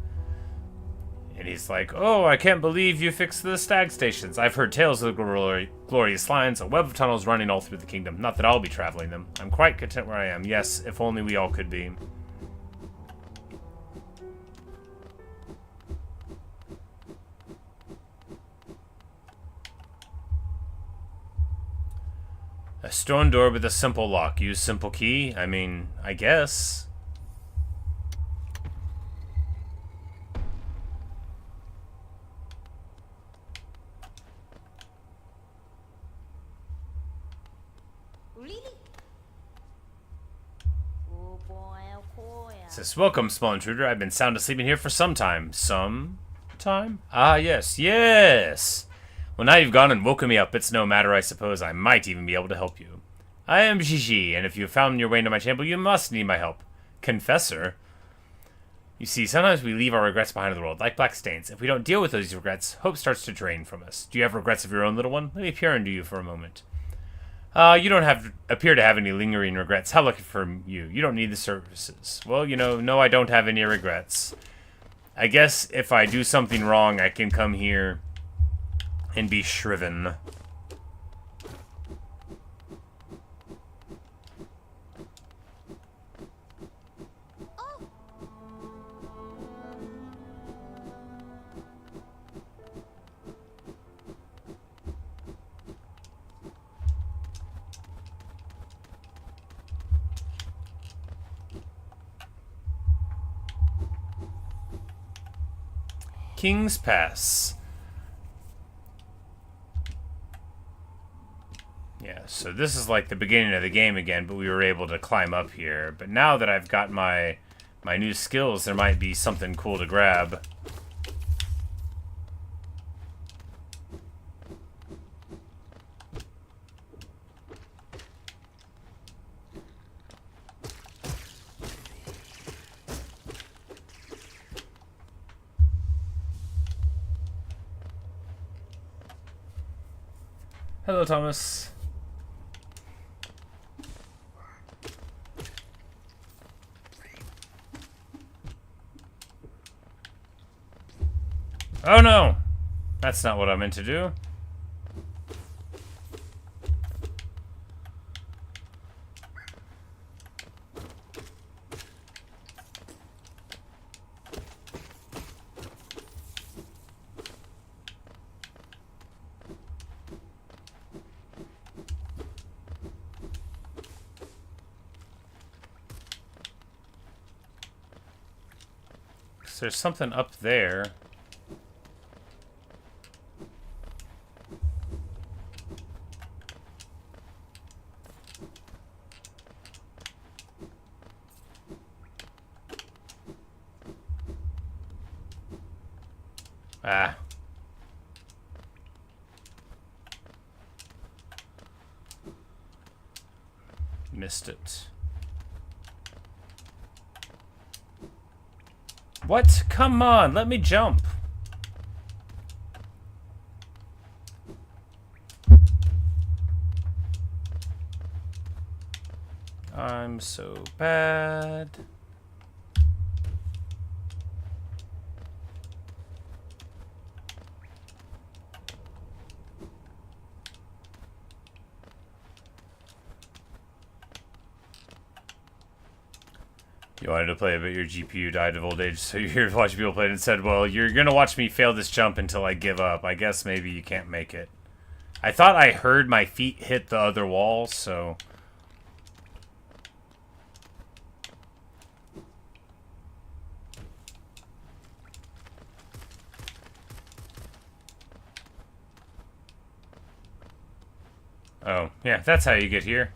[SPEAKER 1] And he's like, oh, I can't believe you fixed the stag stations. I've heard tales of the glorious lines, a web of tunnels running all through the kingdom. Not that I'll be traveling them. I'm quite content where I am. Yes, if only we all could be. A stone door with a simple lock. Use simple key? I mean, I guess. Says, welcome, small intruder. I've been sound asleep in here for some time. Some time? Ah, yes. Yes! Well, now you've gone and woken me up. It's no matter, I suppose. I might even be able to help you. I am Gigi, and if you have found your way into my chamber, you must need my help. Confessor? You see, sometimes we leave our regrets behind in the world, like black stains. If we don't deal with those regrets, hope starts to drain from us. Do you have regrets of your own, little one? Let me peer into you for a moment. You don't appear to have any lingering regrets. How lucky for you. You don't need the services. Well, you know, no, I don't have any regrets. I guess if I do something wrong, I can come here and be shriven. King's Pass. Yeah, so this is like the beginning of the game again, but we were able to climb up here. But now that I've got my new skills, there might be something cool to grab. Hello, Thomas. Oh no! That's not what I meant to do. there's something up there. Ah. Missed it. What? Come on, let me jump. I'm so bad. You wanted to play it, but your GPU died of old age, so you're here to watch people play it and said, well, you're going to watch me fail this jump until I give up. I guess maybe you can't make it. I thought I heard my feet hit the other wall, so... Oh, yeah, that's how you get here.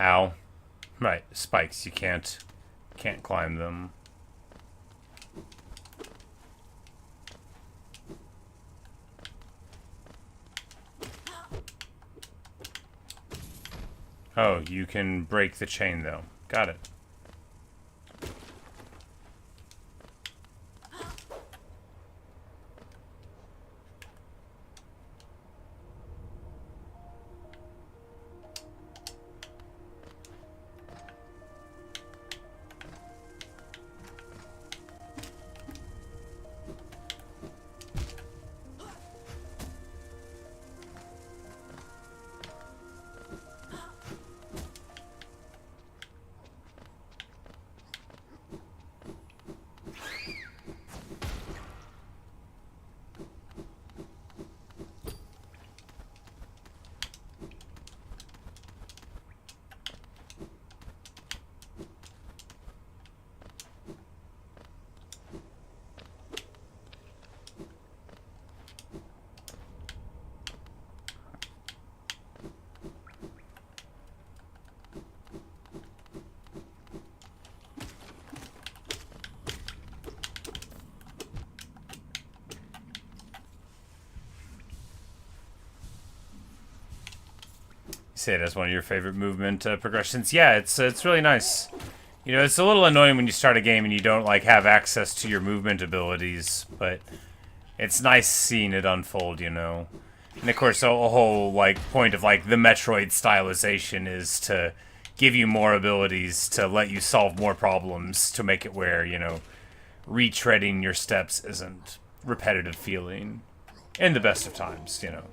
[SPEAKER 1] Ow. Right, spikes, you can't climb them. Oh, you can break the chain though. Got it. Say it as one of your favorite movement progressions. Yeah, it's really nice. You know, it's a little annoying when you start a game and you don't like have access to your movement abilities, but it's nice seeing it unfold, you know. And of course, a whole like point of like the Metroid stylization is to give you more abilities to let you solve more problems to make it where, you know, retreading your steps isn't repetitive feeling in the best of times, you know.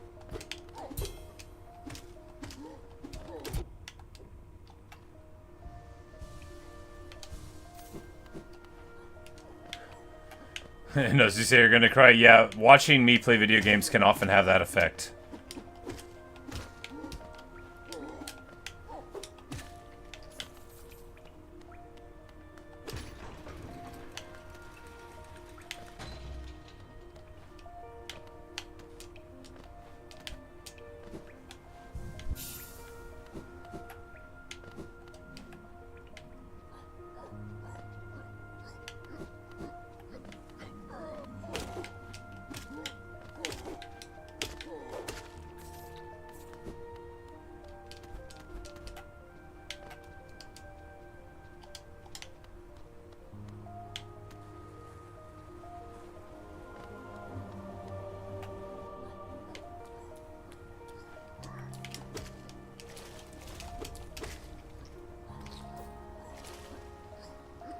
[SPEAKER 1] No, as you say, you're gonna cry. Yeah, watching me play video games can often have that effect.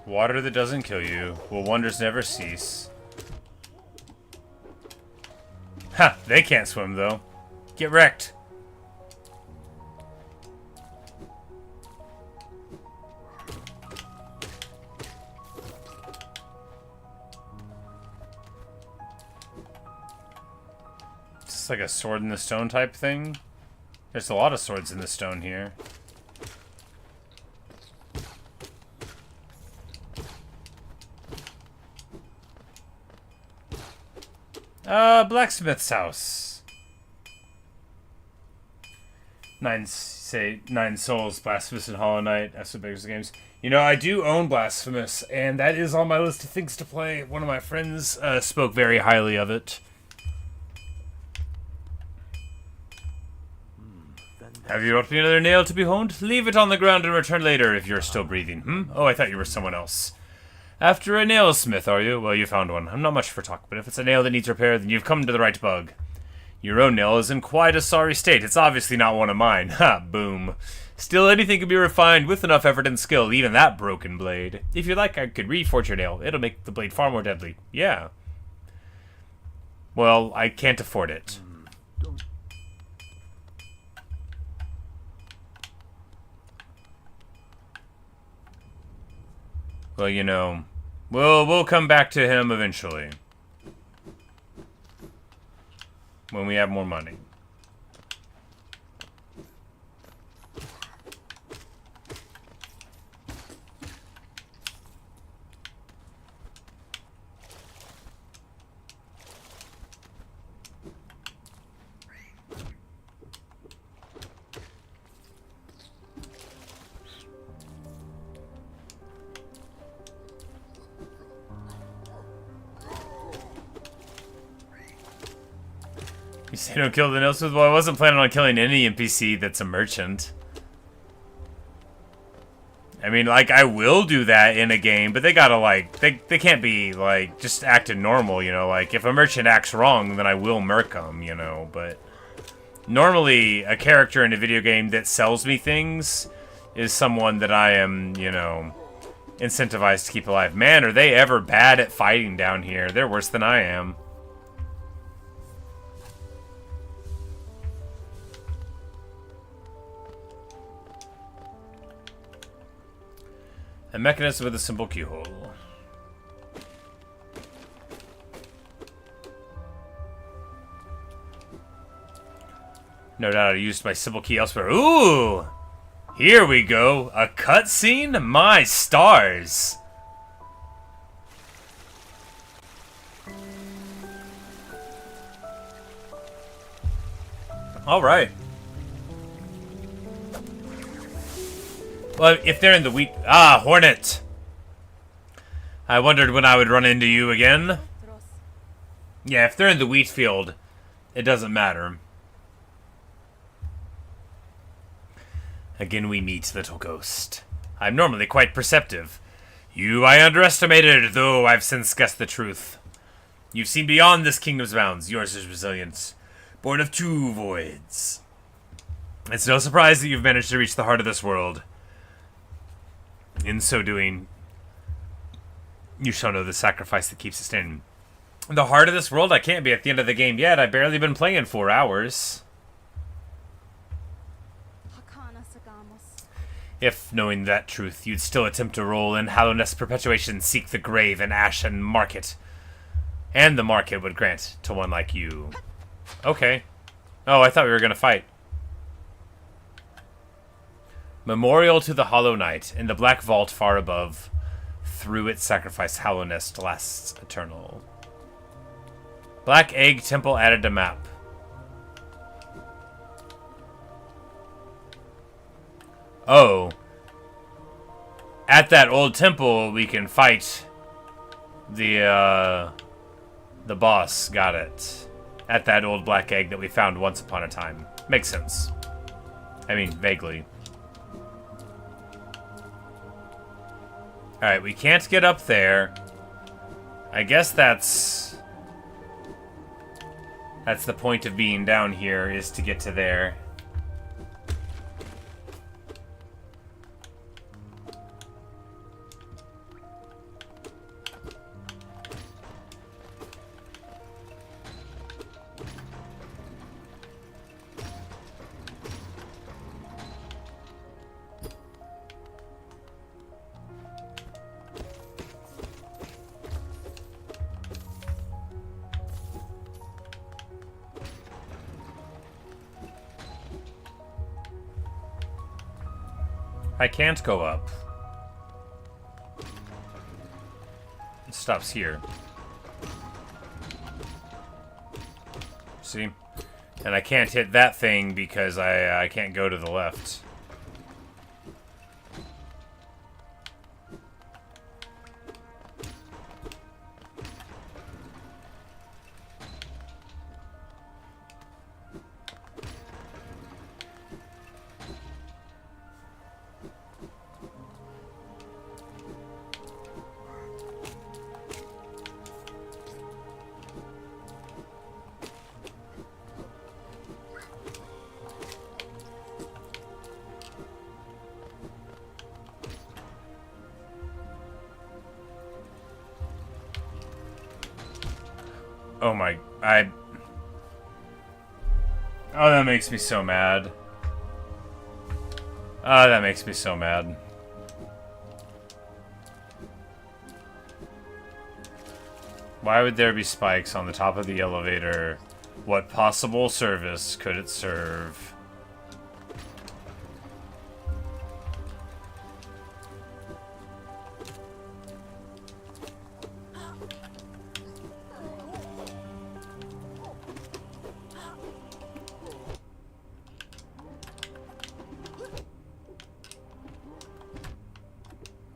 [SPEAKER 1] Water that doesn't kill you. Will wonders never cease? Ha! They can't swim, though. Get wrecked. It's like a sword in the stone type thing. There's a lot of swords in the stone here. Blacksmith's house. 9 souls, Blasphemous and Hollow Knight. That's the biggest games. You know, I do own Blasphemous, and that is on my list of things to play. One of my friends spoke very highly of it. Have you brought me another nail to be honed? Leave it on the ground and return later if you're still breathing. Oh, I thought you were someone else. After a nailsmith, are you? Well, you found one. I'm not much for talk, but if it's a nail that needs repair, then you've come to the right bug. Your own nail is in quite a sorry state. It's obviously not one of mine. Ha, boom. Still, anything can be refined with enough effort and skill, even that broken blade. If you like, I could reforge your nail. It'll make the blade far more deadly. Yeah. Well, I can't afford it. Well, you know, we'll come back to him eventually. When we have more money. You say don't kill the nailsmith? Well, I wasn't planning on killing any NPC that's a merchant. I mean, like, I will do that in a game, but they gotta, like, they can't be, like, just acting normal, you know? Like, if a merchant acts wrong, then I will murk them, you know? But normally, a character in a video game that sells me things is someone that I am, you know, incentivized to keep alive. Man, are they ever bad at fighting down here. They're worse than I am. A mechanism with a simple keyhole. No doubt I used my simple key elsewhere. Ooh! Here we go. A cutscene? My stars! Alright. Well, if they're in the wheat... Ah, Hornet! I wondered when I would run into you again. Yeah, if they're in the wheat field, it doesn't matter. Again we meet, little ghost. I'm normally quite perceptive. You I underestimated, though I've since guessed the truth. You've seen beyond this kingdom's bounds. Yours is resilience. Born of 2 voids. It's no surprise that you've managed to reach the heart of this world. In so doing, you shall know the sacrifice that keeps us in. The heart of this world? I can't be at the end of the game yet. I've barely been playing 4 hours. If, knowing that truth, you'd still attempt to roll in Hallownest perpetuation, seek the grave and ash and market. And the market would grant to one like you. Okay. Oh, I thought we were going to fight. Memorial to the Hollow Knight, in the black vault far above. Through its sacrifice, Hallownest lasts eternal. Black Egg Temple added to map. Oh. At that old temple, we can fight the boss. Got it. At that old black egg that we found once upon a time. Makes sense. I mean, vaguely. Alright, we can't get up there. I guess that's the point of being down here, is to get to there. I can't go up. It stops here. See? And I can't hit that thing because I can't go to the left. Oh my... Oh, that makes me so mad. Oh, that makes me so mad. Why would there be spikes on the top of the elevator? What possible service could it serve?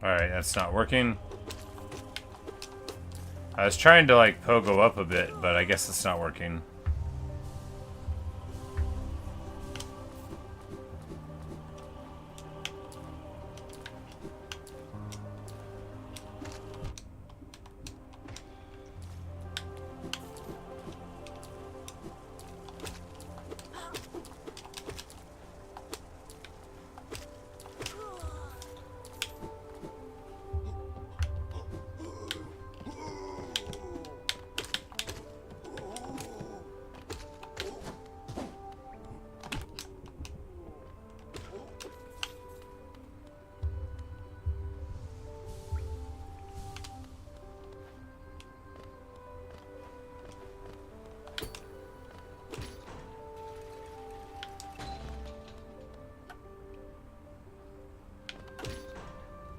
[SPEAKER 1] Alright, that's not working. I was trying to, like, pogo up a bit, but I guess it's not working.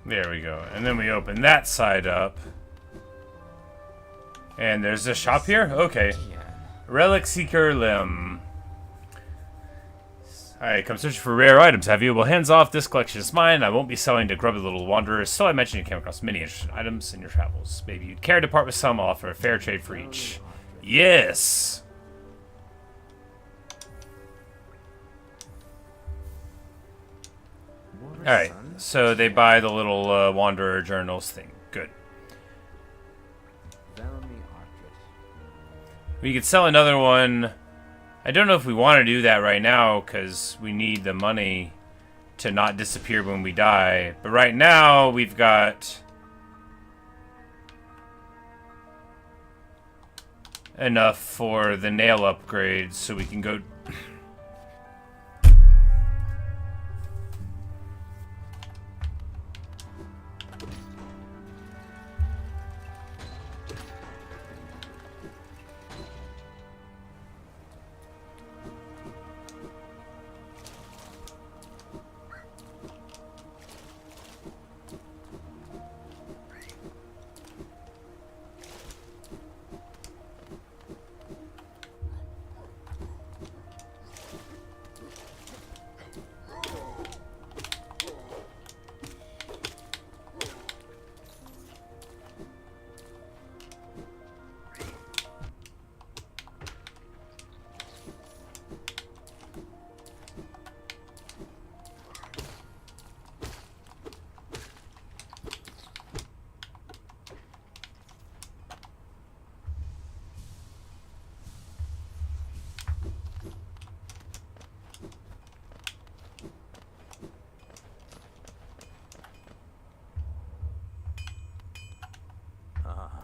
[SPEAKER 1] There we go. And then we open that side up. And there's a shop here? Okay. Relic Seeker Limb. Alright, come searching for rare items, have you? Well, hands off, this collection is mine. I won't be selling to grubby little wanderers, so I mentioned you came across many interesting items in your travels. Maybe you'd care to part with some, I'll offer a fair trade for each. Yes! Alright, so they buy the little Wanderer Journals thing. Good. We could sell another one. I don't know if we want to do that right now, because we need the money to not disappear when we die. But right now, we've got enough for the nail upgrades, so we can go...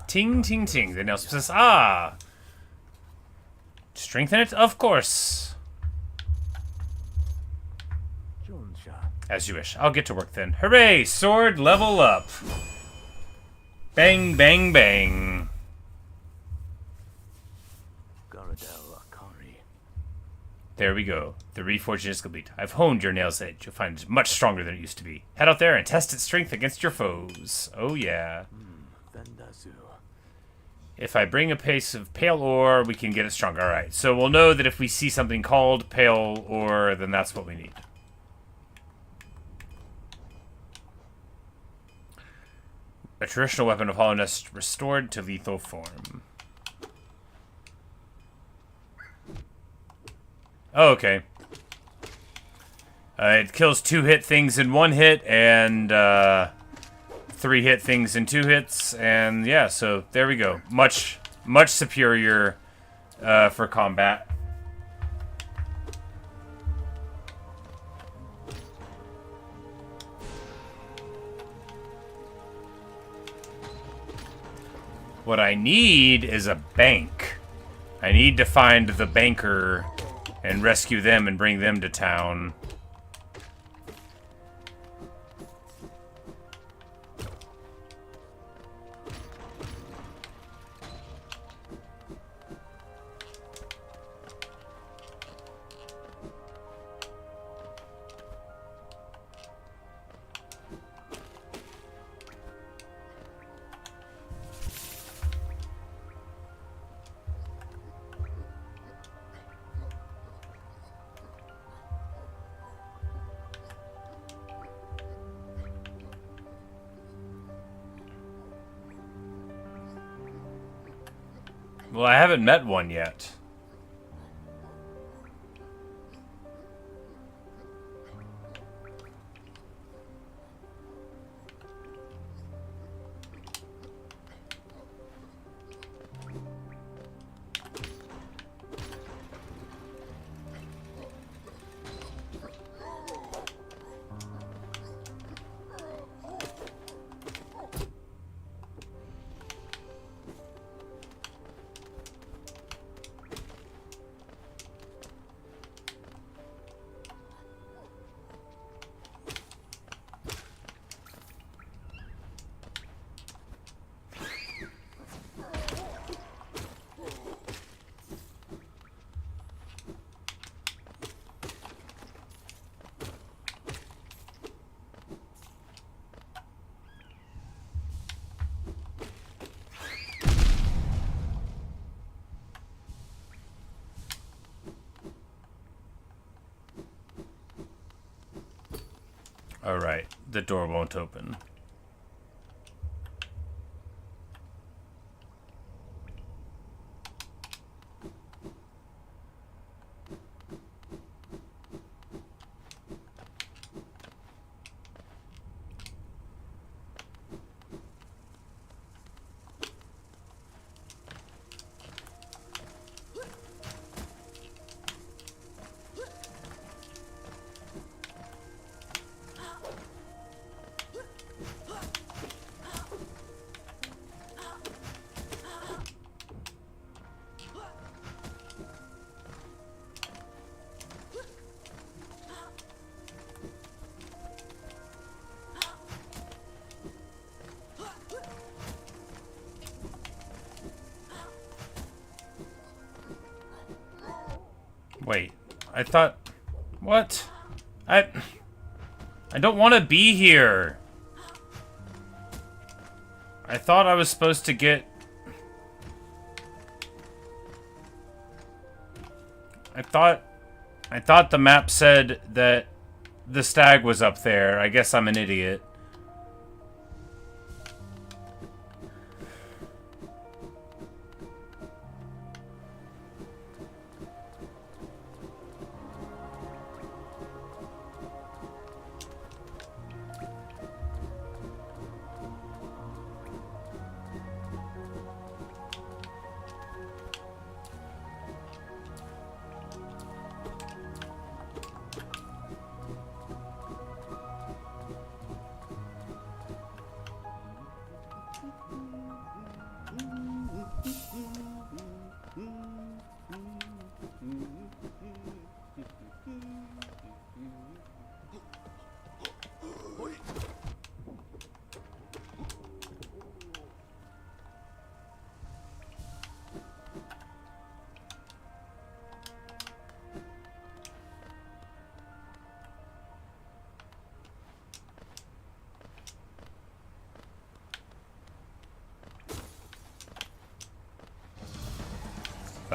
[SPEAKER 1] Ting, ting, ting. The nail says, ah! Strengthen it? Of course. As you wish. I'll get to work then. Hooray! Sword level up. Bang, bang, bang. There we go. The reforging is complete. I've honed your nail's edge. You'll find it much stronger than it used to be. Head out there and test its strength against your foes. Oh, yeah. If I bring a piece of pale ore, we can get it stronger. Alright, so we'll know that if we see something called pale ore, then that's what we need. A traditional weapon of hollowness restored to lethal form. Oh, okay. It kills 2-hit things in 1 hit, and 3-hit things in 2 hits, and yeah, so there we go. Much superior for combat. What I need is a bank. I need to find the banker and rescue them and bring them to town. Well, I haven't met one yet. Alright, the door won't open. Wait, I thought... What? I don't want to be here. I thought I was supposed to get... I thought the map said that the stag was up there. I guess I'm an idiot.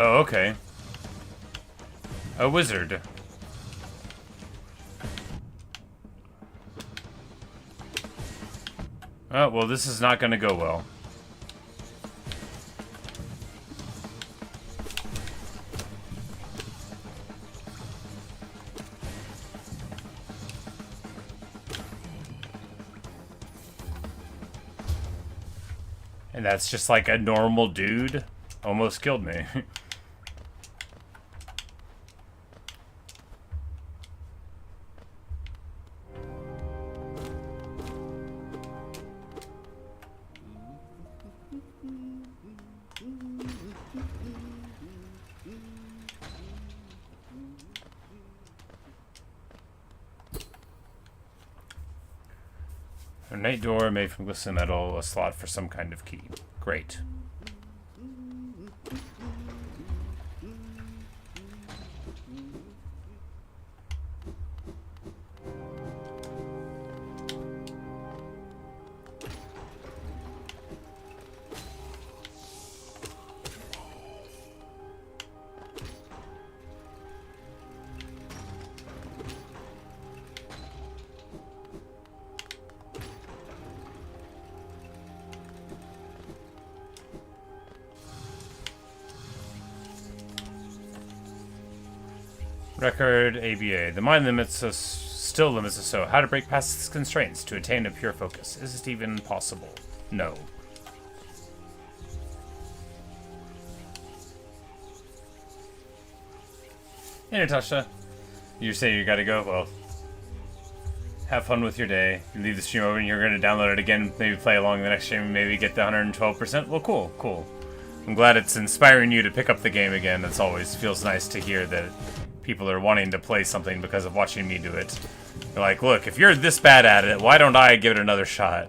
[SPEAKER 1] Oh, okay. A wizard. Oh, well, this is not going to go well. And that's just like a normal dude. Almost killed me. A night door made from glistening metal, a slot for some kind of key. Great. Record ABA. The mind limits us, still limits us so. How to break past its constraints to attain a pure focus. Is it even possible? No. Hey, Natasha. You say you gotta go? Well, have fun with your day. You leave the stream over and you're gonna download it again, maybe play along the next stream, maybe get the 112%. Well, cool, cool. I'm glad it's inspiring you to pick up the game again. It's always feels nice to hear that people are wanting to play something because of watching me do it. They're like, look, if you're this bad at it, why don't I give it another shot?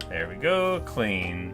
[SPEAKER 1] There we go, clean.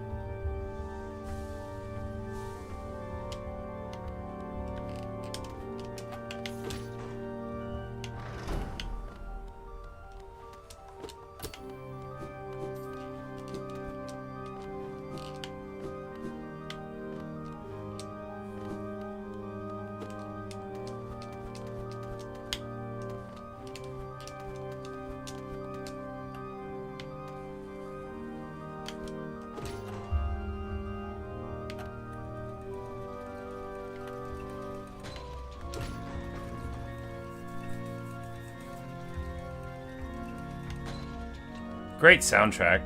[SPEAKER 1] Great soundtrack.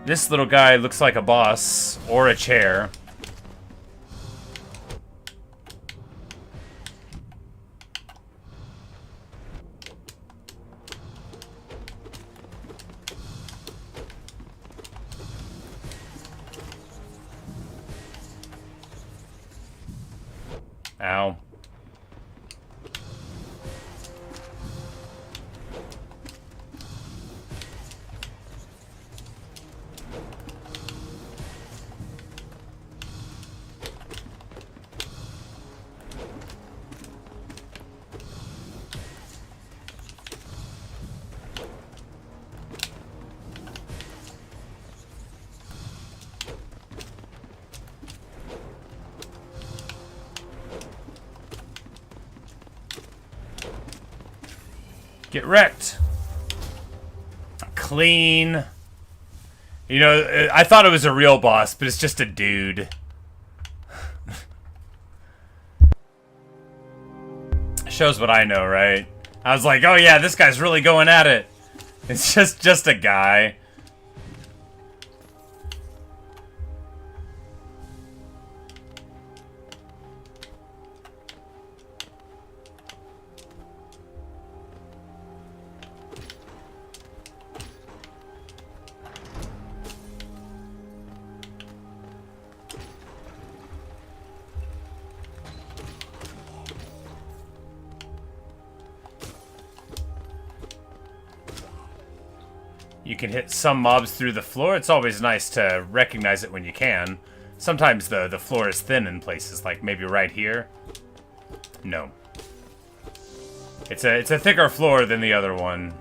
[SPEAKER 1] This little guy looks like a boss or a chair. Ow. Get wrecked. Clean. You know, I thought it was a real boss, but it's just a dude. Shows what I know, right? I was like, oh yeah, this guy's really going at it. It's just a guy. You can hit some mobs through the floor. It's always nice to recognize it when you can. Sometimes the floor is thin in places, like maybe right here. No. It's a thicker floor than the other one.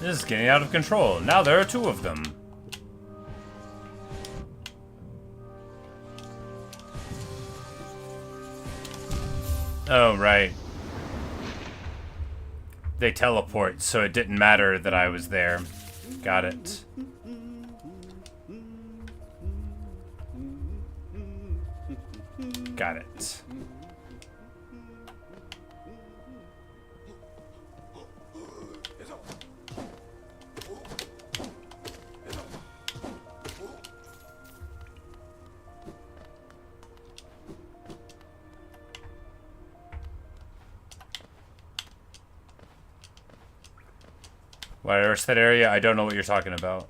[SPEAKER 1] This is getting out of control. Now there are 2 of them. Oh, right. They teleport, so it didn't matter that I was there. Got it. Got it. Where's that area? I don't know what you're talking about.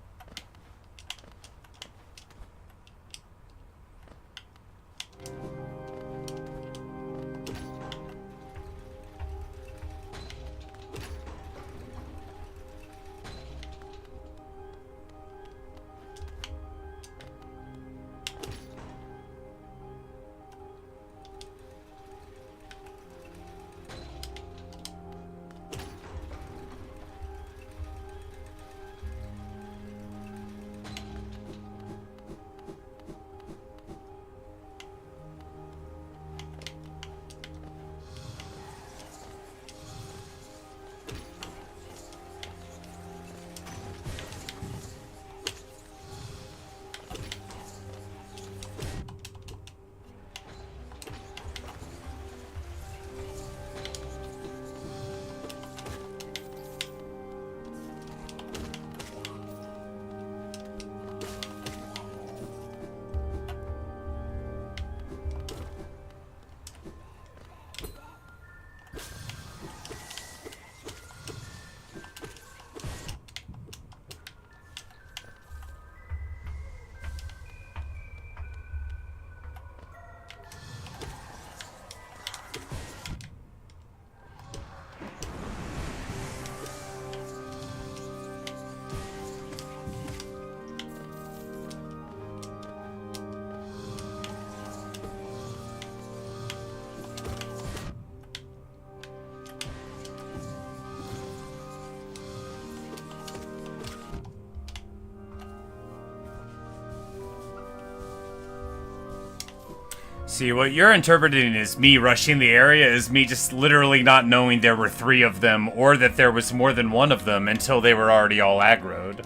[SPEAKER 1] See, what you're interpreting as me rushing the area is me just literally not knowing there were 3 of them, or that there was more than 1 of them until they were already all aggroed.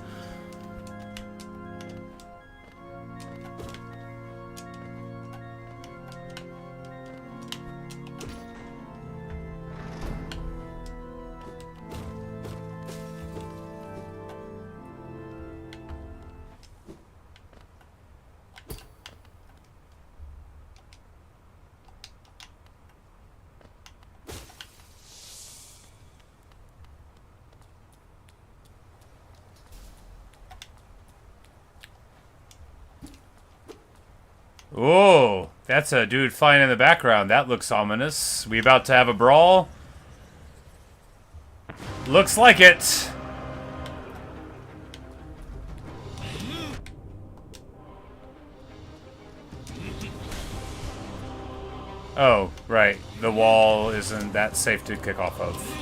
[SPEAKER 1] Oh, that's a dude flying in the background. That looks ominous. We about to have a brawl? Looks like it. Oh, right. The wall isn't that safe to kick off of.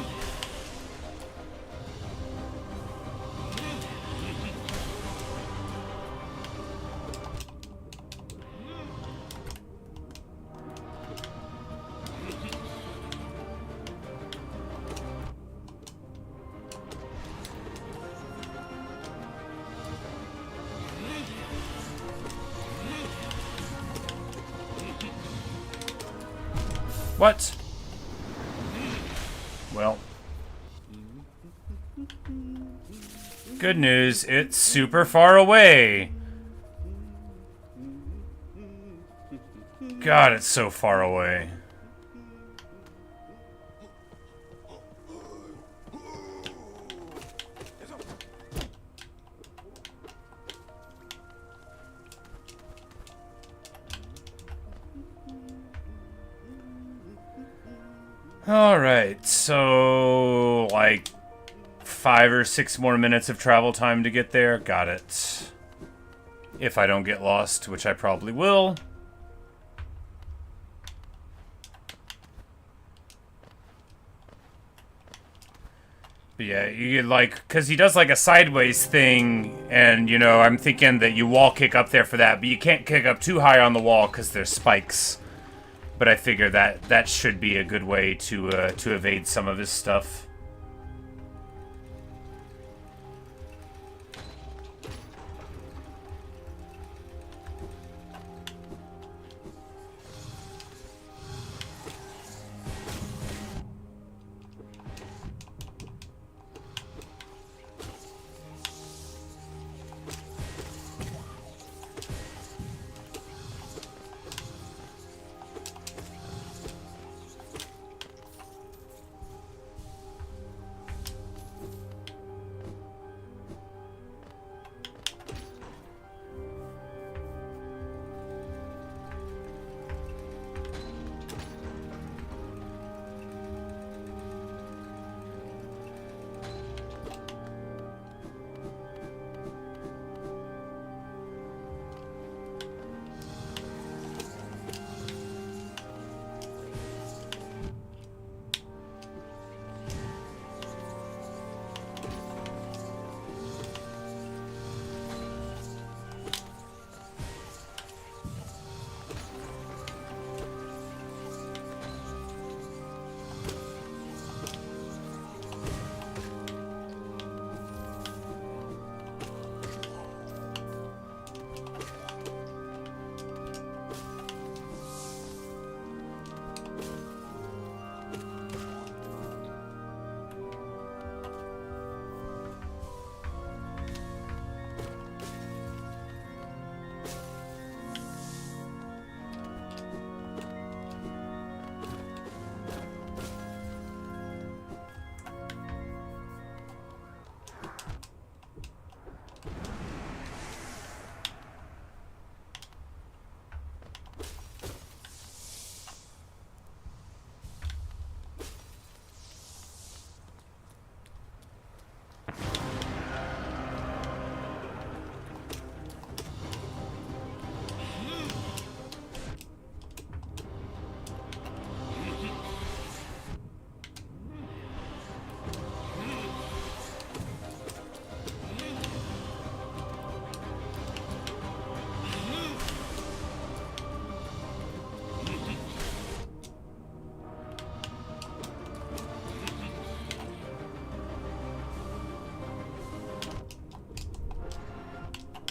[SPEAKER 1] What? Well. Good news, it's super far away. God, it's so far away. Alright, so like 5 or 6 more minutes of travel time to get there. Got it. If I don't get lost, which I probably will. But yeah, you could, like, because he does, like, a sideways thing, and, you know, I'm thinking that you wall kick up there for that, but you can't kick up too high on the wall because there's spikes. But I figure that should be a good way to evade some of his stuff.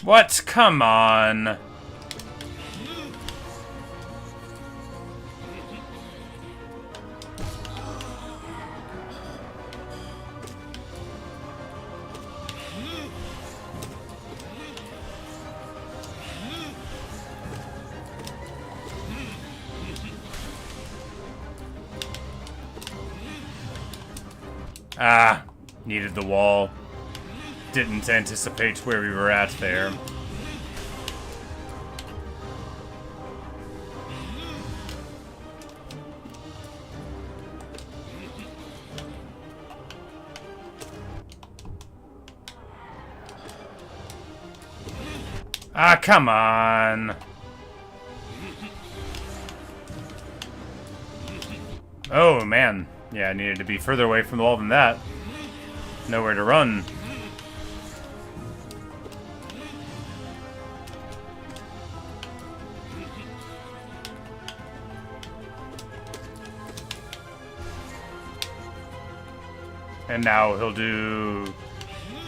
[SPEAKER 1] What? Come on. Ah, needed the wall. Didn't anticipate where we were at there. Ah, come on. Oh, man. Yeah, I needed to be further away from the wall than that. Nowhere to run. And now he'll do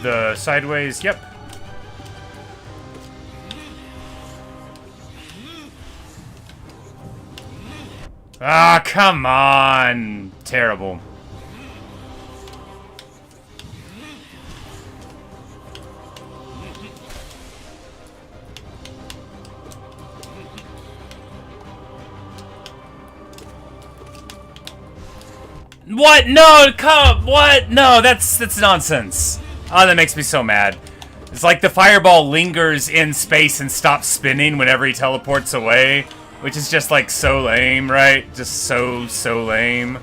[SPEAKER 1] the sideways. Yep. Ah, come on. Terrible. What? No, come. What? No, that's nonsense. Oh, that makes me so mad. It's like the fireball lingers in space and stops spinning whenever he teleports away, which is just like so lame, right? Just so lame.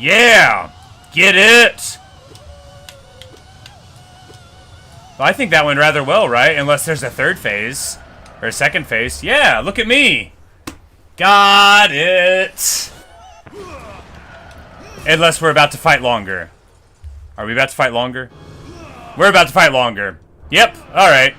[SPEAKER 1] Yeah! Get it! Well, I think that went rather well, right? Unless there's a third phase. Or a second phase. Yeah, look at me! Got it! Unless we're about to fight longer. Are we about to fight longer? We're about to fight longer. Yep, alright.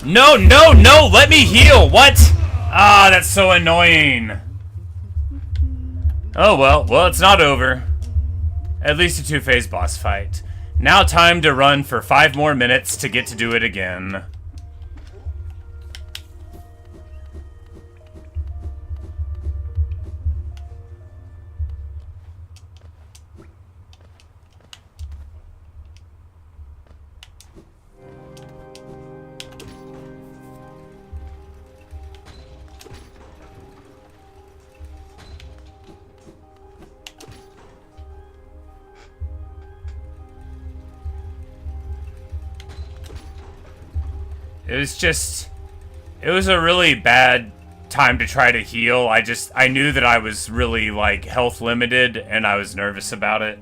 [SPEAKER 1] No, no, no! Let me heal! What? Ah, that's so annoying. Oh well, it's not over. At least a 2-phase boss fight. Now time to run for 5 more minutes to get to do it again. It was a really bad time to try to heal. I knew that I was really, like, health limited, and I was nervous about it.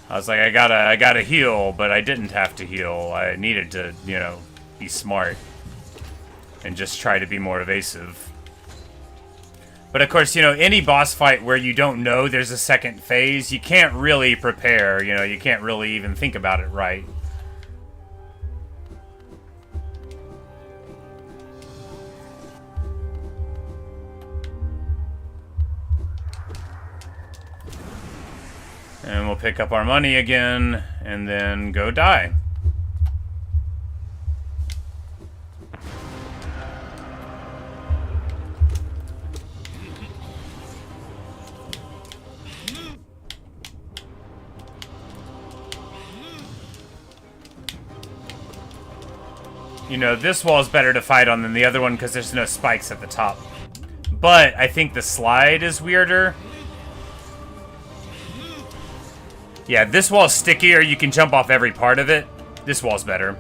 [SPEAKER 1] I was like, I gotta heal, but I didn't have to heal. I needed to, you know, be smart. And just try to be more evasive. But of course, you know, any boss fight where you don't know there's a second phase, you can't really prepare, you know, you can't really even think about it right. And we'll pick up our money again, and then go die. You know, this wall is better to fight on than the other one because there's no spikes at the top. But I think the slide is weirder. Yeah, this wall's stickier. You can jump off every part of it. This wall's better.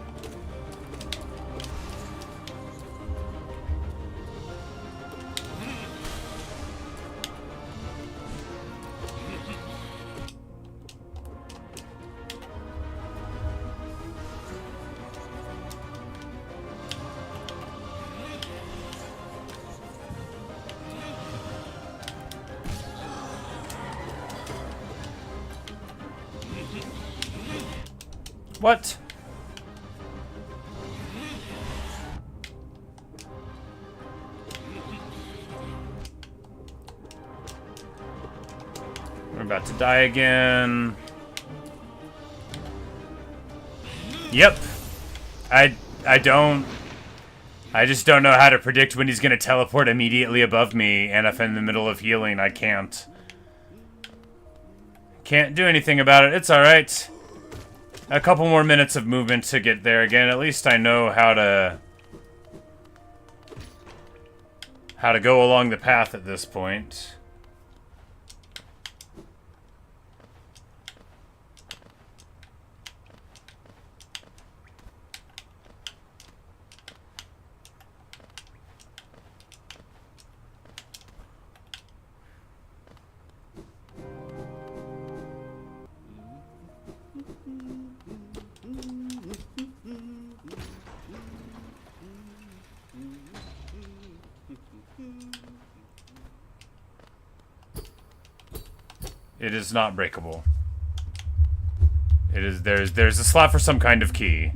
[SPEAKER 1] What? We're about to die again. Yep. I just don't know how to predict when he's gonna teleport immediately above me, and if I'm in the middle of healing, I can't. Can't do anything about it. It's alright. A couple more minutes of movement to get there again. At least I know how to go along the path at this point. It is not breakable. It is there's a slot for some kind of key.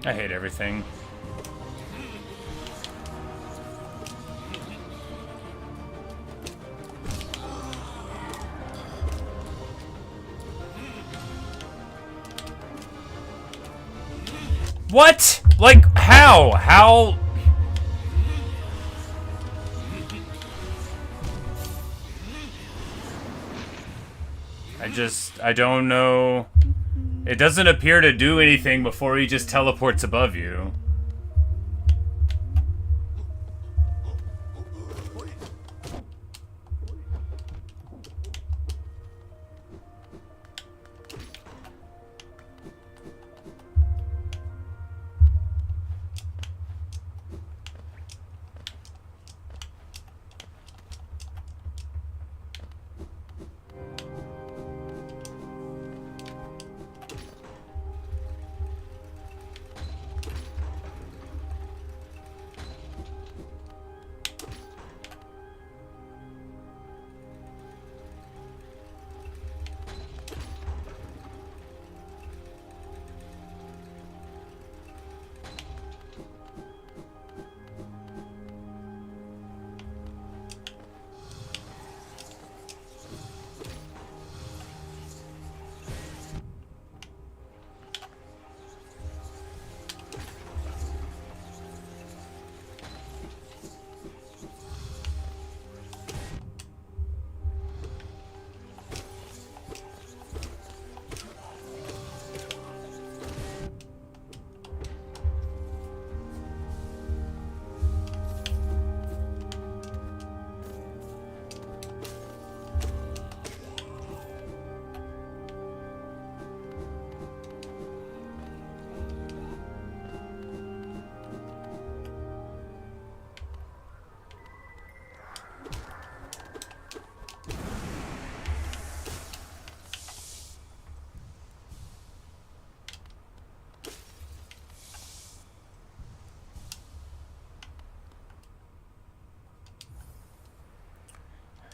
[SPEAKER 1] I hate everything. What? Like, how? How? I don't know. It doesn't appear to do anything before he just teleports above you.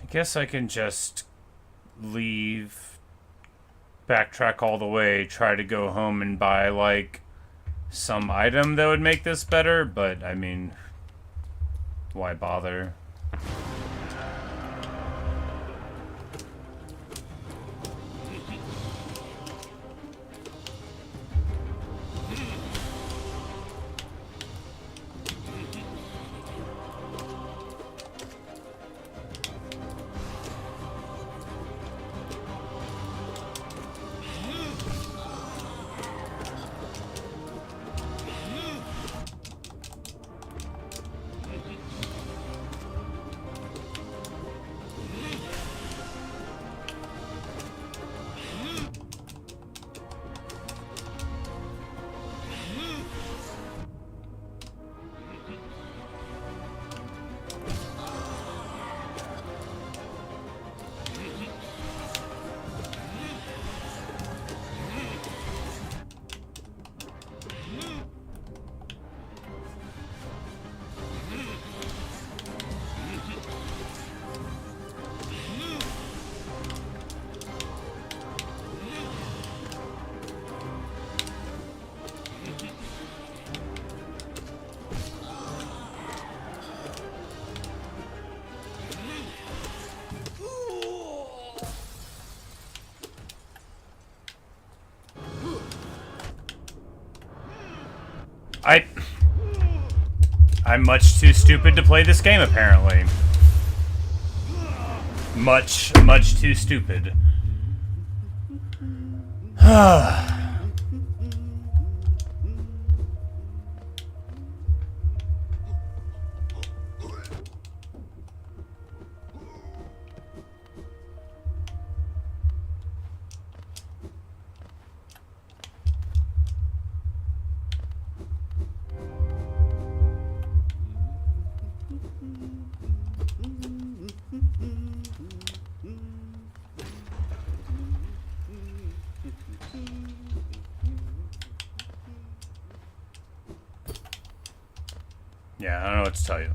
[SPEAKER 1] I guess I can just leave, backtrack all the way, try to go home and buy, like, some item that would make this better, but, I mean, why bother? I'm much too stupid to play this game, apparently. Much too stupid. Yeah, I don't know what to tell you.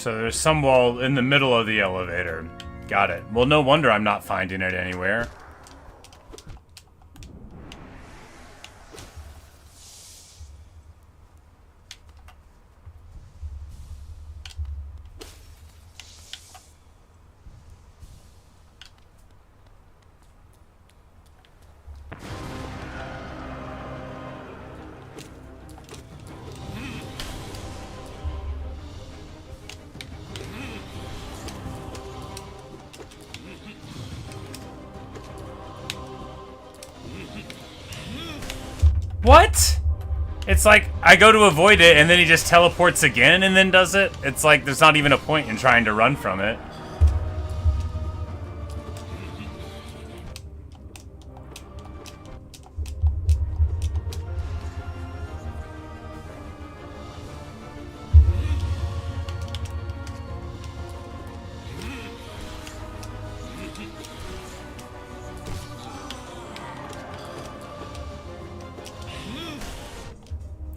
[SPEAKER 1] So there's some wall in the middle of the elevator. Got it. Well, no wonder I'm not finding it anywhere. What? It's like, I go to avoid it, and then he just teleports again and then does it? It's like, there's not even a point in trying to run from it.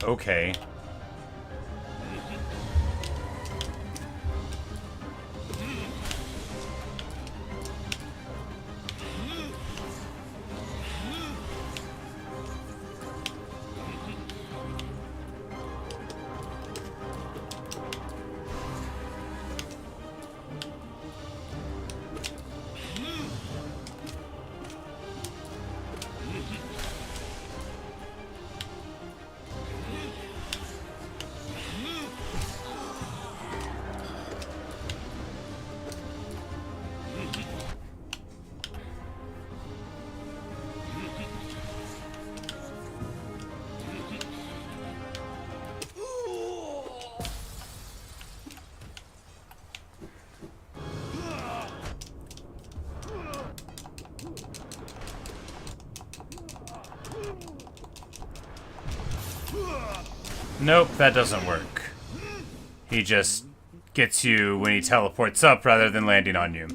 [SPEAKER 1] Okay. Nope, that doesn't work. He just gets you when he teleports up rather than landing on you.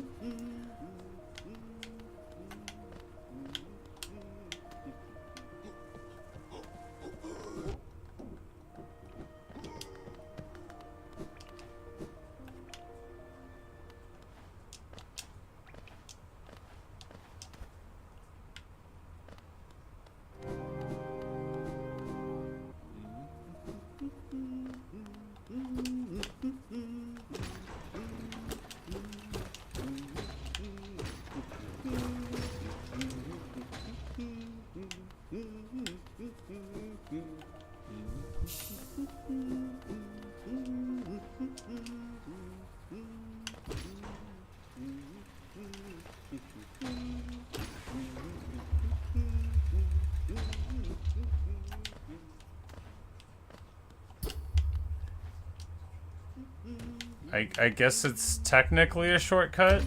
[SPEAKER 1] I guess it's technically a shortcut.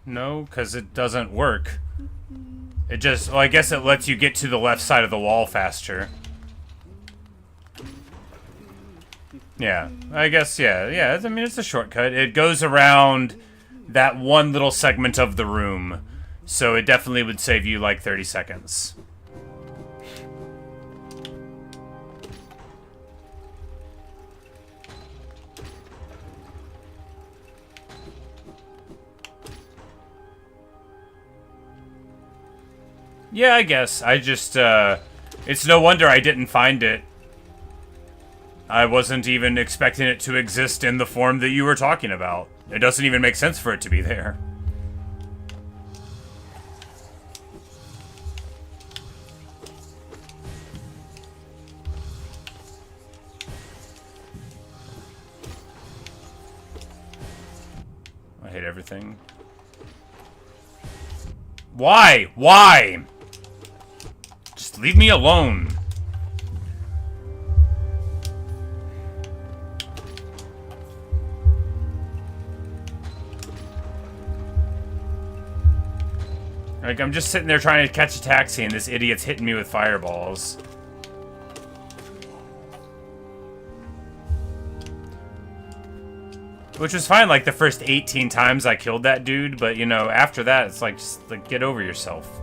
[SPEAKER 1] No, because it doesn't work. It just, well, I guess it lets you get to the left side of the wall faster. Yeah, I guess, yeah, I mean, it's a shortcut. It goes around that one little segment of the room, so it definitely would save you like 30 seconds. Yeah, I guess. I just, it's no wonder I didn't find it. I wasn't even expecting it to exist in the form that you were talking about. It doesn't even make sense for it to be there. I hate everything. Why? Why? Just leave me alone. Like, I'm just sitting there trying to catch a taxi and this idiot's hitting me with fireballs. Which was fine, like, the first 18 times I killed that dude, but, you know, after that, it's like, just, like, get over yourself.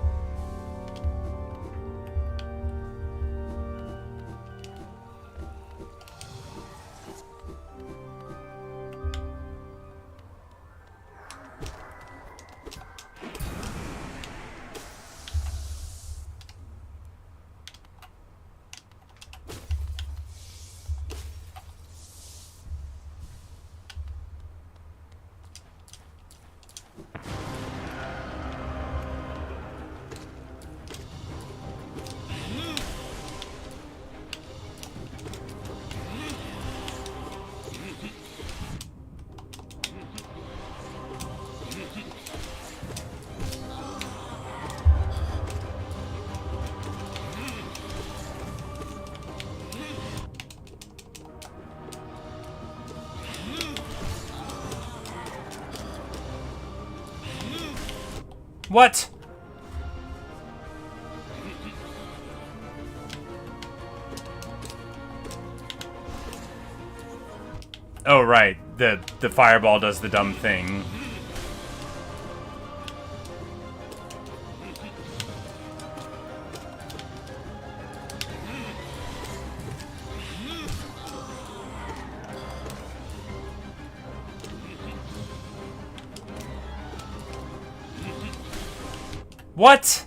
[SPEAKER 1] What? Oh, right. The fireball does the dumb thing. What?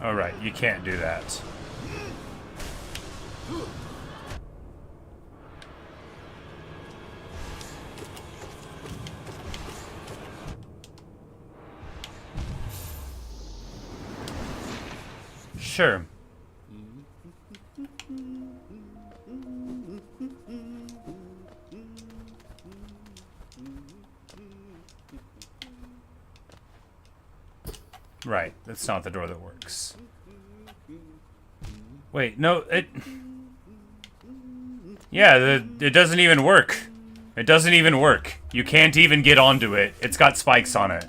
[SPEAKER 1] All right, you can't do that. Sure. Right, that's not the door that works. Wait, no, it... Yeah, it doesn't even work. It doesn't even work. You can't even get onto it. It's got spikes on it.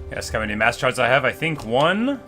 [SPEAKER 1] Yes, how many mass shards I have? I think one?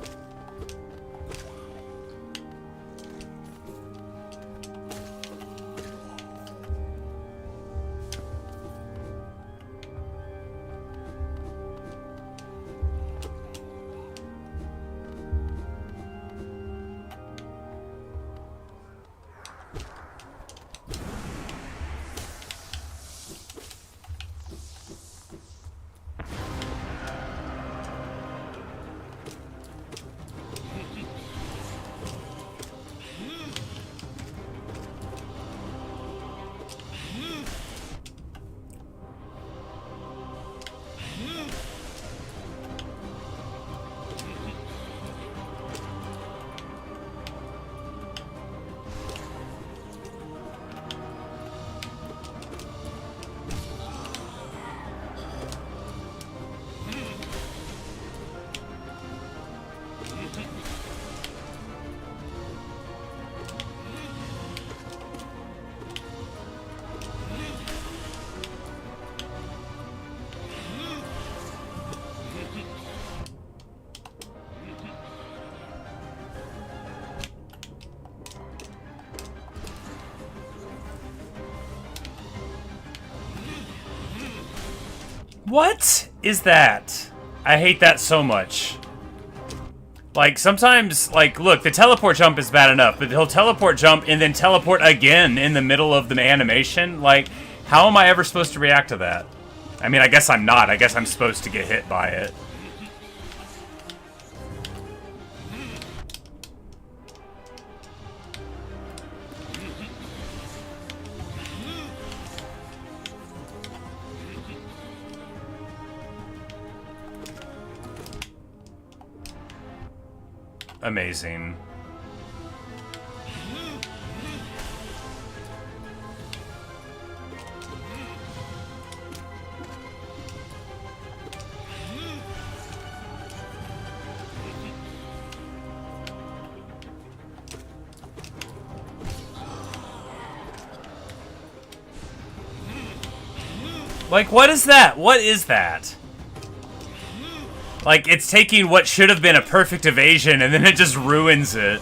[SPEAKER 1] What is that? I hate that so much. Like, sometimes, like, look, the teleport jump is bad enough, but he'll teleport jump and then teleport again in the middle of the animation. Like, how am I ever supposed to react to that? I mean, I guess I'm not. I guess I'm supposed to get hit by it. Amazing. Like, what is that? What is that? Like, it's taking what should have been a perfect evasion, and then it just ruins it.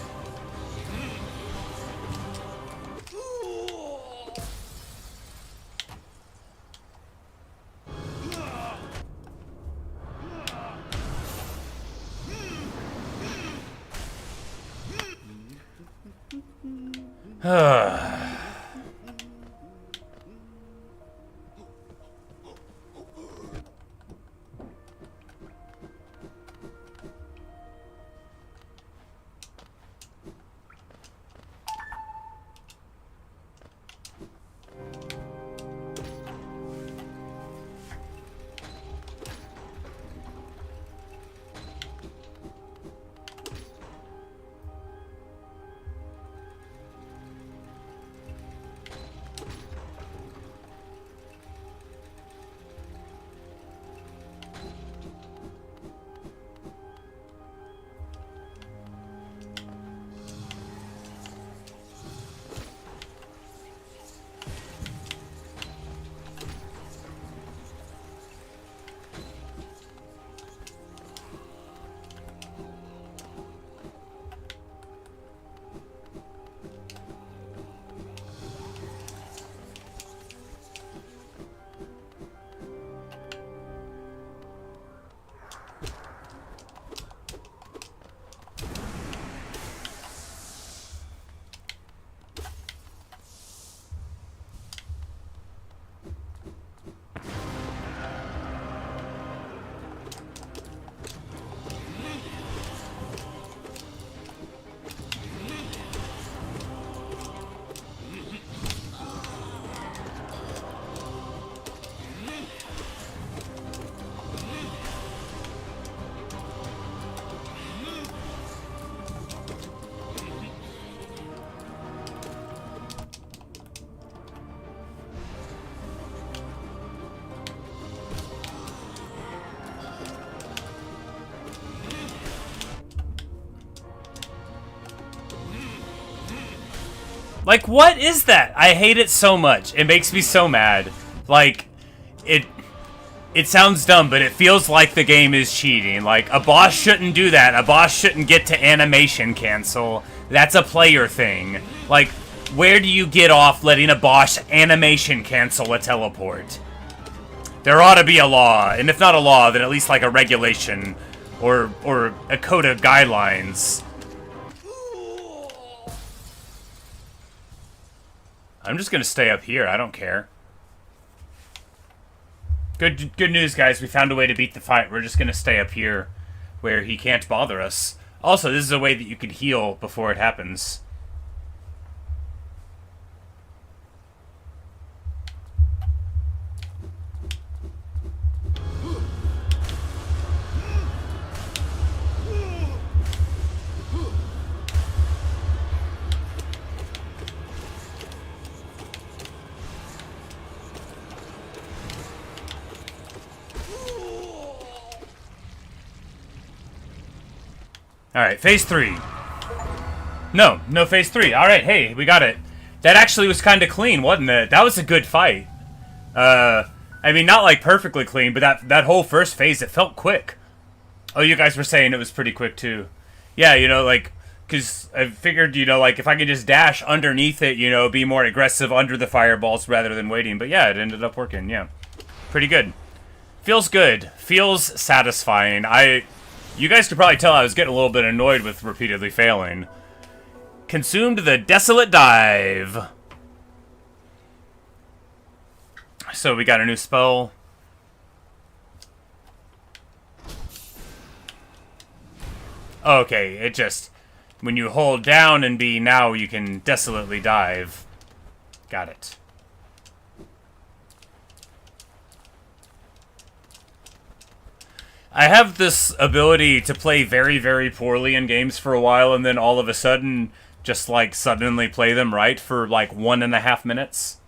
[SPEAKER 1] Like, what is that? I hate it so much. It makes me so mad. Like, it sounds dumb, but it feels like the game is cheating. Like, a boss shouldn't do that. A boss shouldn't get to animation cancel. That's a player thing. Like, where do you get off letting a boss animation cancel a teleport? There ought to be a law, and if not a law, then at least like a regulation or a code of guidelines. I'm just gonna stay up here. I don't care. Good news, guys. We found a way to beat the fight. We're just gonna stay up here where he can't bother us. Also, this is a way that you can heal before it happens. Alright, phase 3. No phase 3. Alright, hey, we got it. That actually was kind of clean, wasn't it? That was a good fight. I mean, not like perfectly clean, but that whole first phase, it felt quick. Oh, you guys were saying it was pretty quick, too. Yeah, you know, like, because I figured, you know, like, if I could just dash underneath it, you know, be more aggressive under the fireballs rather than waiting. But yeah, it ended up working, yeah. Pretty good. Feels good. Feels satisfying. You guys could probably tell I was getting a little bit annoyed with repeatedly failing. Consumed the Desolate Dive. So we got a new spell. Okay, it just... When you hold down and B now, you can desolately dive. Got it. I have this ability to play very, very poorly in games for a while, and then all of a sudden, just, like, suddenly play them right for, like, 1.5 minutes.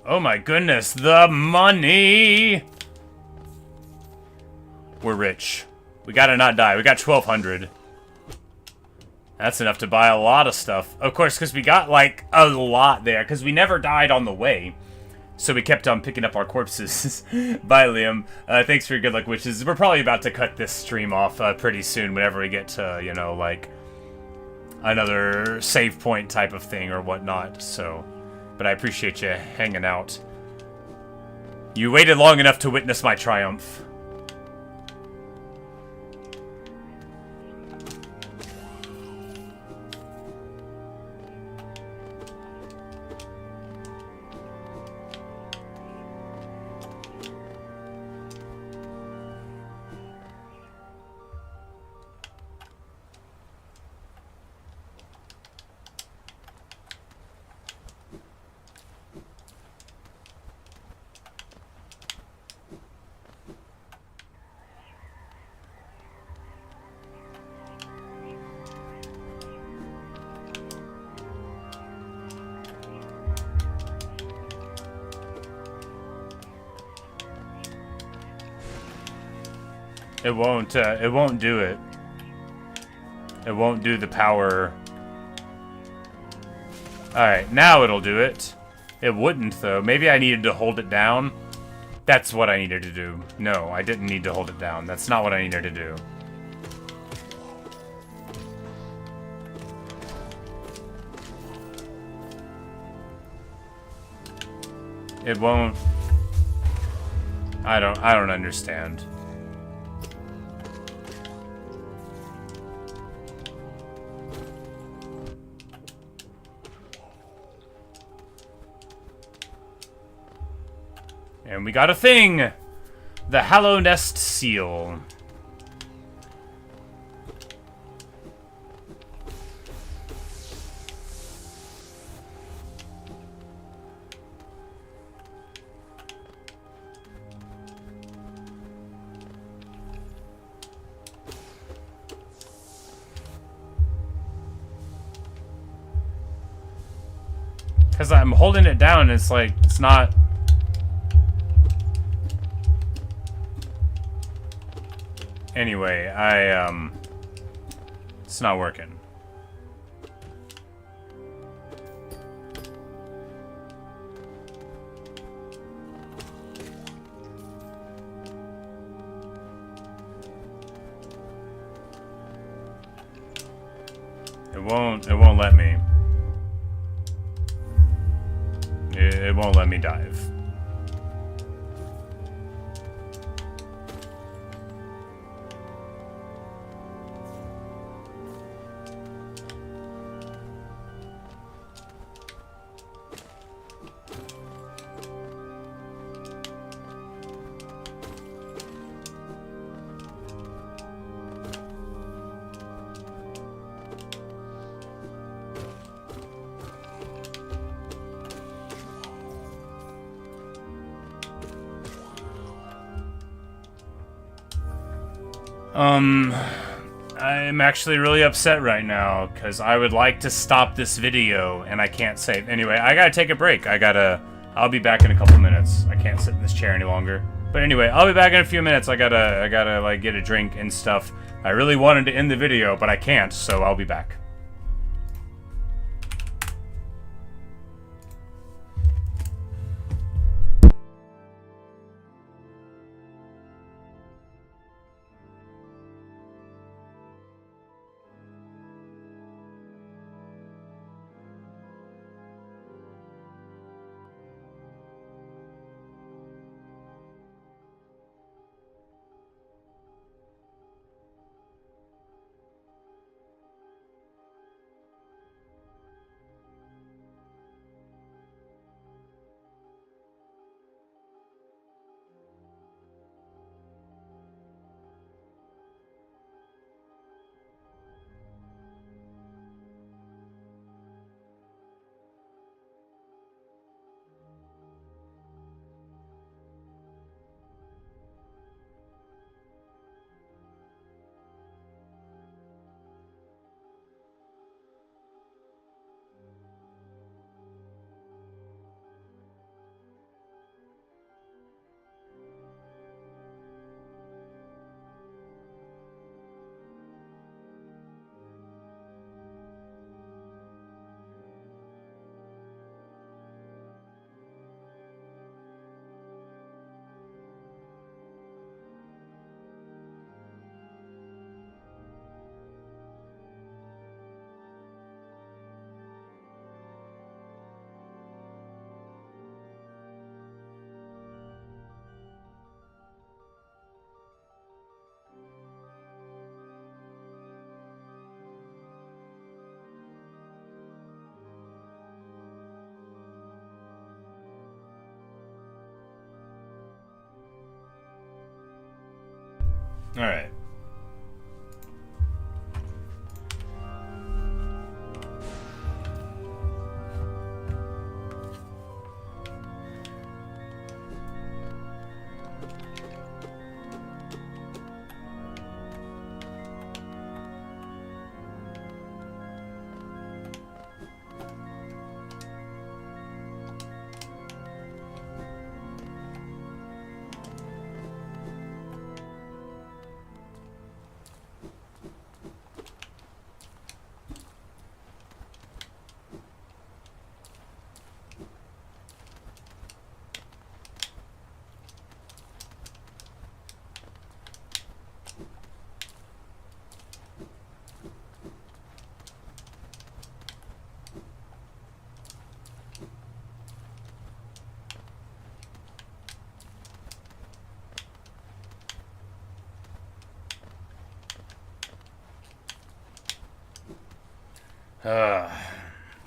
[SPEAKER 1] Oh my goodness, the money! We're rich. We gotta not die. We got 1,200. That's enough to buy a lot of stuff. Of course, because we got, like, a lot there. Because we never died on the way. So we kept on picking up our corpses. Bye, Liam. Thanks for your good luck wishes. We're probably about to cut this stream off pretty soon whenever we get to, you know, like, another save point type of thing or whatnot. So, but I appreciate you hanging out. You waited long enough to witness my triumph. It won't do it. It won't do the power. Alright, now it'll do it. It wouldn't, though. Maybe I needed to hold it down. That's what I needed to do. No, I didn't need to hold it down. That's not what I needed to do. It won't... I don't understand. And we got a thing! The Hallow Nest Seal. Because I'm holding it down and it's like, it's not... Anyway, it's not working. It won't let me. It won't let me dive. I'm actually really upset right now, because I would like to stop this video, and I can't save. Anyway, I gotta take a break. I'll be back in a couple minutes. I can't sit in this chair any longer. But anyway, I'll be back in a few minutes. I gotta, like, get a drink and stuff. I really wanted to end the video, but I can't, so I'll be back. Alright.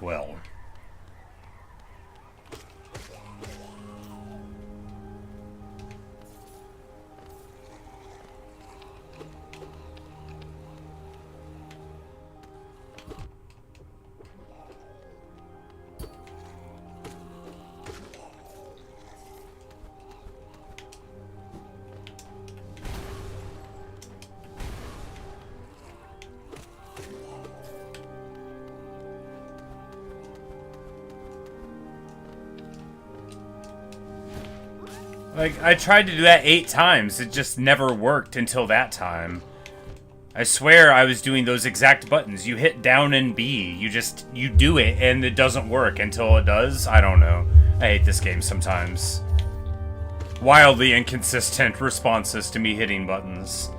[SPEAKER 1] Well. Like, I tried to do that 8 times. It just never worked until that time. I swear I was doing those exact buttons. You hit down and B. You do it, and it doesn't work until it does. I don't know. I hate this game sometimes. Wildly inconsistent responses to me hitting buttons.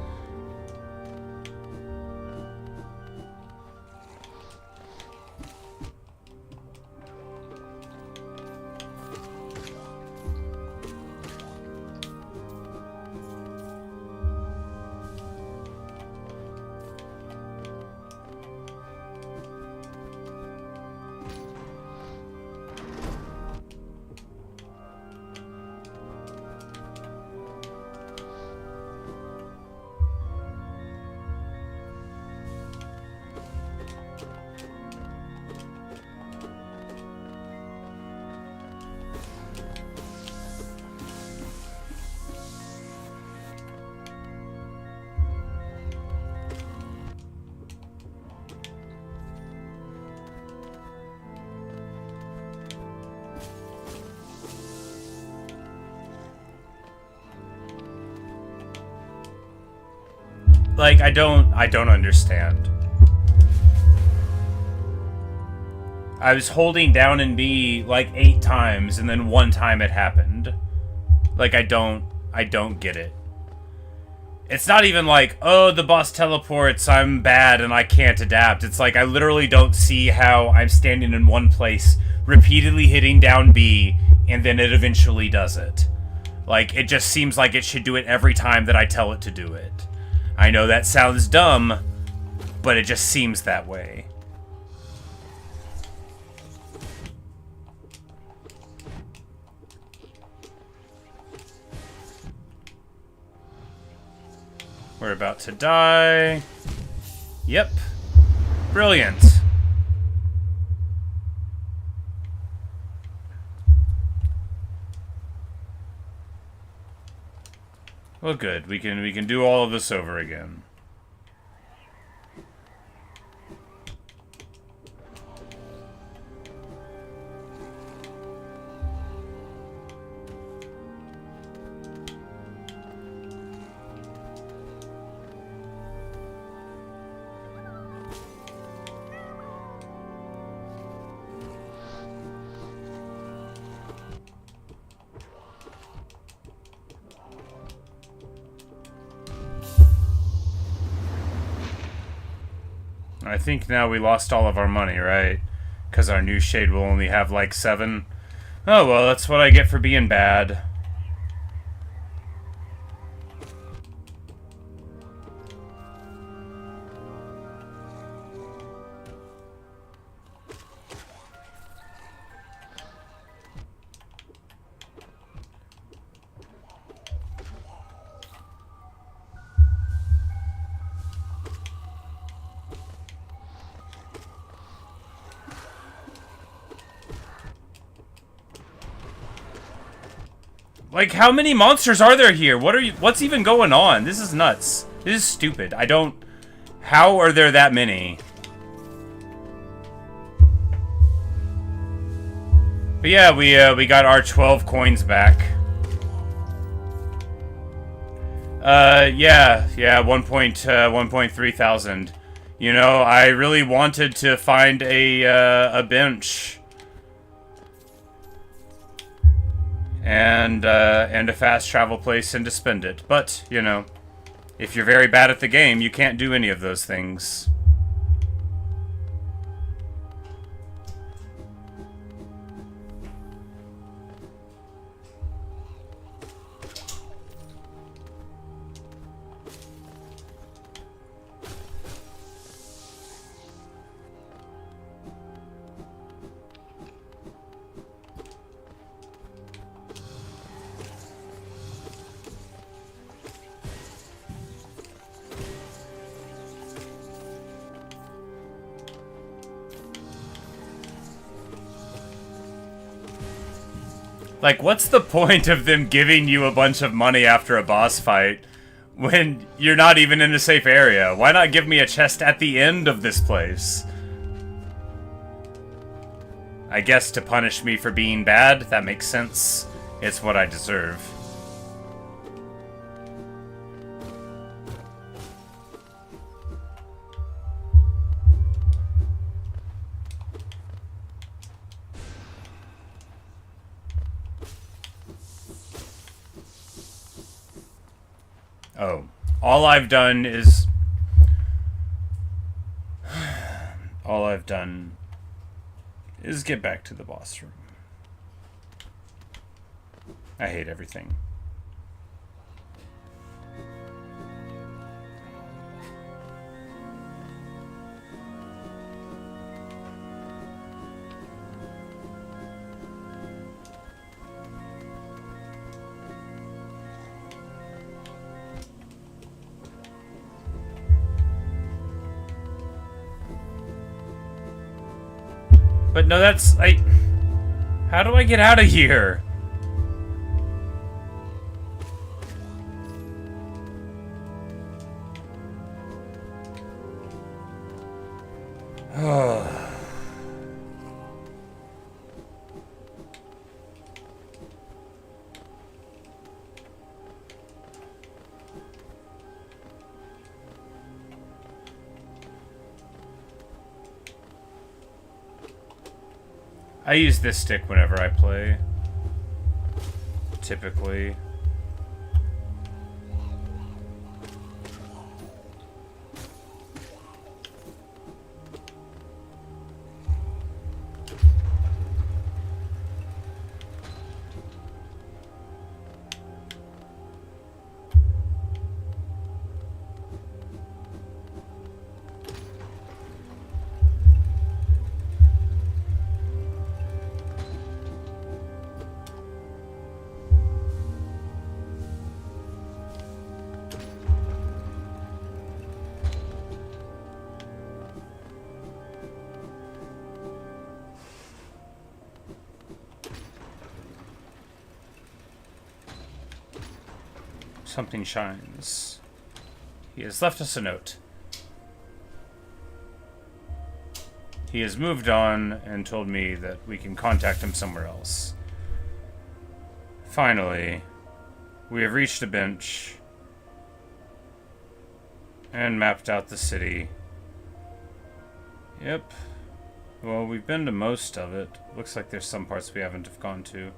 [SPEAKER 1] Like, I don't understand. I was holding down and B like 8 times, and then 1 time it happened. Like, I don't get it. It's not even like, oh, the boss teleports, I'm bad and I can't adapt. It's like, I literally don't see how I'm standing in one place, repeatedly hitting down B, and then it eventually does it. Like, it just seems like it should do it every time that I tell it to do it. I know that sounds dumb, but it just seems that way. We're about to die. Yep. Brilliant. Well, good. We can do all of this over again. I think now we lost all of our money, right? Because our new shade will only have like 7. Oh well, that's what I get for being bad. Like, how many monsters are there here? What's even going on? This is nuts. This is stupid. How are there that many? But yeah, we got our 12 coins back. Yeah, 1.3 thousand. You know, I really wanted to find a bench. And a fast travel place and to spend it. But, you know, if you're very bad at the game, you can't do any of those things. Like, what's the point of them giving you a bunch of money after a boss fight when you're not even in a safe area? Why not give me a chest at the end of this place? I guess to punish me for being bad, that makes sense. It's what I deserve. Oh, all I've done is get back to the boss room. I hate everything. But no, that's... How do I get out of here? I use this stick whenever I play. Typically. Something shines. He has left us a note. He has moved on and told me that we can contact him somewhere else. Finally, we have reached a bench and mapped out the city. Yep. Well, we've been to most of it. Looks like there's some parts we haven't have gone to.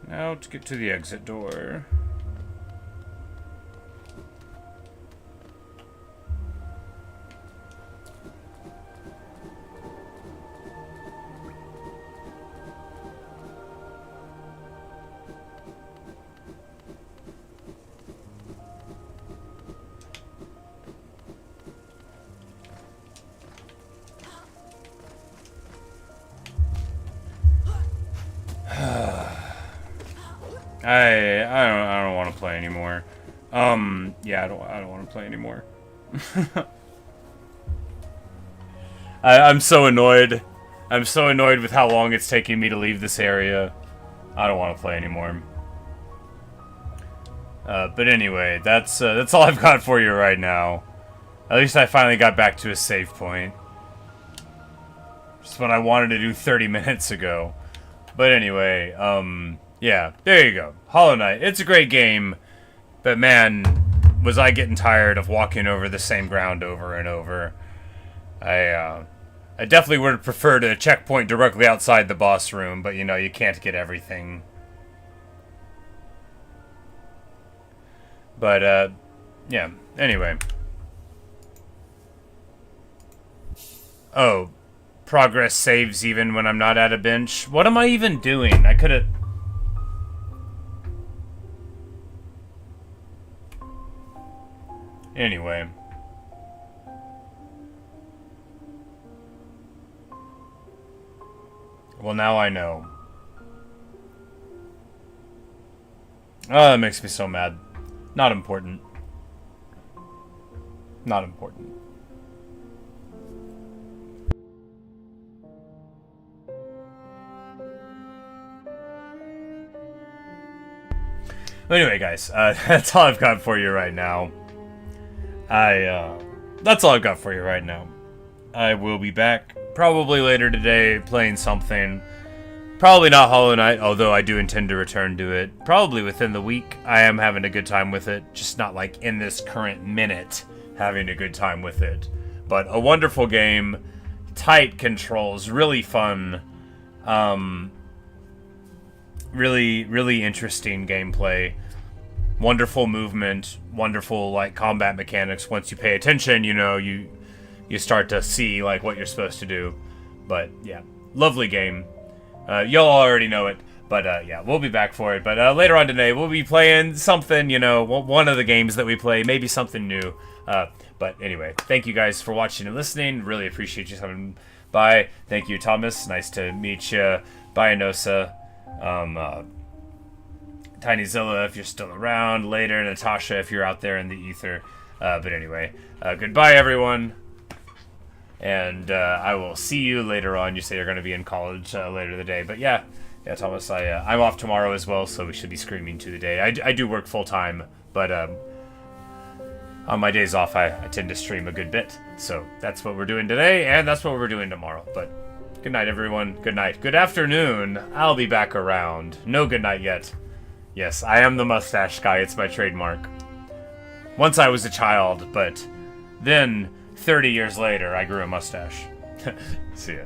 [SPEAKER 1] Now to get to the exit door. I don't want to play anymore. Yeah, I don't want to play anymore. I'm so annoyed I'm so annoyed with how long it's taking me to leave this area. I don't want to play anymore. But anyway, that's all I've got for you right now. At least I finally got back to a save point. Just what I wanted to do 30 minutes ago. But anyway, yeah, there you go. Hollow Knight. It's a great game, but man, was I getting tired of walking over the same ground over and over. I definitely would have preferred a checkpoint directly outside the boss room, but you know, you can't get everything. But, yeah, anyway. Oh, progress saves even when I'm not at a bench. What am I even doing? I could've... Anyway. Well, now I know. Oh, that makes me so mad. Not important. Not important. Anyway, guys, that's all I've got for you right now. That's all I've got for you right now. I will be back probably later today playing something. Probably not Hollow Knight, although I do intend to return to it. Probably within the week. I am having a good time with it. Just not like in this current minute having a good time with it. But a wonderful game. Tight controls. Really fun. Really interesting gameplay. Wonderful movement. Wonderful like combat mechanics. Once you pay attention, you know, you start to see like what you're supposed to do. But yeah, lovely game. Y'all already know it, but yeah, we'll be back for it. But later on today, we'll be playing something, you know, one of the games that we play, maybe something new. But anyway, thank you guys for watching and listening. Really appreciate you coming by. Thank you, Thomas. Nice to meet you. Bye, Anosa. TinyZilla, if you're still around. Later, Natasha, if you're out there in the ether. But anyway, goodbye, everyone. And I will see you later on. You say you're going to be in college later the day. But yeah, Thomas, I'm off tomorrow as well, so we should be screaming to the day. I do work full-time, but on my days off, I tend to stream a good bit. So that's what we're doing today, and that's what we're doing tomorrow. But good night, everyone. Good night. Good afternoon. I'll be back around. No good night yet. Yes, I am the mustache guy. It's my trademark. Once I was a child, but then 30 years later, I grew a mustache. See ya.